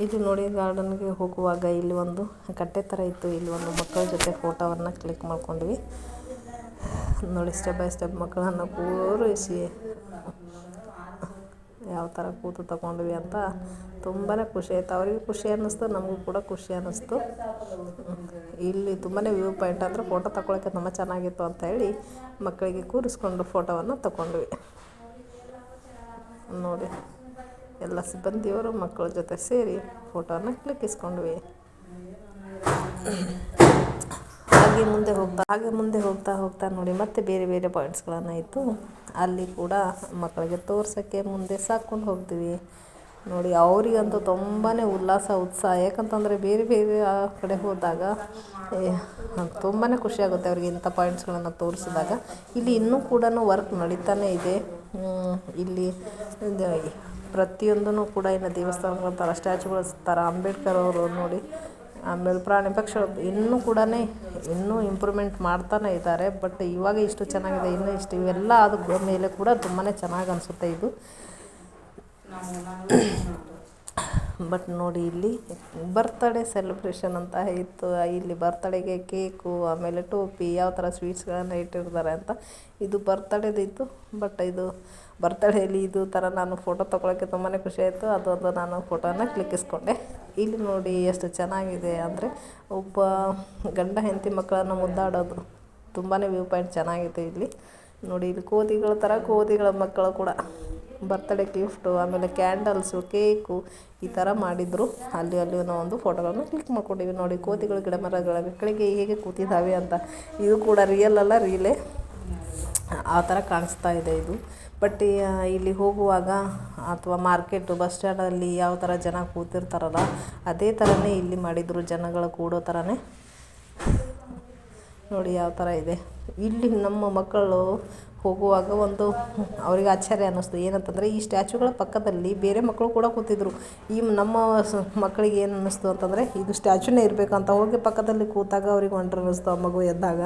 ಇದು ನೋಡಿ ಗಾರ್ಡನ್ಗೆ ಹೋಗುವಾಗ ಇಲ್ಲಿ ಒಂದು ಕಟ್ಟೆ ಥರ ಇತ್ತು. ಇಲ್ಲಿ ಒಂದು ಮಕ್ಕಳ ಜೊತೆ ಫೋಟೋವನ್ನು ಕ್ಲಿಕ್ ಮಾಡ್ಕೊಂಡ್ವಿ. ನೋಡಿ ಸ್ಟೆಪ್ ಬೈ ಸ್ಟೆಪ್ ಮಕ್ಕಳನ್ನು ಕೂರಿಸಿ ಯಾವ ಥರ ಕೂತು ತಗೊಂಡ್ವಿ ಅಂತ ತುಂಬಾ ಖುಷಿ ಆಯಿತು. ಅವರಿಗೆ ಖುಷಿ ಅನ್ನಿಸ್ತು, ನಮಗೂ ಕೂಡ ಖುಷಿ ಅನ್ನಿಸ್ತು. ಇಲ್ಲಿ ತುಂಬಾ ವ್ಯೂ ಪಾಯಿಂಟ್ ಅಂದರೆ ಫೋಟೋ ತಗೊಳ್ಳೋಕ್ಕೆ ತುಂಬ ಚೆನ್ನಾಗಿತ್ತು ಅಂತ ಹೇಳಿ ಮಕ್ಕಳಿಗೆ ಕೂರಿಸ್ಕೊಂಡು ಫೋಟೋವನ್ನು ತಗೊಂಡ್ವಿ. ನೋಡಿ ಎಲ್ಲ ಸಿಬ್ಬಂದಿಯವರು ಮಕ್ಕಳ ಜೊತೆ ಸೇರಿ ಫೋಟೋವನ್ನು ಕ್ಲಿಕ್ಕಿಸ್ಕೊಂಡ್ವಿ. ಹಾಗೆ ಮುಂದೆ ಹೋಗ್ತಾ ನೋಡಿ ಮತ್ತೆ ಬೇರೆ ಪಾಯಿಂಟ್ಸ್ಗಳನ್ನು ಇತ್ತು. ಅಲ್ಲಿ ಕೂಡ ಮಕ್ಕಳಿಗೆ ತೋರ್ಸೋಕ್ಕೆ ಮುಂದೆ ಸಾಕ್ಕೊಂಡು ಹೋಗ್ತೀವಿ. ನೋಡಿ ಅವರಿಗಂತೂ ತುಂಬಾ ಉಲ್ಲಾಸ ಉತ್ಸಾಹ, ಯಾಕಂತಂದರೆ ಬೇರೆ ಬೇರೆ ಆ ಕಡೆ ಹೋದಾಗ ತುಂಬಾ ಖುಷಿಯಾಗುತ್ತೆ ಅವ್ರಿಗೆ ಇಂಥ ಪಾಯಿಂಟ್ಸ್ಗಳನ್ನು ತೋರಿಸಿದಾಗ. ಇಲ್ಲಿ ಇನ್ನೂ ಕೂಡ ವರ್ಕ್ ನಡೀತಾನೆ ಇದೆ. ಇಲ್ಲಿ ಪ್ರತಿಯೊಂದೂ ಕೂಡ ಇನ್ನು ದೇವಸ್ಥಾನಗಳ ಥರ ಸ್ಟ್ಯಾಚುಗಳ ಥರ ಅಂಬೇಡ್ಕರ್ ಅವರು ನೋಡಿ, ಆಮೇಲೆ ಪ್ರಾಣಿ ಪಕ್ಷಿಗಳು ಇನ್ನೂ ಕೂಡ ಇನ್ನೂ ಇಂಪ್ರೂವ್ಮೆಂಟ್ ಮಾಡ್ತಾನೆ ಇದ್ದಾರೆ. ಬಟ್ ಇವಾಗ ಇಷ್ಟು ಚೆನ್ನಾಗಿದೆ, ಇನ್ನೂ ಇಷ್ಟು ಇವೆಲ್ಲ ಆದ ಮೇಲೆ ಕೂಡ ತುಂಬಾ ಚೆನ್ನಾಗಿ ಅನಿಸುತ್ತೆ ಇದು. ಬಟ್ ನೋಡಿ ಇಲ್ಲಿ ಬರ್ತ್ಡೇ ಸೆಲೆಬ್ರೇಷನ್ ಅಂತ ಇತ್ತು. ಇಲ್ಲಿ ಬರ್ತ್ಡೇಗೆ ಕೇಕು, ಆಮೇಲೆ ಟೋಪಿ, ಯಾವ ಥರ ಸ್ವೀಟ್ಸ್ಗಳನ್ನು ಇಟ್ಟಿರ್ತಾರೆ ಅಂತ. ಇದು ಬರ್ತ್ಡೇದಿತ್ತು. ಬಟ್ ಇದು ಬರ್ತ್ಡೇಲಿ ಇದು ಥರ ನಾನು ಫೋಟೋ ತೊಗೊಳಕ್ಕೆ ತುಂಬಾ ಖುಷಿಯಾಯಿತು. ಅದೊಂದು ನಾನು ಫೋಟೋನ ಕ್ಲಿಕ್ಕಿಸ್ಕೊಂಡೆ. ಇಲ್ಲಿ ನೋಡಿ ಎಷ್ಟು ಚೆನ್ನಾಗಿದೆ ಅಂದರೆ, ಒಬ್ಬ ಗಂಡ ಹೆಂಡತಿ ಮಕ್ಕಳನ್ನು ಮುದ್ದಾಡೋದು ತುಂಬಾ ವ್ಯೂ ಪಾಯಿಂಟ್ ಚೆನ್ನಾಗಿದೆ ಇಲ್ಲಿ. ನೋಡಿ ಇಲ್ಲಿ ಕೋತಿಗಳ ಥರ ಕೋತಿಗಳ ಮಕ್ಕಳು ಕೂಡ ಬರ್ತ್ಡೇ ಗಿಫ್ಟು, ಆಮೇಲೆ ಕ್ಯಾಂಡಲ್ಸು, ಕೇಕು ಈ ಥರ ಮಾಡಿದರು. ಅಲ್ಲಿ ನಾವು ಒಂದು ಫೋಟೋಗಳನ್ನು ಕ್ಲಿಕ್ ಮಾಡ್ಕೊಂಡಿವಿ. ನೋಡಿ ಕೋತಿಗಳು ಗಿಡ ಮರಗಳ ಕೆಳಗೆ ಹೇಗೆ ಕೂತಿದ್ದಾವೆ ಅಂತ. ಇದು ಕೂಡ ರಿಯಲ್ ಅಲ್ಲ, ರೀಲೇ ಆ ಥರ ಕಾಣಿಸ್ತಾ ಇದೆ ಇದು. ಬಟ್ ಇಲ್ಲಿ ಹೋಗುವಾಗ ಅಥವಾ ಮಾರ್ಕೆಟು, ಬಸ್ ಸ್ಟ್ಯಾಂಡಲ್ಲಿ ಯಾವ ಥರ ಜನ ಕೂತಿರ್ತಾರಲ್ಲ ಅದೇ ಥರನೇ ಇಲ್ಲಿ ಮಾಡಿದರು, ಜನಗಳು ಕೂಡೋ ಥರನೇ. ನೋಡಿ ಯಾವ ಥರ ಇದೆ. ಇಲ್ಲಿ ನಮ್ಮ ಮಕ್ಕಳು ಹೋಗುವಾಗ ಒಂದು ಅವರಿಗೆ ಆಶ್ಚರ್ಯ ಅನ್ನಿಸ್ತು. ಏನಂತಂದರೆ ಈ ಸ್ಟ್ಯಾಚುಗಳ ಪಕ್ಕದಲ್ಲಿ ಬೇರೆ ಮಕ್ಕಳು ಕೂಡ ಕೂತಿದ್ರು. ಈ ನಮ್ಮ ಮಕ್ಕಳಿಗೆ ಏನು ಅನ್ನಿಸ್ತು ಅಂತಂದರೆ ಇದು ಸ್ಟ್ಯಾಚುನೇ ಇರಬೇಕಂತ ಹೋಗಿ ಪಕ್ಕದಲ್ಲಿ ಕೂತಾಗ ಅವ್ರಿಗೆ ಒಂಡ್ರ ಅನ್ನಿಸ್ತು. ಆ ಮಗು ಎದ್ದಾಗ,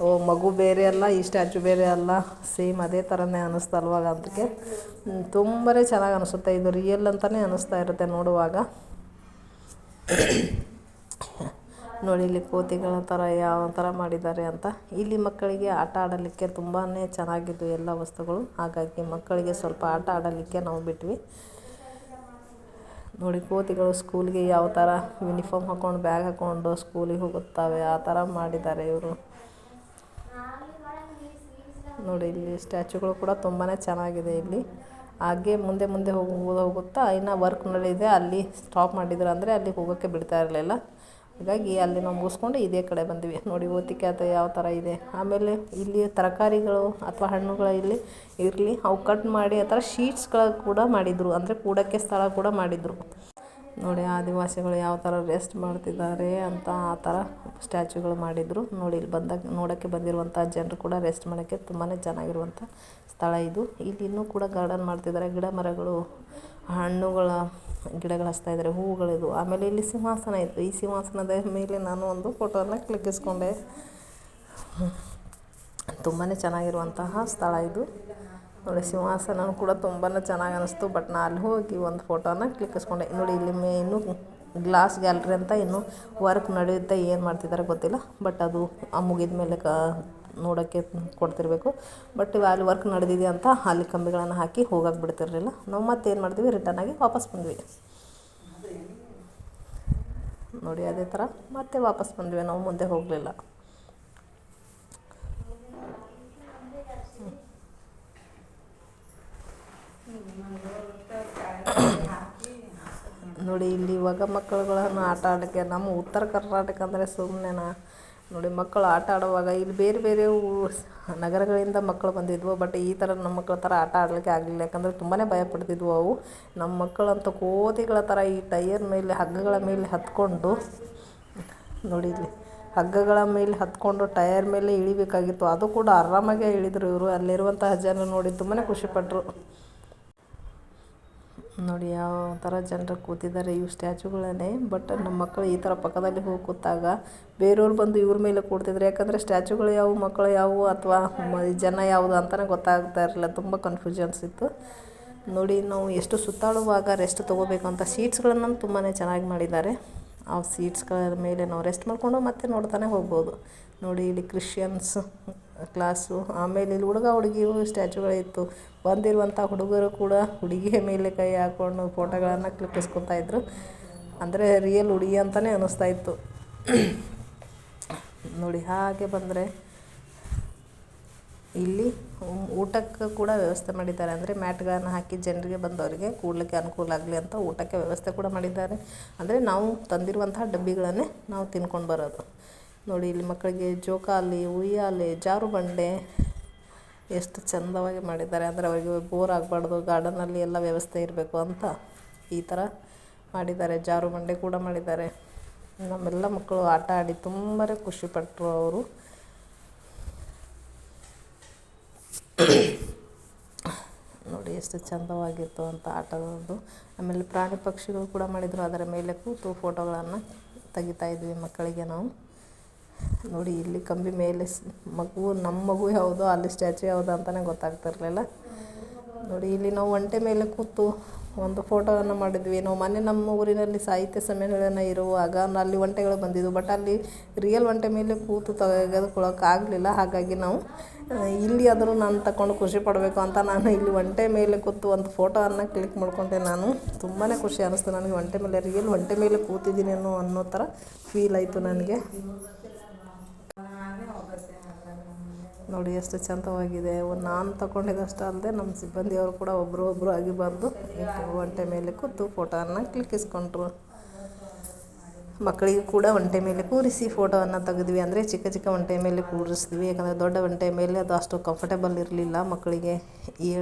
ಓ ಮಗು ಬೇರೆ ಅಲ್ಲ, ಈ ಸ್ಟ್ಯಾಚು ಬೇರೆ ಅಲ್ಲ, ಸೇಮ್ ಅದೇ ಥರನೇ ಅನ್ನಿಸ್ತಲ್ವಾಗ. ಅದಕ್ಕೆ ತುಂಬಾ ಚೆನ್ನಾಗಿ ಅನಿಸುತ್ತೆ. ಇದು ರಿಯಲ್ ಅಂತಲೇ ಅನ್ನಿಸ್ತಾ ಇರುತ್ತೆ ನೋಡುವಾಗ. ನೋಡಿ ಇಲ್ಲಿ ಕೋತಿಗಳ ಥರ ಯಾವ ಥರ ಮಾಡಿದ್ದಾರೆ ಅಂತ. ಇಲ್ಲಿ ಮಕ್ಕಳಿಗೆ ಆಟ ಆಡಲಿಕ್ಕೆ ತುಂಬಾ ಚೆನ್ನಾಗಿದ್ದು ಎಲ್ಲ ವಸ್ತುಗಳು. ಹಾಗಾಗಿ ಮಕ್ಕಳಿಗೆ ಸ್ವಲ್ಪ ಆಟ ಆಡಲಿಕ್ಕೆ ನಾವು ಬಿಟ್ವಿ. ನೋಡಿ ಕೋತಿಗಳು ಸ್ಕೂಲ್ಗೆ ಯಾವ ಥರ ಯೂನಿಫಾರ್ಮ್ ಹಾಕ್ಕೊಂಡು ಬ್ಯಾಗ್ ಹಾಕ್ಕೊಂಡು ಸ್ಕೂಲಿಗೆ ಹೋಗುತ್ತವೆ ಆ ಥರ ಮಾಡಿದ್ದಾರೆ ಇವರು. ನೋಡಿ ಇಲ್ಲಿ ಸ್ಟ್ಯಾಚುಗಳು ಕೂಡ ತುಂಬಾ ಚೆನ್ನಾಗಿದೆ ಇಲ್ಲಿ. ಹಾಗೆ ಮುಂದೆ ಹೋಗುತ್ತಾ ಇನ್ನು ವರ್ಕ್ ನಡೆದಿದೆ. ಅಲ್ಲಿ ಸ್ಟಾಪ್ ಮಾಡಿದ್ರು, ಅಂದರೆ ಅಲ್ಲಿ ಹೋಗೋಕ್ಕೆ ಬಿಡ್ತಾ ಇರಲಿಲ್ಲ. ಹಾಗಾಗಿ ಅಲ್ಲಿ ನಾವು ಮುಗಿಸ್ಕೊಂಡು ಇದೇ ಕಡೆ ಬಂದ್ವಿ. ನೋಡಿ ಓತಿಕೆ ಅದು ಯಾವ ಥರ ಇದೆ. ಆಮೇಲೆ ಇಲ್ಲಿ ತರಕಾರಿಗಳು ಅಥವಾ ಹಣ್ಣುಗಳು ಇಲ್ಲಿ ಇರಲಿ, ಅವು ಕಟ್ ಮಾಡಿ ಆ ಥರ ಶೀಟ್ಸ್ಗಳು ಕೂಡ ಮಾಡಿದರು, ಅಂದರೆ ಕೂಡೋಕ್ಕೆ ಸ್ಥಳ ಕೂಡ ಮಾಡಿದರು. ನೋಡಿ ಆದಿವಾಸಿಗಳು ಯಾವ ಥರ ರೆಸ್ಟ್ ಮಾಡ್ತಿದ್ದಾರೆ ಅಂತ ಆ ಥರ ಸ್ಟ್ಯಾಚುಗಳು ಮಾಡಿದರು. ನೋಡಿ ಇಲ್ಲಿ ನೋಡೋಕ್ಕೆ ಬಂದಿರುವಂಥ ಜನರು ಕೂಡ ರೆಸ್ಟ್ ಮಾಡೋಕ್ಕೆ ತುಂಬಾ ಚೆನ್ನಾಗಿರುವಂಥ ಸ್ಥಳ ಇದು. ಇಲ್ಲಿ ಇನ್ನೂ ಕೂಡ ಗಾರ್ಡನ್ ಮಾಡ್ತಿದ್ದಾರೆ. ಗಿಡ ಮರಗಳು, ಹಣ್ಣುಗಳ ಗಿಡಗಳು ಹಚ್ತಾಯಿದ್ದಾರೆ, ಹೂವುಗಳಿದು. ಆಮೇಲೆ ಇಲ್ಲಿ ಸಿಂಹಾಸನ ಇತ್ತು. ಈ ಸಿಂಹಾಸನದ ಮೇಲೆ ನಾನು ಒಂದು ಫೋಟೋನ ಕ್ಲಿಕ್ಕಿಸ್ಕೊಂಡೆ. ತುಂಬಾ ಚೆನ್ನಾಗಿರುವಂತಹ ಸ್ಥಳ ಇದು. ನೋಡಿ ಸಿಂಹಾಸನ ಕೂಡ ತುಂಬಾ ಚೆನ್ನಾಗಿ ಅನ್ನಿಸ್ತು. ಬಟ್ ನಾನು ಅಲ್ಲಿ ಹೋಗಿ ಒಂದು ಫೋಟೋನ ಕ್ಲಿಕ್ಕಿಸ್ಕೊಂಡೆ. ನೋಡಿ ಇಲ್ಲಿ ಇನ್ನೂ ಗ್ಲಾಸ್ ಗ್ಯಾಲರಿ ಅಂತ ಇನ್ನೂ ವರ್ಕ್ ನಡೆಯುತ್ತೆ. ಏನು ಮಾಡ್ತಿದ್ದಾರೆ ಗೊತ್ತಿಲ್ಲ. ಬಟ್ ಅದು ಮುಗಿದ ಮೇಲೆ ನೋಡೋಕ್ಕೆ ಕೊಡ್ತಿರಬೇಕು. ಬಟ್ ಅಲ್ಲಿ ವರ್ಕ್ ನಡೆದಿದೆ ಅಂತ ಅಲ್ಲಿ ಕಂಬಿಗಳನ್ನು ಹಾಕಿ ಹೋಗಕ್ಕೆ ಬಿಡ್ತಿರಲಿಲ್ಲ. ನಾವು ಮತ್ತೇನು ಮಾಡ್ತೀವಿ, ರಿಟರ್ನಾಗಿ ವಾಪಸ್ ಬಂದ್ವಿ. ನೋಡಿ ಅದೇ ಥರ ಮತ್ತೆ ವಾಪಸ್ ಬಂದ್ವಿ, ನಾವು ಮುಂದೆ ಹೋಗಲಿಲ್ಲ. ನೋಡಿ ಇಲ್ಲಿ ಇವಾಗ ಮಕ್ಕಳುಗಳನ್ನು ಆಟ ಆಡೋಕ್ಕೆ, ನಮ್ಮ ಉತ್ತರ ಕರ್ನಾಟಕ ಅಂದರೆ ಸುಮ್ಮನೆನಾ. ನೋಡಿ ಮಕ್ಕಳು ಆಟ ಆಡುವಾಗ ಇಲ್ಲಿ ಬೇರೆ ಬೇರೆ ನಗರಗಳಿಂದ ಮಕ್ಕಳು ಬಂದಿದ್ವು. ಬಟ್ ಈ ಥರ ನಮ್ಮ ಮಕ್ಕಳ ಥರ ಆಟ ಆಡಲಿಕ್ಕೆ ಆಗಲಿಲ್ಲ. ಯಾಕಂದರೆ ತುಂಬಾ ಭಯಪಡ್ತಿದ್ವು ಅವು. ನಮ್ಮ ಮಕ್ಕಳಂತೂ ಕೋತಿಗಳ ಥರ ಈ ಟೈರ್ ಮೇಲೆ, ಹಗ್ಗಗಳ ಮೇಲೆ ಹತ್ಕೊಂಡು, ನೋಡಿ ಇಲ್ಲಿ ಹಗ್ಗಗಳ ಮೇಲೆ ಹತ್ಕೊಂಡು ಟಯರ್ ಮೇಲೆ ಇಳಿಬೇಕಾಗಿತ್ತು. ಅದು ಕೂಡ ಆರಾಮಾಗೆ ಇಳಿದ್ರು ಇವರು. ಅಲ್ಲಿರುವಂತಹ ಜನ ನೋಡಿ ತುಂಬಾ ಖುಷಿಪಟ್ಟರು. ನೋಡಿ ಯಾವ ಥರ ಜನರು ಕೂತಿದ್ದಾರೆ. ಇವು ಸ್ಟ್ಯಾಚುಗಳೇ. ಬಟ್ ನಮ್ಮ ಮಕ್ಕಳು ಈ ಥರ ಪಕ್ಕದಲ್ಲಿ ಹೋಗಿ ಕೂತಾಗ ಬೇರೆಯವ್ರು ಬಂದು ಇವ್ರ ಮೇಲೆ ಕೂಡ್ತಿದ್ರು. ಯಾಕಂದರೆ ಸ್ಟ್ಯಾಚುಗಳು ಯಾವುವು, ಮಕ್ಕಳು ಯಾವುವು, ಅಥವಾ ಜನ ಯಾವುದು ಅಂತಲೇ ಗೊತ್ತಾಗ್ತಾ ಇರಲಿಲ್ಲ. ತುಂಬ ಕನ್ಫ್ಯೂಷನ್ಸ್ ಇತ್ತು. ನೋಡಿ ನಾವು ಎಷ್ಟು ಸುತ್ತಾಡುವಾಗ ರೆಸ್ಟ್ ತೊಗೋಬೇಕು ಅಂತ ಸೀಟ್ಸ್ಗಳನ್ನು ತುಂಬಾ ಚೆನ್ನಾಗಿ ಮಾಡಿದ್ದಾರೆ. ಆ ಸೀಟ್ಸ್ಗಳ ಮೇಲೆ ನಾವು ರೆಸ್ಟ್ ಮಾಡಿಕೊಂಡು ಮತ್ತೆ ನೋಡ್ತಾನೆ ಹೋಗ್ಬೋದು. ನೋಡಿ ಇಲ್ಲಿ ಕ್ರಿಶ್ಚಿಯನ್ಸ್ ಕ್ಲಾಸು, ಆಮೇಲೆ ಇಲ್ಲಿ ಹುಡುಗ ಹುಡುಗಿಯು ಸ್ಟ್ಯಾಚುಗಳಿತ್ತು. ಬಂದಿರುವಂಥ ಹುಡುಗರು ಕೂಡ ಹುಡುಗಿಯ ಮೇಲೆ ಕೈ ಹಾಕ್ಕೊಂಡು ಫೋಟೋಗಳನ್ನು ಕ್ಲಿಕ್ಕಿಸ್ಕೊತಾಯಿದ್ರು. ಅಂದರೆ ರಿಯಲ್ ಹುಡುಗಿ ಅಂತಲೇ ಅನ್ನಿಸ್ತಾ ಇತ್ತು. ನೋಡಿ ಹಾಗೆ ಬಂದರೆ ಇಲ್ಲಿ ಊಟಕ್ಕೆ ಕೂಡ ವ್ಯವಸ್ಥೆ ಮಾಡಿದ್ದಾರೆ. ಅಂದರೆ ಮ್ಯಾಟ್ಗಳನ್ನು ಹಾಕಿ ಜನರಿಗೆ ಬಂದವರಿಗೆ ಕೂಡಲಿಕ್ಕೆ ಅನುಕೂಲ ಆಗಲಿ ಅಂತ ಊಟಕ್ಕೆ ವ್ಯವಸ್ಥೆ ಕೂಡ ಮಾಡಿದ್ದಾರೆ. ಅಂದರೆ ನಾವು ತಂದಿರುವಂತಹ ಡಬ್ಬಿಗಳನ್ನೇ ನಾವು ತಿನ್ಕೊಂಡು ಬರೋದು. ನೋಡಿ ಇಲ್ಲಿ ಮಕ್ಕಳಿಗೆ ಜೋಕಾಲಿ, ಉಯ್ಯಾಲೆ, ಜಾರು ಬಂಡೆ ಎಷ್ಟು ಚಂದವಾಗಿ ಮಾಡಿದ್ದಾರೆ. ಅಂದರೆ ಅವರಿಗೆ ಬೋರ್ ಆಗಬಾರ್ದು, ಗಾರ್ಡನಲ್ಲಿ ಎಲ್ಲ ವ್ಯವಸ್ಥೆ ಇರಬೇಕು ಅಂತ ಈ ಥರ ಮಾಡಿದ್ದಾರೆ. ಜಾರು ಬಂಡೆ ಕೂಡ ಮಾಡಿದ್ದಾರೆ. ನಮ್ಮೆಲ್ಲ ಮಕ್ಕಳು ಆಟ ಆಡಿ ತುಂಬಾ ಖುಷಿಪಟ್ಟರು ಅವರು. ನೋಡಿ ಎಷ್ಟು ಚಂದವಾಗಿತ್ತು ಅಂತ ಆಟದದ್ದು. ಆಮೇಲೆ ಪ್ರಾಣಿ ಪಕ್ಷಿಗಳು ಕೂಡ ಮಾಡಿದರು. ಅದರ ಮೇಲೆ ಕೂತು ಫೋಟೋಗಳನ್ನು ತೆಗಿತಾ ಇದ್ವಿ ಮಕ್ಕಳಿಗೆ ನಾವು. ನೋಡಿ ಇಲ್ಲಿ ಕಂಬಿ ಮೇಲೆ ನಮ್ಮ ಮಗು ಯಾವುದೋ ಅಲ್ಲಿ ಸ್ಟ್ಯಾಚು ಯಾವುದು ಅಂತಲೇ ಗೊತ್ತಾಗ್ತಿರ್ಲಿಲ್ಲ. ನೋಡಿ ಇಲ್ಲಿ ನಾವು ಒಂಟೆ ಮೇಲೆ ಕೂತು ಒಂದು ಫೋಟೋವನ್ನು ಮಾಡಿದ್ವಿ. ನಾವು ಮೊನ್ನೆ ನಮ್ಮ ಊರಿನಲ್ಲಿ ಸಾಹಿತ್ಯ ಸಮ್ಮೇಳನ ಇರುವಾಗ ಅಲ್ಲಿ ಒಂಟೆಗಳು ಬಂದಿದ್ವು, ಬಟ್ ಅಲ್ಲಿ ರಿಯಲ್ ಒಂಟೆ ಮೇಲೆ ಕೂತು ತೆಗೆದುಕೊಳ್ಳೋಕ್ಕಾಗಲಿಲ್ಲ. ಹಾಗಾಗಿ ನಾವು ಇಲ್ಲಿ ಆದರೂ ನಾನು ತಗೊಂಡು ಖುಷಿ ಪಡಬೇಕು ಅಂತ ನಾನು ಇಲ್ಲಿ ಒಂಟೆ ಮೇಲೆ ಕೂತು ಒಂದು ಫೋಟೋವನ್ನು ಕ್ಲಿಕ್ ಮಾಡಿಕೊಂಡೆ. ನಾನು ತುಂಬಾ ಖುಷಿ ಅನ್ನಿಸ್ತು ನನಗೆ. ಒಂಟೆ ಮೇಲೆ ರಿಯಲ್ ಒಂಟೆ ಮೇಲೆ ಕೂತಿದ್ದೀನಿ ಅನ್ನೋ ಥರ ಫೀಲ್ ಆಯಿತು ನನಗೆ. ನೋಡಿ ಎಷ್ಟು ಚಂದವಾಗಿದೆ. ನಾನು ತಗೊಂಡಿದ್ದಷ್ಟು ಅಲ್ಲದೆ ನಮ್ಮ ಸಿಬ್ಬಂದಿಯವರು ಕೂಡ ಒಬ್ಬರು ಆಗಿ ಬಂದು ಒಂಟೆ ಮೇಲೆ ಕೂತು ಫೋಟೋವನ್ನು ಕ್ಲಿಕ್ಕಿಸ್ಕೊಂಡ್ರು. ಮಕ್ಕಳಿಗೆ ಕೂಡ ಒಂಟೆ ಮೇಲೆ ಕೂರಿಸಿ ಫೋಟೋವನ್ನು ತೆಗೆದ್ವಿ. ಅಂದರೆ ಚಿಕ್ಕ ಚಿಕ್ಕ ಒಂಟೆ ಮೇಲೆ ಕೂರಿಸಿದ್ವಿ, ಯಾಕಂದರೆ ದೊಡ್ಡ ಒಂಟೆ ಮೇಲೆ ಅದು ಅಷ್ಟು ಕಂಫರ್ಟೇಬಲ್ ಇರಲಿಲ್ಲ ಮಕ್ಕಳಿಗೆ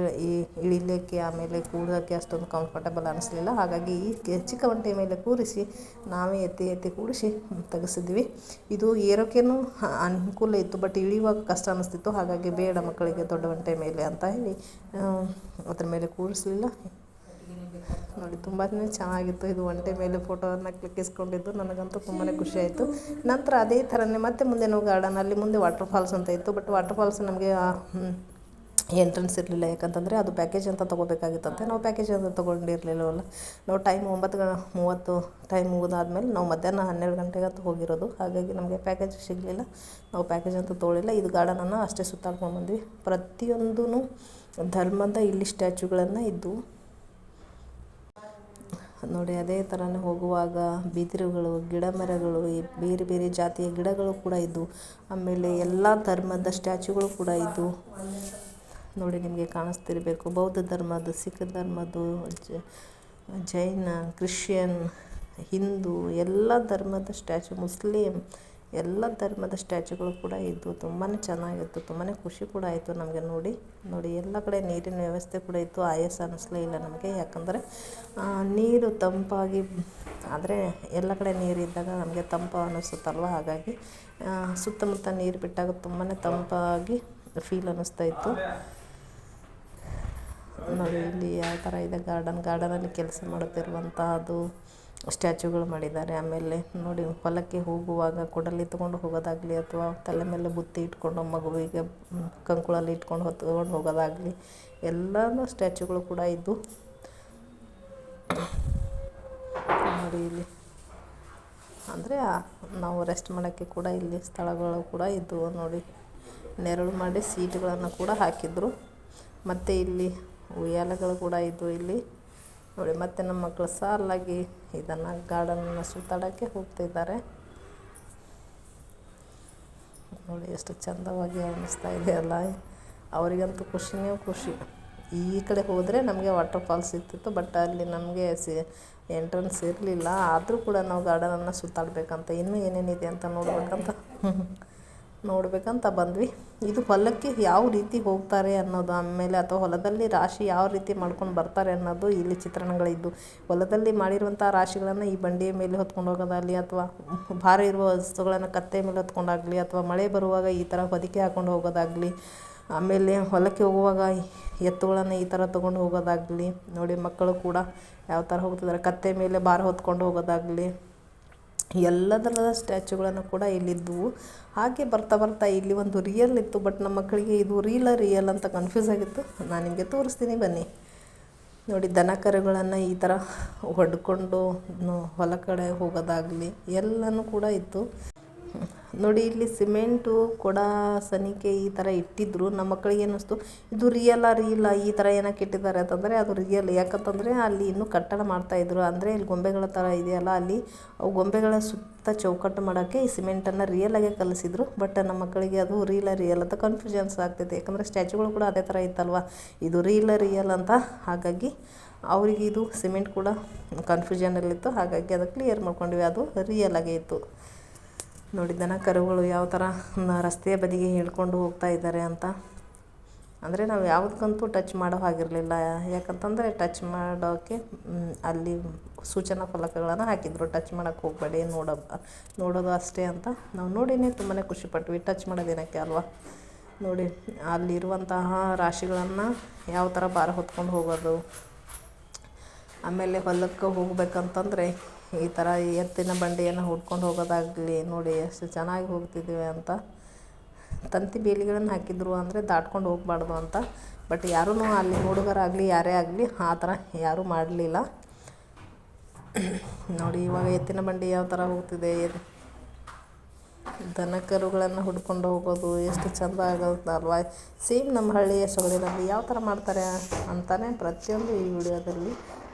ಇಳಿಲಿಕ್ಕೆ, ಆಮೇಲೆ ಕೂಡೋಕ್ಕೆ ಅಷ್ಟೊಂದು ಕಂಫರ್ಟೇಬಲ್ ಅನ್ನಿಸ್ಲಿಲ್ಲ. ಹಾಗಾಗಿ ಈ ಚಿಕ್ಕ ಒಂಟೆ ಮೇಲೆ ಕೂರಿಸಿ ನಾವೇ ಎತ್ತಿ ಕೂರಿಸಿ ತೆಗೆಸಿದ್ವಿ. ಇದು ಏರೋಕ್ಕೇನು ಅನುಕೂಲ ಇತ್ತು, ಬಟ್ ಇಳಿಯುವಾಗ ಕಷ್ಟ ಅನ್ನಿಸ್ತಿತ್ತು. ಹಾಗಾಗಿ ಬೇಡ ಮಕ್ಕಳಿಗೆ ದೊಡ್ಡ ಒಂಟೆ ಮೇಲೆ ಅಂತ ಹೇಳಿ ಅದ್ರ ಮೇಲೆ ಕೂರಿಸಲಿಲ್ಲ. ನೋಡಿ ತುಂಬಾ ಚೆನ್ನಾಗಿತ್ತು. ಇದು ಒಂಟೆ ಮೇಲೆ ಫೋಟೋವನ್ನು ಕ್ಲಿಕ್ಕಿಸ್ಕೊಂಡಿದ್ದು ನನಗಂತೂ ತುಂಬಾ ಖುಷಿ ಆಯಿತು. ನಂತರ ಅದೇ ಥರನೇ ಮತ್ತೆ ಮುಂದೆ ನಾವು ಗಾರ್ಡನಲ್ಲಿ ಮುಂದೆ ವಾಟರ್ ಫಾಲ್ಸ್ ಅಂತ ಇತ್ತು, ಬಟ್ ವಾಟರ್ ಫಾಲ್ಸ್ ನಮಗೆ ಎಂಟ್ರೆನ್ಸ್ ಇರಲಿಲ್ಲ. ಯಾಕಂತಂದರೆ ಅದು ಪ್ಯಾಕೇಜ್ ಅಂತ ತೊಗೋಬೇಕಾಗಿತ್ತಂತೆ. ನಾವು ಪ್ಯಾಕೇಜ್ ಅಂತ ತೊಗೊಂಡಿರಲಿಲ್ಲವಲ್ಲ. ನಾವು ಟೈಮ್ 9:30 ಟೈಮ್ ಮುಗಿದಾದ್ಮೇಲೆ ನಾವು ಮಧ್ಯಾಹ್ನ 12 ಗಂಟೆಗೆ ಅಂತ ಹೋಗಿರೋದು. ಹಾಗಾಗಿ ನಮಗೆ ಪ್ಯಾಕೇಜ್ ಸಿಗಲಿಲ್ಲ, ನಾವು ಪ್ಯಾಕೇಜ್ ಅಂತ ತೊಗೊಳ್ಳಿಲ್ಲ. ಇದು ಗಾರ್ಡನನ್ನು ಅಷ್ಟೇ ಸುತ್ತಾಡ್ಕೊಂಡು ಬಂದ್ವಿ. ಪ್ರತಿಯೊಂದೂ ಧರ್ಮದ ಇಲ್ಲಿ ಸ್ಟ್ಯಾಚ್ಯುಗಳನ್ನು ಇದ್ದವು. ನೋಡಿ ಅದೇ ಥರನೇ ಹೋಗುವಾಗ ಬಿದಿರುಗಳು, ಗಿಡ ಮರಗಳು, ಬೇರೆ ಬೇರೆ ಜಾತಿಯ ಗಿಡಗಳು ಕೂಡ ಇದ್ದವು. ಆಮೇಲೆ ಎಲ್ಲ ಧರ್ಮದ ಸ್ಟ್ಯಾಚ್ಯುಗಳು ಕೂಡ ಇದ್ದವು. ನೋಡಿ ನಿಮಗೆ ಕಾಣಿಸ್ತಿರಬೇಕು. ಬೌದ್ಧ ಧರ್ಮದ್ದು, ಸಿಖ್ ಧರ್ಮದ್ದು, ಜೈನ, ಕ್ರಿಶ್ಚಿಯನ್, ಹಿಂದೂ ಎಲ್ಲ ಧರ್ಮದ ಸ್ಟ್ಯಾಚ್ಯು, ಮುಸ್ಲಿಮ್ ಎಲ್ಲ ಧರ್ಮದ ಸ್ಟ್ಯಾಚ್ಯುಗಳು ಕೂಡ ಇದ್ದವು. ತುಂಬಾ ಚೆನ್ನಾಗಿತ್ತು, ತುಂಬಾ ಖುಷಿ ಕೂಡ ಆಯಿತು ನಮಗೆ ನೋಡಿ ಎಲ್ಲ ಕಡೆ ನೀರಿನ ವ್ಯವಸ್ಥೆ ಕೂಡ ಇತ್ತು. ಆಯಾಸ ಅನ್ನಿಸ್ಲೇ ಇಲ್ಲ ನಮಗೆ. ಯಾಕಂದರೆ ನೀರು ತಂಪಾಗಿ, ಆದರೆ ಎಲ್ಲ ಕಡೆ ನೀರಿದ್ದಾಗ ನಮಗೆ ತಂಪು ಅನ್ನಿಸುತ್ತಲ್ವ. ಹಾಗಾಗಿ ಸುತ್ತಮುತ್ತ ನೀರು ಬಿಟ್ಟಾಗ ತುಂಬಾ ತಂಪಾಗಿ ಫೀಲ್ ಅನ್ನಿಸ್ತಾಯಿತ್ತು. ನೋಡಿ ಇಲ್ಲಿ ಯಾವ ಥರ ಇದೆ ಗಾರ್ಡನಲ್ಲಿ ಕೆಲಸ ಮಾಡುತ್ತಿರುವಂತಹದ್ದು ಸ್ಟ್ಯಾಚ್ಯುಗಳು ಮಾಡಿದ್ದಾರೆ. ಆಮೇಲೆ ನೋಡಿ ಹೊಲಕ್ಕೆ ಹೋಗುವಾಗ ಕೊಡಲಿ ತೊಗೊಂಡು ಹೋಗೋದಾಗಲಿ, ಅಥವಾ ತಲೆ ಮೇಲೆ ಬುತ್ತಿ ಇಟ್ಕೊಂಡು ಮಗುವಿಗೆ ಕಂಕುಳಲ್ಲಿ ಇಟ್ಕೊಂಡು ಹೊತ್ಕೊಂಡು ಹೋಗೋದಾಗಲಿ, ಎಲ್ಲನೂ ಸ್ಟ್ಯಾಚ್ಯುಗಳು ಕೂಡ ಇದ್ದು. ನೋಡಿ ಇಲ್ಲಿ ಅಂದರೆ ನಾವು ರೆಸ್ಟ್ ಮಾಡೋಕ್ಕೆ ಕೂಡ ಇಲ್ಲಿ ಸ್ಥಳಗಳು ಕೂಡ ಇದ್ದವು. ನೋಡಿ ನೆರಳು ಮಾಡಿ ಸೀಟುಗಳನ್ನು ಕೂಡ ಹಾಕಿದ್ರು. ಮತ್ತು ಇಲ್ಲಿ ಉಯ್ಯಾಲೆಗಳು ಕೂಡ ಇದ್ದವು ಇಲ್ಲಿ. ನೋಡಿ ಮತ್ತೆ ನಮ್ಮ ಮಕ್ಕಳು ಸಾಲಾಗಿ ಇದನ್ನು ಗಾರ್ಡನನ್ನು ಸುತ್ತಾಡೋಕ್ಕೆ ಹೋಗ್ತಿದ್ದಾರೆ. ನೋಡಿ ಎಷ್ಟು ಚಂದವಾಗಿ ಅನ್ನಿಸ್ತಾ ಇದೆ ಅಲ್ಲ. ಅವರಿಗಂತೂ ಖುಷಿನೇ ಖುಷಿ. ಈ ಕಡೆ ಹೋದರೆ ನಮಗೆ ವಾಟರ್ ಫಾಲ್ಸ್ ಇರ್ತಿತ್ತು, ಬಟ್ ಅಲ್ಲಿ ನಮಗೆ ಎಂಟ್ರೆನ್ಸ್ ಇರಲಿಲ್ಲ. ಆದರೂ ಕೂಡ ನಾವು ಗಾರ್ಡನನ್ನು ಸುತ್ತಾಡಬೇಕಂತ, ಇನ್ನೂ ಏನೇನಿದೆ ಅಂತ ನೋಡಬೇಕಂತ ಬಂದ್ವಿ. ಇದು ಹೊಲಕ್ಕೆ ಯಾವ ರೀತಿ ಹೋಗ್ತಾರೆ ಅನ್ನೋದು, ಆಮೇಲೆ ಅಥವಾ ಹೊಲದಲ್ಲಿ ರಾಶಿ ಯಾವ ರೀತಿ ಮಾಡ್ಕೊಂಡು ಬರ್ತಾರೆ ಅನ್ನೋದು ಇಲ್ಲಿ ಚಿತ್ರಣಗಳಿದ್ದು. ಹೊಲದಲ್ಲಿ ಮಾಡಿರುವಂಥ ರಾಶಿಗಳನ್ನು ಈ ಬಂಡಿಯ ಮೇಲೆ ಹೊತ್ಕೊಂಡು ಹೋಗೋದಾಗಲಿ, ಅಥವಾ ಭಾರ ಇರುವ ವಸ್ತುಗಳನ್ನು ಕತ್ತೆ ಮೇಲೆ ಹೊತ್ಕೊಂಡಾಗಲಿ, ಅಥವಾ ಮಳೆ ಬರುವಾಗ ಈ ಥರ ಹೊದಿಕೆ ಹಾಕ್ಕೊಂಡು ಹೋಗೋದಾಗಲಿ, ಆಮೇಲೆ ಹೊಲಕ್ಕೆ ಹೋಗುವಾಗ ಎತ್ತುಗಳನ್ನು ಈ ಥರ ತೊಗೊಂಡು ಹೋಗೋದಾಗಲಿ. ನೋಡಿ ಮಕ್ಕಳು ಕೂಡ ಯಾವ ಥರ ಹೋಗ್ತಿದ್ದಾರೆ, ಕತ್ತೆ ಮೇಲೆ ಭಾರ ಹೊತ್ಕೊಂಡು ಹೋಗೋದಾಗಲಿ, ಎಲ್ಲದರ ಸ್ಟ್ಯಾಚ್ಯುಗಳನ್ನು ಕೂಡ ಇಲ್ಲಿದ್ದವು. ಹಾಗೆ ಬರ್ತಾ ಇಲ್ಲಿ ಒಂದು ರಿಯಲ್ ಇತ್ತು, ಬಟ್ ನಮ್ಮ ಮಕ್ಕಳಿಗೆ ಇದು ರಿಯಲ್ ಅಂತ ಕನ್ಫ್ಯೂಸ್ ಆಗಿತ್ತು. ನಾನು ನಿಮಗೆ ತೋರಿಸ್ತೀನಿ ಬನ್ನಿ. ನೋಡಿ ದನ ಕರುಗಳನ್ನು ಈ ಥರ ಹೊಡ್ಕೊಂಡು ಹೊಲ ಕಡೆ ಹೋಗೋದಾಗಲಿ ಎಲ್ಲನೂ ಕೂಡ ಇತ್ತು. ನೋಡಿ ಇಲ್ಲಿ ಸಿಮೆಂಟು ಕೊಡ ಸನಿಕೆ ಈ ಥರ ಇಟ್ಟಿದ್ರು. ನಮ್ಮ ಮಕ್ಕಳಿಗೆ ಅನ್ನಿಸ್ತು ಇದು ರಿಯಲ್ಲ ಈ ಥರ ಏನಕ್ಕೆ ಇಟ್ಟಿದ್ದಾರೆ ಅಂತಂದರೆ ಅದು ರಿಯಲ್. ಯಾಕಂತಂದರೆ ಅಲ್ಲಿ ಇನ್ನೂ ಕಟ್ಟಡ ಮಾಡ್ತಾಯಿದ್ರು. ಅಂದರೆ ಇಲ್ಲಿ ಗೊಂಬೆಗಳ ಥರ ಇದೆಯಲ್ಲ, ಅಲ್ಲಿ ಅವು ಗೊಂಬೆಗಳ ಸುತ್ತ ಚೌಕಟ್ಟು ಮಾಡೋಕ್ಕೆ ಈ ಸಿಮೆಂಟನ್ನು ರಿಯಲಾಗೆ ಕಲಿಸಿದ್ರು. ಬಟ್ ನಮ್ಮ ಮಕ್ಕಳಿಗೆ ಅದು ರಿಯಲ್ ಅಂತ ಕನ್ಫ್ಯೂಷನ್ಸ್ ಆಗ್ತೈತೆ. ಯಾಕಂದರೆ ಸ್ಟ್ಯಾಚ್ಯುಗಳು ಕೂಡ ಅದೇ ಥರ ಇತ್ತಲ್ವ, ಇದು ರಿಯಲ್ ಅಂತ. ಹಾಗಾಗಿ ಅವರಿಗೆ ಇದು ಸಿಮೆಂಟ್ ಕೂಡ ಕನ್ಫ್ಯೂಷನಲ್ಲಿತ್ತು. ಹಾಗಾಗಿ ಅದು ಕ್ಲಿಯರ್ ಮಾಡ್ಕೊಂಡ್ವಿ, ಅದು ರಿಯಲಾಗೇ ಇತ್ತು. ನೋಡಿ ದನ ಕರುಗಳು ಯಾವ ಥರ ರಸ್ತೆಯ ಬದಿಗೆ ಹಿಡ್ಕೊಂಡು ಹೋಗ್ತಾ ಇದ್ದಾರೆ ಅಂತ. ಅಂದರೆ ನಾವು ಯಾವುದಕ್ಕಂತೂ ಟಚ್ ಮಾಡೋ ಹಾಗಿರಲಿಲ್ಲ. ಯಾಕಂತಂದರೆ ಟಚ್ ಮಾಡೋಕ್ಕೆ ಅಲ್ಲಿ ಸೂಚನಾ ಫಲಕಗಳನ್ನು ಹಾಕಿದ್ರು, ಟಚ್ ಮಾಡೋಕ್ಕೆ ಹೋಗಬೇಡಿ, ನೋಡೋದು ಅಷ್ಟೇ ಅಂತ. ನಾವು ನೋಡಿನೇ ತುಂಬಾ ಖುಷಿಪಟ್ವಿ, ಟಚ್ ಮಾಡೋದೇನಕ್ಕೆ ಅಲ್ವಾ. ನೋಡಿ ಅಲ್ಲಿರುವಂತಹ ರಾಶಿಗಳನ್ನು ಯಾವ ಥರ ಭಾರ ಹೊತ್ಕೊಂಡು ಹೋಗೋದು. ಆಮೇಲೆ ಹೊಲಕ್ಕೆ ಹೋಗ್ಬೇಕಂತಂದರೆ ಈ ಥರ ಎತ್ತಿನ ಬಂಡಿಯನ್ನು ಹುಡ್ಕೊಂಡು ಹೋಗೋದಾಗಲಿ, ನೋಡಿ ಎಷ್ಟು ಚೆನ್ನಾಗಿ ಹೋಗ್ತಿದ್ದೀವಿ ಅಂತ. ತಂತಿ ಬೇಲಿಗಳನ್ನು ಹಾಕಿದ್ರು ಅಂದರೆ ದಾಟ್ಕೊಂಡು ಹೋಗಬಾರ್ದು ಅಂತ. ಬಟ್ ಯಾರೂ ಅಲ್ಲಿ ಹುಡುಗರಾಗಲಿ ಯಾರೇ ಆಗಲಿ ಆ ಥರ ಯಾರೂ ಮಾಡಲಿಲ್ಲ. ನೋಡಿ ಇವಾಗ ಎತ್ತಿನ ಬಂಡಿ ಯಾವ ಥರ ಹೋಗ್ತಿದೆ, ದನ ಕರುಗಳನ್ನು ಹುಡ್ಕೊಂಡು ಹೋಗೋದು ಎಷ್ಟು ಚೆಂದ ಆಗುತ್ತಲ್ವ. ಸೇಮ್ ನಮ್ಮ ಹಳ್ಳಿಯ ಸೊಗಡಿನಲ್ಲಿ ಯಾವ ಥರ ಮಾಡ್ತಾರೆ ಅಂತಲೇ ಪ್ರತಿಯೊಂದು ಈ ವಿಡಿಯೋದಲ್ಲಿ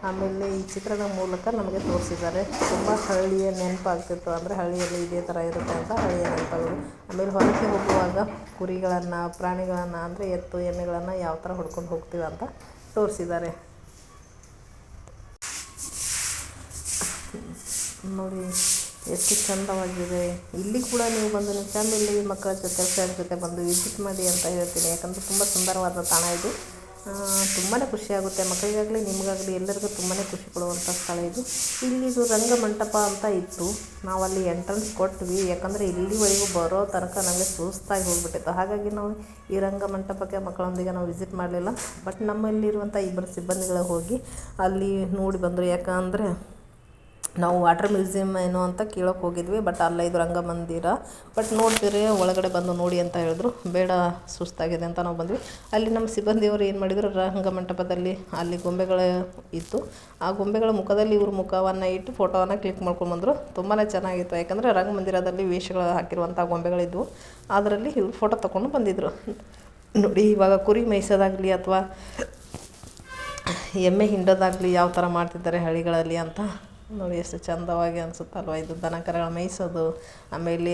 ಆಮೇಲೆ ಈ ಚಿತ್ರದ ಮೂಲಕ ನಮಗೆ ತೋರಿಸಿದ್ದಾರೆ. ತುಂಬ ಹಳ್ಳಿಯ ನೆನಪಾಗ್ತಿತ್ತು, ಅಂದರೆ ಹಳ್ಳಿಯಲ್ಲಿ ಇದೇ ಥರ ಇರುತ್ತೆ ಅಂತ ಹಳ್ಳಿಯ ನೆನಪುಗಳು. ಆಮೇಲೆ ಹೊಲಕ್ಕೆ ಹೋಗುವಾಗ ಕುರಿಗಳನ್ನು, ಪ್ರಾಣಿಗಳನ್ನು ಅಂದರೆ ಎತ್ತು ಎಮ್ಮೆಗಳನ್ನು ಯಾವ ಥರ ಹುಡ್ಕೊಂಡು ಹೋಗ್ತೀವಿ ಅಂತ ತೋರಿಸಿದ್ದಾರೆ. ನೋಡಿ ಎಷ್ಟು ಚಂದವಾಗಿದೆ. ಇಲ್ಲಿ ಕೂಡ ನೀವು ಬಂದು ನಿಮ್ಮ ಫ್ಯಾಮಿಲಿ ಮಕ್ಕಳ ಜೊತೆ ಫ್ರೆಂಡ್ಸ್ ಜೊತೆ ಬಂದು ವಿಸಿಟ್ ಮಾಡಿ ಅಂತ ಹೇಳ್ತೀನಿ. ಯಾಕಂದರೆ ತುಂಬ ಸುಂದರವಾದ ತಾಣ ಇದು. ತುಂಬಾ ಖುಷಿಯಾಗುತ್ತೆ ಮಕ್ಕಳಿಗಾಗಲಿ ನಿಮಗಾಗಲಿ ಎಲ್ಲರಿಗೂ ತುಂಬಾ ಖುಷಿ ಕೊಡುವಂಥ ಸ್ಥಳ ಇದು. ಇಲ್ಲಿದು ರಂಗಮಂಟಪ ಅಂತ ಇತ್ತು. ನಾವಲ್ಲಿ ಎಂಟ್ರೆನ್ಸ್ ಕೊಟ್ವಿ, ಯಾಕಂದರೆ ಇಲ್ಲಿವರೆಗೂ ಬರೋ ತನಕ ನಮಗೆ ಸುಸ್ತಾಗಿ ಹೋಗ್ಬಿಟ್ಟಿತ್ತು. ಹಾಗಾಗಿ ನಾವು ಈ ರಂಗಮಂಟಪಕ್ಕೆ ಮಕ್ಕಳೊಂದಿಗೆ ನಾವು ವಿಸಿಟ್ ಮಾಡಲಿಲ್ಲ. ಬಟ್ ನಮ್ಮಲ್ಲಿರುವಂಥ ಇಬ್ಬರು ಸಿಬ್ಬಂದಿಗಳು ಹೋಗಿ ಅಲ್ಲಿ ನೋಡಿ ಬಂದರು. ಯಾಕಂದರೆ ನಾವು ವಾಟರ್ ಮ್ಯೂಸಿಯಮ್ ಏನೋ ಅಂತ ಕೇಳೋಕೆ ಹೋಗಿದ್ವಿ, ಬಟ್ ಅಲ್ಲ ಇದು ರಂಗಮಂದಿರ. ಬಟ್ ನೋಡ್ತೀರಿ ಒಳಗಡೆ ಬಂದು ನೋಡಿ ಅಂತ ಹೇಳಿದ್ರು. ಬೇಡ ಸುಸ್ತಾಗಿದೆ ಅಂತ ನಾವು ಬಂದ್ವಿ. ಅಲ್ಲಿ ನಮ್ಮ ಸಿಬ್ಬಂದಿಯವರು ಏನು ಮಾಡಿದರು, ರಂಗಮಂಟಪದಲ್ಲಿ ಅಲ್ಲಿ ಗೊಂಬೆಗಳು ಇತ್ತು. ಆ ಗೊಂಬೆಗಳ ಮುಖದಲ್ಲಿ ಇವ್ರ ಮುಖವನ್ನು ಇಟ್ಟು ಫೋಟೋವನ್ನು ಕ್ಲಿಕ್ ಮಾಡ್ಕೊಂಡ್ಬಂದರು. ತುಂಬಾ ಚೆನ್ನಾಗಿತ್ತು. ಯಾಕಂದರೆ ರಂಗಮಂದಿರದಲ್ಲಿ ವೇಷಗಳು ಹಾಕಿರುವಂಥ ಗೊಂಬೆಗಳಿದ್ವು. ಅದರಲ್ಲಿ ಇವ್ರು ಫೋಟೋ ತೊಗೊಂಡು ಬಂದಿದ್ದರು. ನೋಡಿ ಇವಾಗ ಕುರಿ ಮೇಯಿಸೋದಾಗಲಿ ಅಥವಾ ಎಮ್ಮೆ ಹಿಂಡೋದಾಗಲಿ ಯಾವ ಥರ ಮಾಡ್ತಿದ್ದಾರೆ ಹಳ್ಳಿಗಳಲ್ಲಿ ಅಂತ ನೋಡಿ ಎಷ್ಟು ಚಂದವಾಗಿ ಅನಿಸುತ್ತಲ್ವ. ಇದು ದನ ಕರುಗಳ ಮೇಯಿಸೋದು, ಆಮೇಲೆ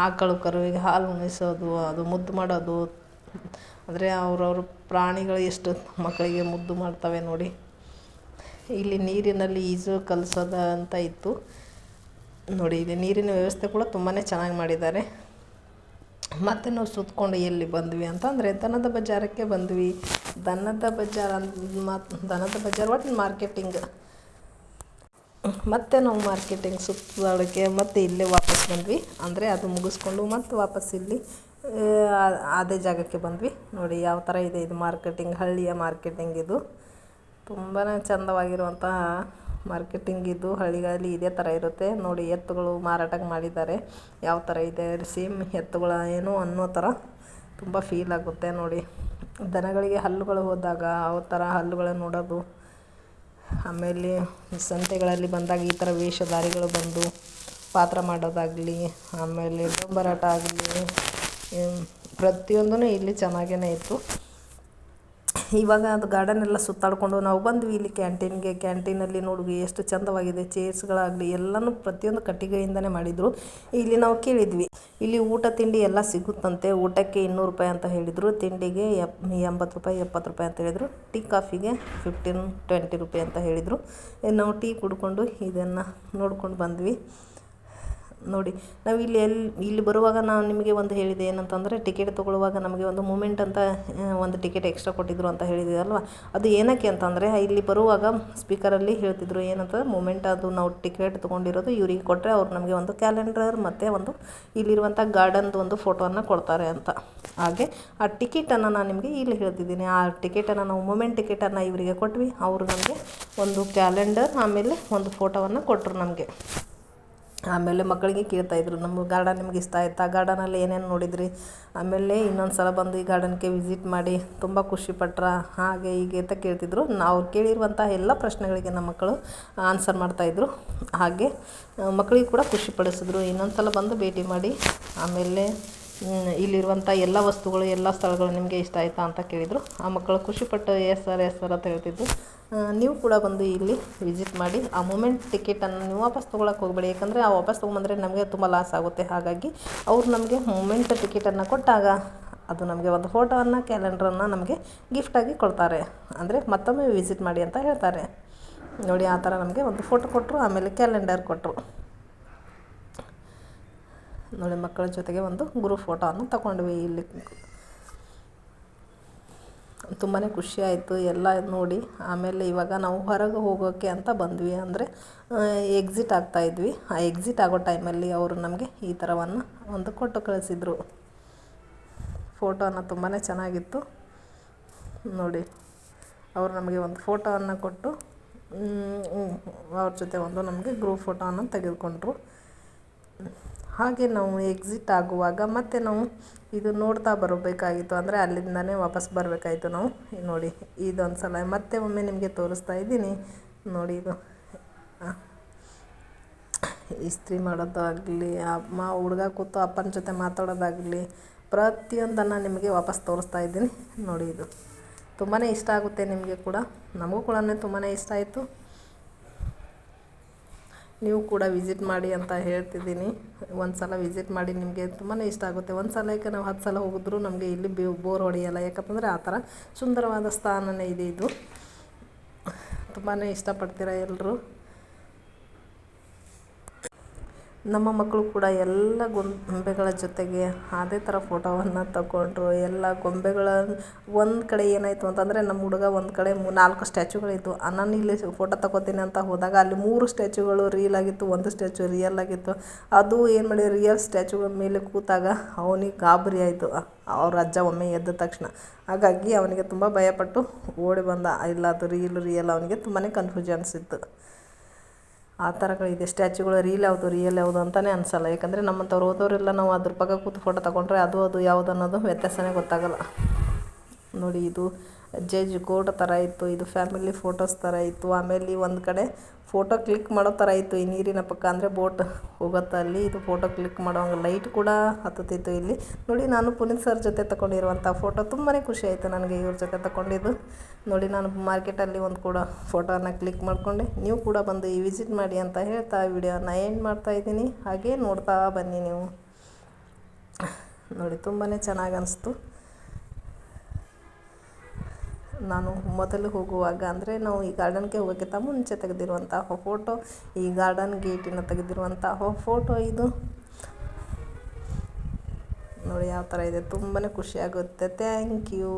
ಆಕಳು ಕರುವಿಗೆ ಹಾಲು ಉಣಿಸೋದು, ಅದು ಮುದ್ದು ಮಾಡೋದು. ಅಂದರೆ ಅವ್ರವ್ರ ಪ್ರಾಣಿಗಳು ಎಷ್ಟು ಮಕ್ಕಳಿಗೆ ಮುದ್ದು ಮಾಡ್ತವೆ ನೋಡಿ. ಇಲ್ಲಿ ನೀರಿನಲ್ಲಿ ಈಜು ಕಲಿಸೋದು ಅಂತ ಇತ್ತು ನೋಡಿ. ಇಲ್ಲಿ ನೀರಿನ ವ್ಯವಸ್ಥೆ ಕೂಡ ತುಂಬಾ ಚೆನ್ನಾಗಿ ಮಾಡಿದ್ದಾರೆ. ಮತ್ತು ನಾವು ಸುತ್ತಕೊಂಡು ಎಲ್ಲಿ ಬಂದ್ವಿ ಅಂತಂದರೆ ದನದ ಬಜಾರಕ್ಕೆ ಬಂದ್ವಿ. ದನದ ಬಜಾರ್ ಒಟ್ಟು ಮಾರ್ಕೆಟಿಂಗ್. ಮತ್ತು ನಾವು ಮಾರ್ಕೆಟಿಂಗ್ ಸುತ್ತಾಡೋಕ್ಕೆ ಮತ್ತು ಇಲ್ಲೇ ವಾಪಸ್ ಬಂದ್ವಿ. ಅಂದರೆ ಅದು ಮುಗಿಸ್ಕೊಂಡು ಮತ್ತು ವಾಪಸ್ ಇಲ್ಲಿ ಅದೇ ಜಾಗಕ್ಕೆ ಬಂದ್ವಿ. ನೋಡಿ ಯಾವ ಥರ ಇದೆ ಇದು ಮಾರ್ಕೆಟಿಂಗ್, ಹಳ್ಳಿಯ ಮಾರ್ಕೆಟಿಂಗ್ ಇದು. ತುಂಬಾ ಚಂದವಾಗಿರುವಂತಹ ಮಾರ್ಕೆಟಿಂಗ್ ಇದು. ಹಳ್ಳಿಗಳಲ್ಲಿ ಇದೇ ಥರ ಇರುತ್ತೆ ನೋಡಿ. ಎತ್ತುಗಳು ಮಾರಾಟಕ್ಕೆ ಮಾಡಿದ್ದಾರೆ. ಯಾವ ಥರ ಇದೆ ಸೇಮ್ ಎತ್ತುಗಳ ಏನೋ ಅನ್ನೋ ಥರ ತುಂಬ ಫೀಲ್ ಆಗುತ್ತೆ ನೋಡಿ. ದನಗಳಿಗೆ ಹಲ್ಲುಗಳು ಹೋದಾಗ ಆ ಥರ ಹಲ್ಲುಗಳನ್ನು ನೋಡೋದು. ಆಮೇಲೆ ಸಂತೆಗಳಲ್ಲಿ ಬಂದಾಗ ಈ ಥರ ವೇಷಧಾರಿಗಳು ಬಂದು ಪಾತ್ರ ಮಾಡೋದಾಗಲಿ, ಆಮೇಲೆ ಡೊಂಬರಾಟ ಆಗಲಿ, ಪ್ರತಿಯೊಂದೂ ಇಲ್ಲಿ ಚೆನ್ನಾಗೇ ಇತ್ತು. ಇವಾಗ ಅದು ಗಾರ್ಡನ್ ಎಲ್ಲ ಸುತ್ತಾಡಿಕೊಂಡು ನಾವು ಬಂದ್ವಿ ಇಲ್ಲಿ ಕ್ಯಾಂಟೀನಲ್ಲಿ ನೋಡಿ ಎಷ್ಟು ಚಂದವಾಗಿದೆ. ಚೇರ್ಸ್ಗಳಾಗಲಿ ಎಲ್ಲನೂ ಪ್ರತಿಯೊಂದು ಕಟ್ಟಿಗೆಯಿಂದನೇ ಮಾಡಿದರು. ಇಲ್ಲಿ ನಾವು ಕೇಳಿದ್ವಿ, ಇಲ್ಲಿ ಊಟ ತಿಂಡಿ ಎಲ್ಲ ಸಿಗುತ್ತಂತೆ. ಊಟಕ್ಕೆ 200 ರೂಪಾಯಿ ಅಂತ ಹೇಳಿದರು, ತಿಂಡಿಗೆ 80 ರೂಪಾಯಿ 70 ರೂಪಾಯಿ ಅಂತ ಹೇಳಿದರು, ಟೀ ಕಾಫಿಗೆ 15-20 ರೂಪಾಯಿ ಅಂತ ಹೇಳಿದರು. ನಾವು ಟೀ ಕುಡ್ಕೊಂಡು ಇದನ್ನು ನೋಡ್ಕೊಂಡು ಬಂದ್ವಿ ನೋಡಿ. ನಾವು ಇಲ್ಲಿ ಬರುವಾಗ ನಾನು ನಿಮಗೆ ಒಂದು ಹೇಳಿದೆ ಏನಂತಂದರೆ, ಟಿಕೆಟ್ ತೊಗೊಳ್ಳುವಾಗ ನಮಗೆ ಒಂದು ಮೂಮೆಂಟ್ ಅಂತ ಒಂದು ಟಿಕೆಟ್ ಎಕ್ಸ್ಟ್ರಾ ಕೊಟ್ಟಿದ್ರು ಅಂತ ಹೇಳಿದೆ ಅಲ್ವ. ಅದು ಏನಕ್ಕೆ ಅಂತಂದರೆ ಇಲ್ಲಿ ಬರುವಾಗ ಸ್ಪೀಕರಲ್ಲಿ ಹೇಳ್ತಿದ್ರು ಏನಂತಂದರೆ ಮೂಮೆಂಟ್, ಅದು ನಾವು ಟಿಕೆಟ್ ತೊಗೊಂಡಿರೋದು ಇವರಿಗೆ ಕೊಟ್ಟರೆ ಅವ್ರು ನಮಗೆ ಒಂದು ಕ್ಯಾಲೆಂಡರ್ ಮತ್ತು ಒಂದು ಇಲ್ಲಿರುವಂಥ ಗಾರ್ಡನ್ದು ಒಂದು ಫೋಟೋವನ್ನು ಕೊಡ್ತಾರೆ ಅಂತ. ಹಾಗೆ ಆ ಟಿಕೆಟನ್ನು ನಾನು ನಿಮಗೆ ಇಲ್ಲಿ ಹೇಳ್ತಿದ್ದೀನಿ. ಆ ಟಿಕೆಟನ್ನು ನಾವು ಮೂಮೆಂಟ್ ಟಿಕೆಟನ್ನು ಇವರಿಗೆ ಕೊಟ್ವಿ. ಅವರು ನಮಗೆ ಒಂದು ಕ್ಯಾಲೆಂಡರ್ ಆಮೇಲೆ ಒಂದು ಫೋಟೋವನ್ನು ಕೊಟ್ಟರು ನಮಗೆ. ಆಮೇಲೆ ಮಕ್ಕಳಿಗೆ ಕೇಳ್ತಾಯಿದ್ರು, ನಮ್ಮ ಗಾರ್ಡನ್ ನಿಮ್ಗೆ ಇಷ್ಟ ಆಯ್ತಾ, ಗಾರ್ಡನಲ್ಲಿ ಏನೇನು ನೋಡಿದ್ರಿ, ಆಮೇಲೆ ಇನ್ನೊಂದು ಸಲ ಬಂದು ಈ ಗಾರ್ಡನ್ಗೆ ವಿಸಿಟ್ ಮಾಡಿ ತುಂಬ ಖುಷಿಪಟ್ರ, ಹಾಗೆ ಹೀಗೆ ಅಂತ ಕೇಳ್ತಿದ್ರು. ನಾವು ಕೇಳಿರುವಂಥ ಎಲ್ಲ ಪ್ರಶ್ನೆಗಳಿಗೆ ನಮ್ಮ ಮಕ್ಕಳು ಆನ್ಸರ್ ಮಾಡ್ತಾಯಿದ್ರು. ಹಾಗೆ ಮಕ್ಕಳಿಗೆ ಕೂಡ ಖುಷಿಪಡಿಸಿದ್ರು. ಇನ್ನೊಂದು ಸಲ ಬಂದು ಭೇಟಿ ಮಾಡಿ, ಆಮೇಲೆ ಇಲ್ಲಿರುವಂಥ ಎಲ್ಲ ವಸ್ತುಗಳು ಎಲ್ಲ ಸ್ಥಳಗಳು ನಿಮಗೆ ಇಷ್ಟ ಆಯಿತಾ ಅಂತ ಕೇಳಿದರು. ಆ ಮಕ್ಕಳು ಖುಷಿಪಟ್ಟು ಎಸ್ ಸರ್ ಅಂತ ಹೇಳ್ತಿದ್ದು. ನೀವು ಕೂಡ ಬಂದು ಇಲ್ಲಿ ವಿಸಿಟ್ ಮಾಡಿ. ಆ ಮೂಮೆಂಟ್ ಟಿಕೆಟನ್ನು ನೀವು ವಾಪಸ್ ತೊಗೊಳಕ್ಕೆ ಹೋಗಬೇಡಿ, ಯಾಕಂದರೆ ಆ ವಾಪಸ್ ತೊಗೊಂಬಂದರೆ ನಮಗೆ ತುಂಬ ಲಾಸ್ ಆಗುತ್ತೆ. ಹಾಗಾಗಿ ಅವ್ರು ನಮಗೆ ಮೂಮೆಂಟ್ ಟಿಕೆಟನ್ನು ಕೊಟ್ಟಾಗ ಅದು ನಮಗೆ ಒಂದು ಫೋಟೋವನ್ನು ಕ್ಯಾಲೆಂಡ್ರನ್ನು ನಮಗೆ ಗಿಫ್ಟಾಗಿ ಕೊಡ್ತಾರೆ. ಅಂದರೆ ಮತ್ತೊಮ್ಮೆ ವಿಸಿಟ್ ಮಾಡಿ ಅಂತ ಹೇಳ್ತಾರೆ ನೋಡಿ. ಆ ಥರ ನಮಗೆ ಒಂದು ಫೋಟೋ ಕೊಟ್ಟರು, ಆಮೇಲೆ ಕ್ಯಾಲೆಂಡರ್ ಕೊಟ್ಟರು ನೋಡಿ. ಮಕ್ಕಳ ಜೊತೆಗೆ ಒಂದು ಗ್ರೂಪ್ ಫೋಟೋವನ್ನು ತಗೊಂಡ್ವಿ ಇಲ್ಲಿ. ತುಂಬಾ ಖುಷಿ ಆಯಿತು ಎಲ್ಲ ನೋಡಿ. ಆಮೇಲೆ ಇವಾಗ ನಾವು ಹೊರಗೆ ಹೋಗೋಕ್ಕೆ ಅಂತ ಬಂದ್ವಿ, ಅಂದರೆ ಎಕ್ಸಿಟ್ ಆಗ್ತಾಯಿದ್ವಿ. ಆ ಎಕ್ಸಿಟ್ ಆಗೋ ಟೈಮಲ್ಲಿ ಅವರು ನಮಗೆ ಈ ಥರವನ್ನು ಒಂದು ಕೊಟ್ಟು ಕಳಿಸಿದರು. ಫೋಟೋನ ತುಂಬಾ ಚೆನ್ನಾಗಿತ್ತು ನೋಡಿ. ಅವರು ನಮಗೆ ಒಂದು ಫೋಟೋವನ್ನು ಕೊಟ್ಟು ಅವ್ರ ಜೊತೆ ಒಂದು ನಮಗೆ ಗ್ರೂಪ್ ಫೋಟೋವನ್ನು ತೆಗೆದುಕೊಂಡ್ರು. ಹಾಗೆ ನಾವು ಎಕ್ಸಿಟ್ ಆಗುವಾಗ ಮತ್ತೆ ನಾವು ಇದು ನೋಡ್ತಾ ಬರಬೇಕಾಗಿತ್ತು, ಅಂದರೆ ಅಲ್ಲಿಂದನೇ ವಾಪಸ್ ಬರಬೇಕಾಯಿತು ನಾವು. ನೋಡಿ ಇದೊಂದು ಸಲ ಮತ್ತೆ ಒಮ್ಮೆ ನಿಮಗೆ ತೋರಿಸ್ತಾ ಇದ್ದೀನಿ ನೋಡಿ. ಇದು ಇಸ್ತ್ರಿ ಮಾಡೋದಾಗಲಿ, ಅಮ್ಮ ಹುಡುಗ ಕೂತು ಅಪ್ಪನ ಜೊತೆ ಮಾತಾಡೋದಾಗಲಿ, ಪ್ರತಿಯೊಂದನ್ನು ನಿಮಗೆ ವಾಪಸ್ ತೋರಿಸ್ತಾ ಇದ್ದೀನಿ ನೋಡಿ. ಇದು ತುಂಬಾ ಇಷ್ಟ ಆಗುತ್ತೆ ನಿಮಗೆ ಕೂಡ, ನಮಗೂ ಕೂಡ ತುಂಬಾ ಇಷ್ಟ ಆಯಿತು. ನೀವು ಕೂಡ ವಿಸಿಟ್ ಮಾಡಿ ಅಂತ ಹೇಳ್ತಿದ್ದೀನಿ. ಒಂದು ಸಲ ವಿಸಿಟ್ ಮಾಡಿ, ನಿಮಗೆ ತುಂಬಾ ಇಷ್ಟ ಆಗುತ್ತೆ. ಒಂದು ಸಲಕ್ಕೆ ನಾವು 10 ಸಲ ಹೋಗಿದ್ರೂ ನಮಗೆ ಇಲ್ಲಿ ಬೋರ್ ಹೊಡೆಯಲ್ಲ. ಯಾಕಂತಂದರೆ ಆ ಥರ ಸುಂದರವಾದ ಸ್ಥಾನನೇ ಇದೆ ಇದು. ತುಂಬಾ ಇಷ್ಟಪಡ್ತೀರ ಎಲ್ಲರೂ. ನಮ್ಮ ಮಕ್ಕಳು ಕೂಡ ಎಲ್ಲ ಗೊಂಬೆಗಳ ಜೊತೆಗೆ ಅದೇ ಥರ ಫೋಟೋವನ್ನು ತಗೊಂಡ್ರು. ಎಲ್ಲ ಗೊಂಬೆಗಳ ಒಂದು ಕಡೆ ಏನಾಯಿತು ಅಂತಂದರೆ, ನಮ್ಮ ಹುಡುಗ ಒಂದು ಕಡೆ 4 ಸ್ಟ್ಯಾಚುಗಳಿತ್ತು. ನಾನು ಇಲ್ಲಿ ಫೋಟೋ ತಗೋತೀನಿ ಅಂತ ಹೋದಾಗ ಅಲ್ಲಿ 3 ಸ್ಟ್ಯಾಚುಗಳು ರಿಯಲ್ ಆಗಿತ್ತು, 1 ಸ್ಟ್ಯಾಚು ರಿಯಲ್ ಆಗಿತ್ತು. ಅದು ಏನು ಮಾಡಿ, ರಿಯಲ್ ಸ್ಟ್ಯಾಚುಗಳ ಮೇಲೆ ಕೂತಾಗ ಅವನಿಗೆ ಗಾಬರಿ ಆಯಿತು, ಅವ್ರ ಅಜ್ಜ ಒಮ್ಮೆ ಎದ್ದ ತಕ್ಷಣ. ಹಾಗಾಗಿ ಅವನಿಗೆ ತುಂಬ ಭಯಪಟ್ಟು ಓಡಿ ಬಂದ. ಇಲ್ಲ ಅದು ರಿಯಲ್ ಅವನಿಗೆ ತುಂಬಾ ಕನ್ಫ್ಯೂಷನ್ಸ್ ಇತ್ತು. ಆ ಥರಗಳಿದೆ. ಸ್ಟ್ಯಾಚುಗಳು ರಿಯಲ್ ಯಾವುದು ಅಂತಲೇ ಅನಿಸಲ್ಲ. ಯಾಕಂದರೆ ನಮ್ಮಂಥವ್ರು ಹೋದವರೆಲ್ಲ ನಾವು ಅದ್ರ ಪಕ್ಕ ಕೂತು ಫೋಟೋ ತಗೊಂಡ್ರೆ ಅದು ಯಾವುದು ಅನ್ನೋದು ವ್ಯತ್ಯಾಸನೇ ಗೊತ್ತಾಗಲ್ಲ ನೋಡಿ. ಇದು ಜಡ್ಜ್ ಕೋರ್ಟ್ ಥರ ಇತ್ತು, ಇದು ಫ್ಯಾಮಿಲಿ ಫೋಟೋಸ್ ಥರ ಇತ್ತು. ಆಮೇಲೆ ಒಂದು ಕಡೆ ಫೋಟೋ ಕ್ಲಿಕ್ ಮಾಡೋ ಥರ ಇತ್ತು ಈ ನೀರಿನ ಪಕ್ಕ, ಅಂದರೆ ಬೋಟ್ ಹೋಗುತ್ತೆ ಅಲ್ಲಿ. ಇದು ಫೋಟೋ ಕ್ಲಿಕ್ ಮಾಡೋಂಗೆ ಲೈಟ್ ಕೂಡ ಹತ್ತುತ್ತಿತ್ತು ಇಲ್ಲಿ ನೋಡಿ. ನಾನು ಪುನೀತ್ ಸರ್ ಜೊತೆ ತಗೊಂಡಿರುವಂಥ ಫೋಟೋ ತುಂಬಾ ಖುಷಿ ಆಯಿತು ನನಗೆ ಇವ್ರ ಜೊತೆ ತಗೊಂಡಿದ್ದು ನೋಡಿ. ನಾನು ಮಾರ್ಕೆಟಲ್ಲಿ ಒಂದು ಕೂಡ ಫೋಟೋನ ಕ್ಲಿಕ್ ಮಾಡಿಕೊಂಡೆ. ನೀವು ಕೂಡ ಬಂದು ಈ ವಿಸಿಟ್ ಮಾಡಿ ಅಂತ ಹೇಳ್ತಾ ವಿಡಿಯೋನ ಎಂಡ್ ಮಾಡ್ತಾಯಿದ್ದೀನಿ. ಹಾಗೇ ನೋಡ್ತಾ ಬನ್ನಿ ನೀವು ನೋಡಿ. ತುಂಬಾ ಚೆನ್ನಾಗಿ ಅನಿಸ್ತು. ನಾನು ಮೊದಲು ಹೋಗುವಾಗ, ಅಂದರೆ ನಾವು ಈ ಗಾರ್ಡನ್ಗೆ ಹೋಗೋಕ್ಕಿಂತ ಮುಂಚೆ ತೆಗೆದಿರುವಂತಹ ಫೋಟೋ, ಈ ಗಾರ್ಡನ್ ಗೇಟಿನ ತೆಗೆದಿರುವಂತಹ ಫೋಟೋ ಇದು ನೋಡಿ. ಯಾವ ಥರ ಇದೆ, ತುಂಬಾ ಖುಷಿಯಾಗುತ್ತೆ. Thank you.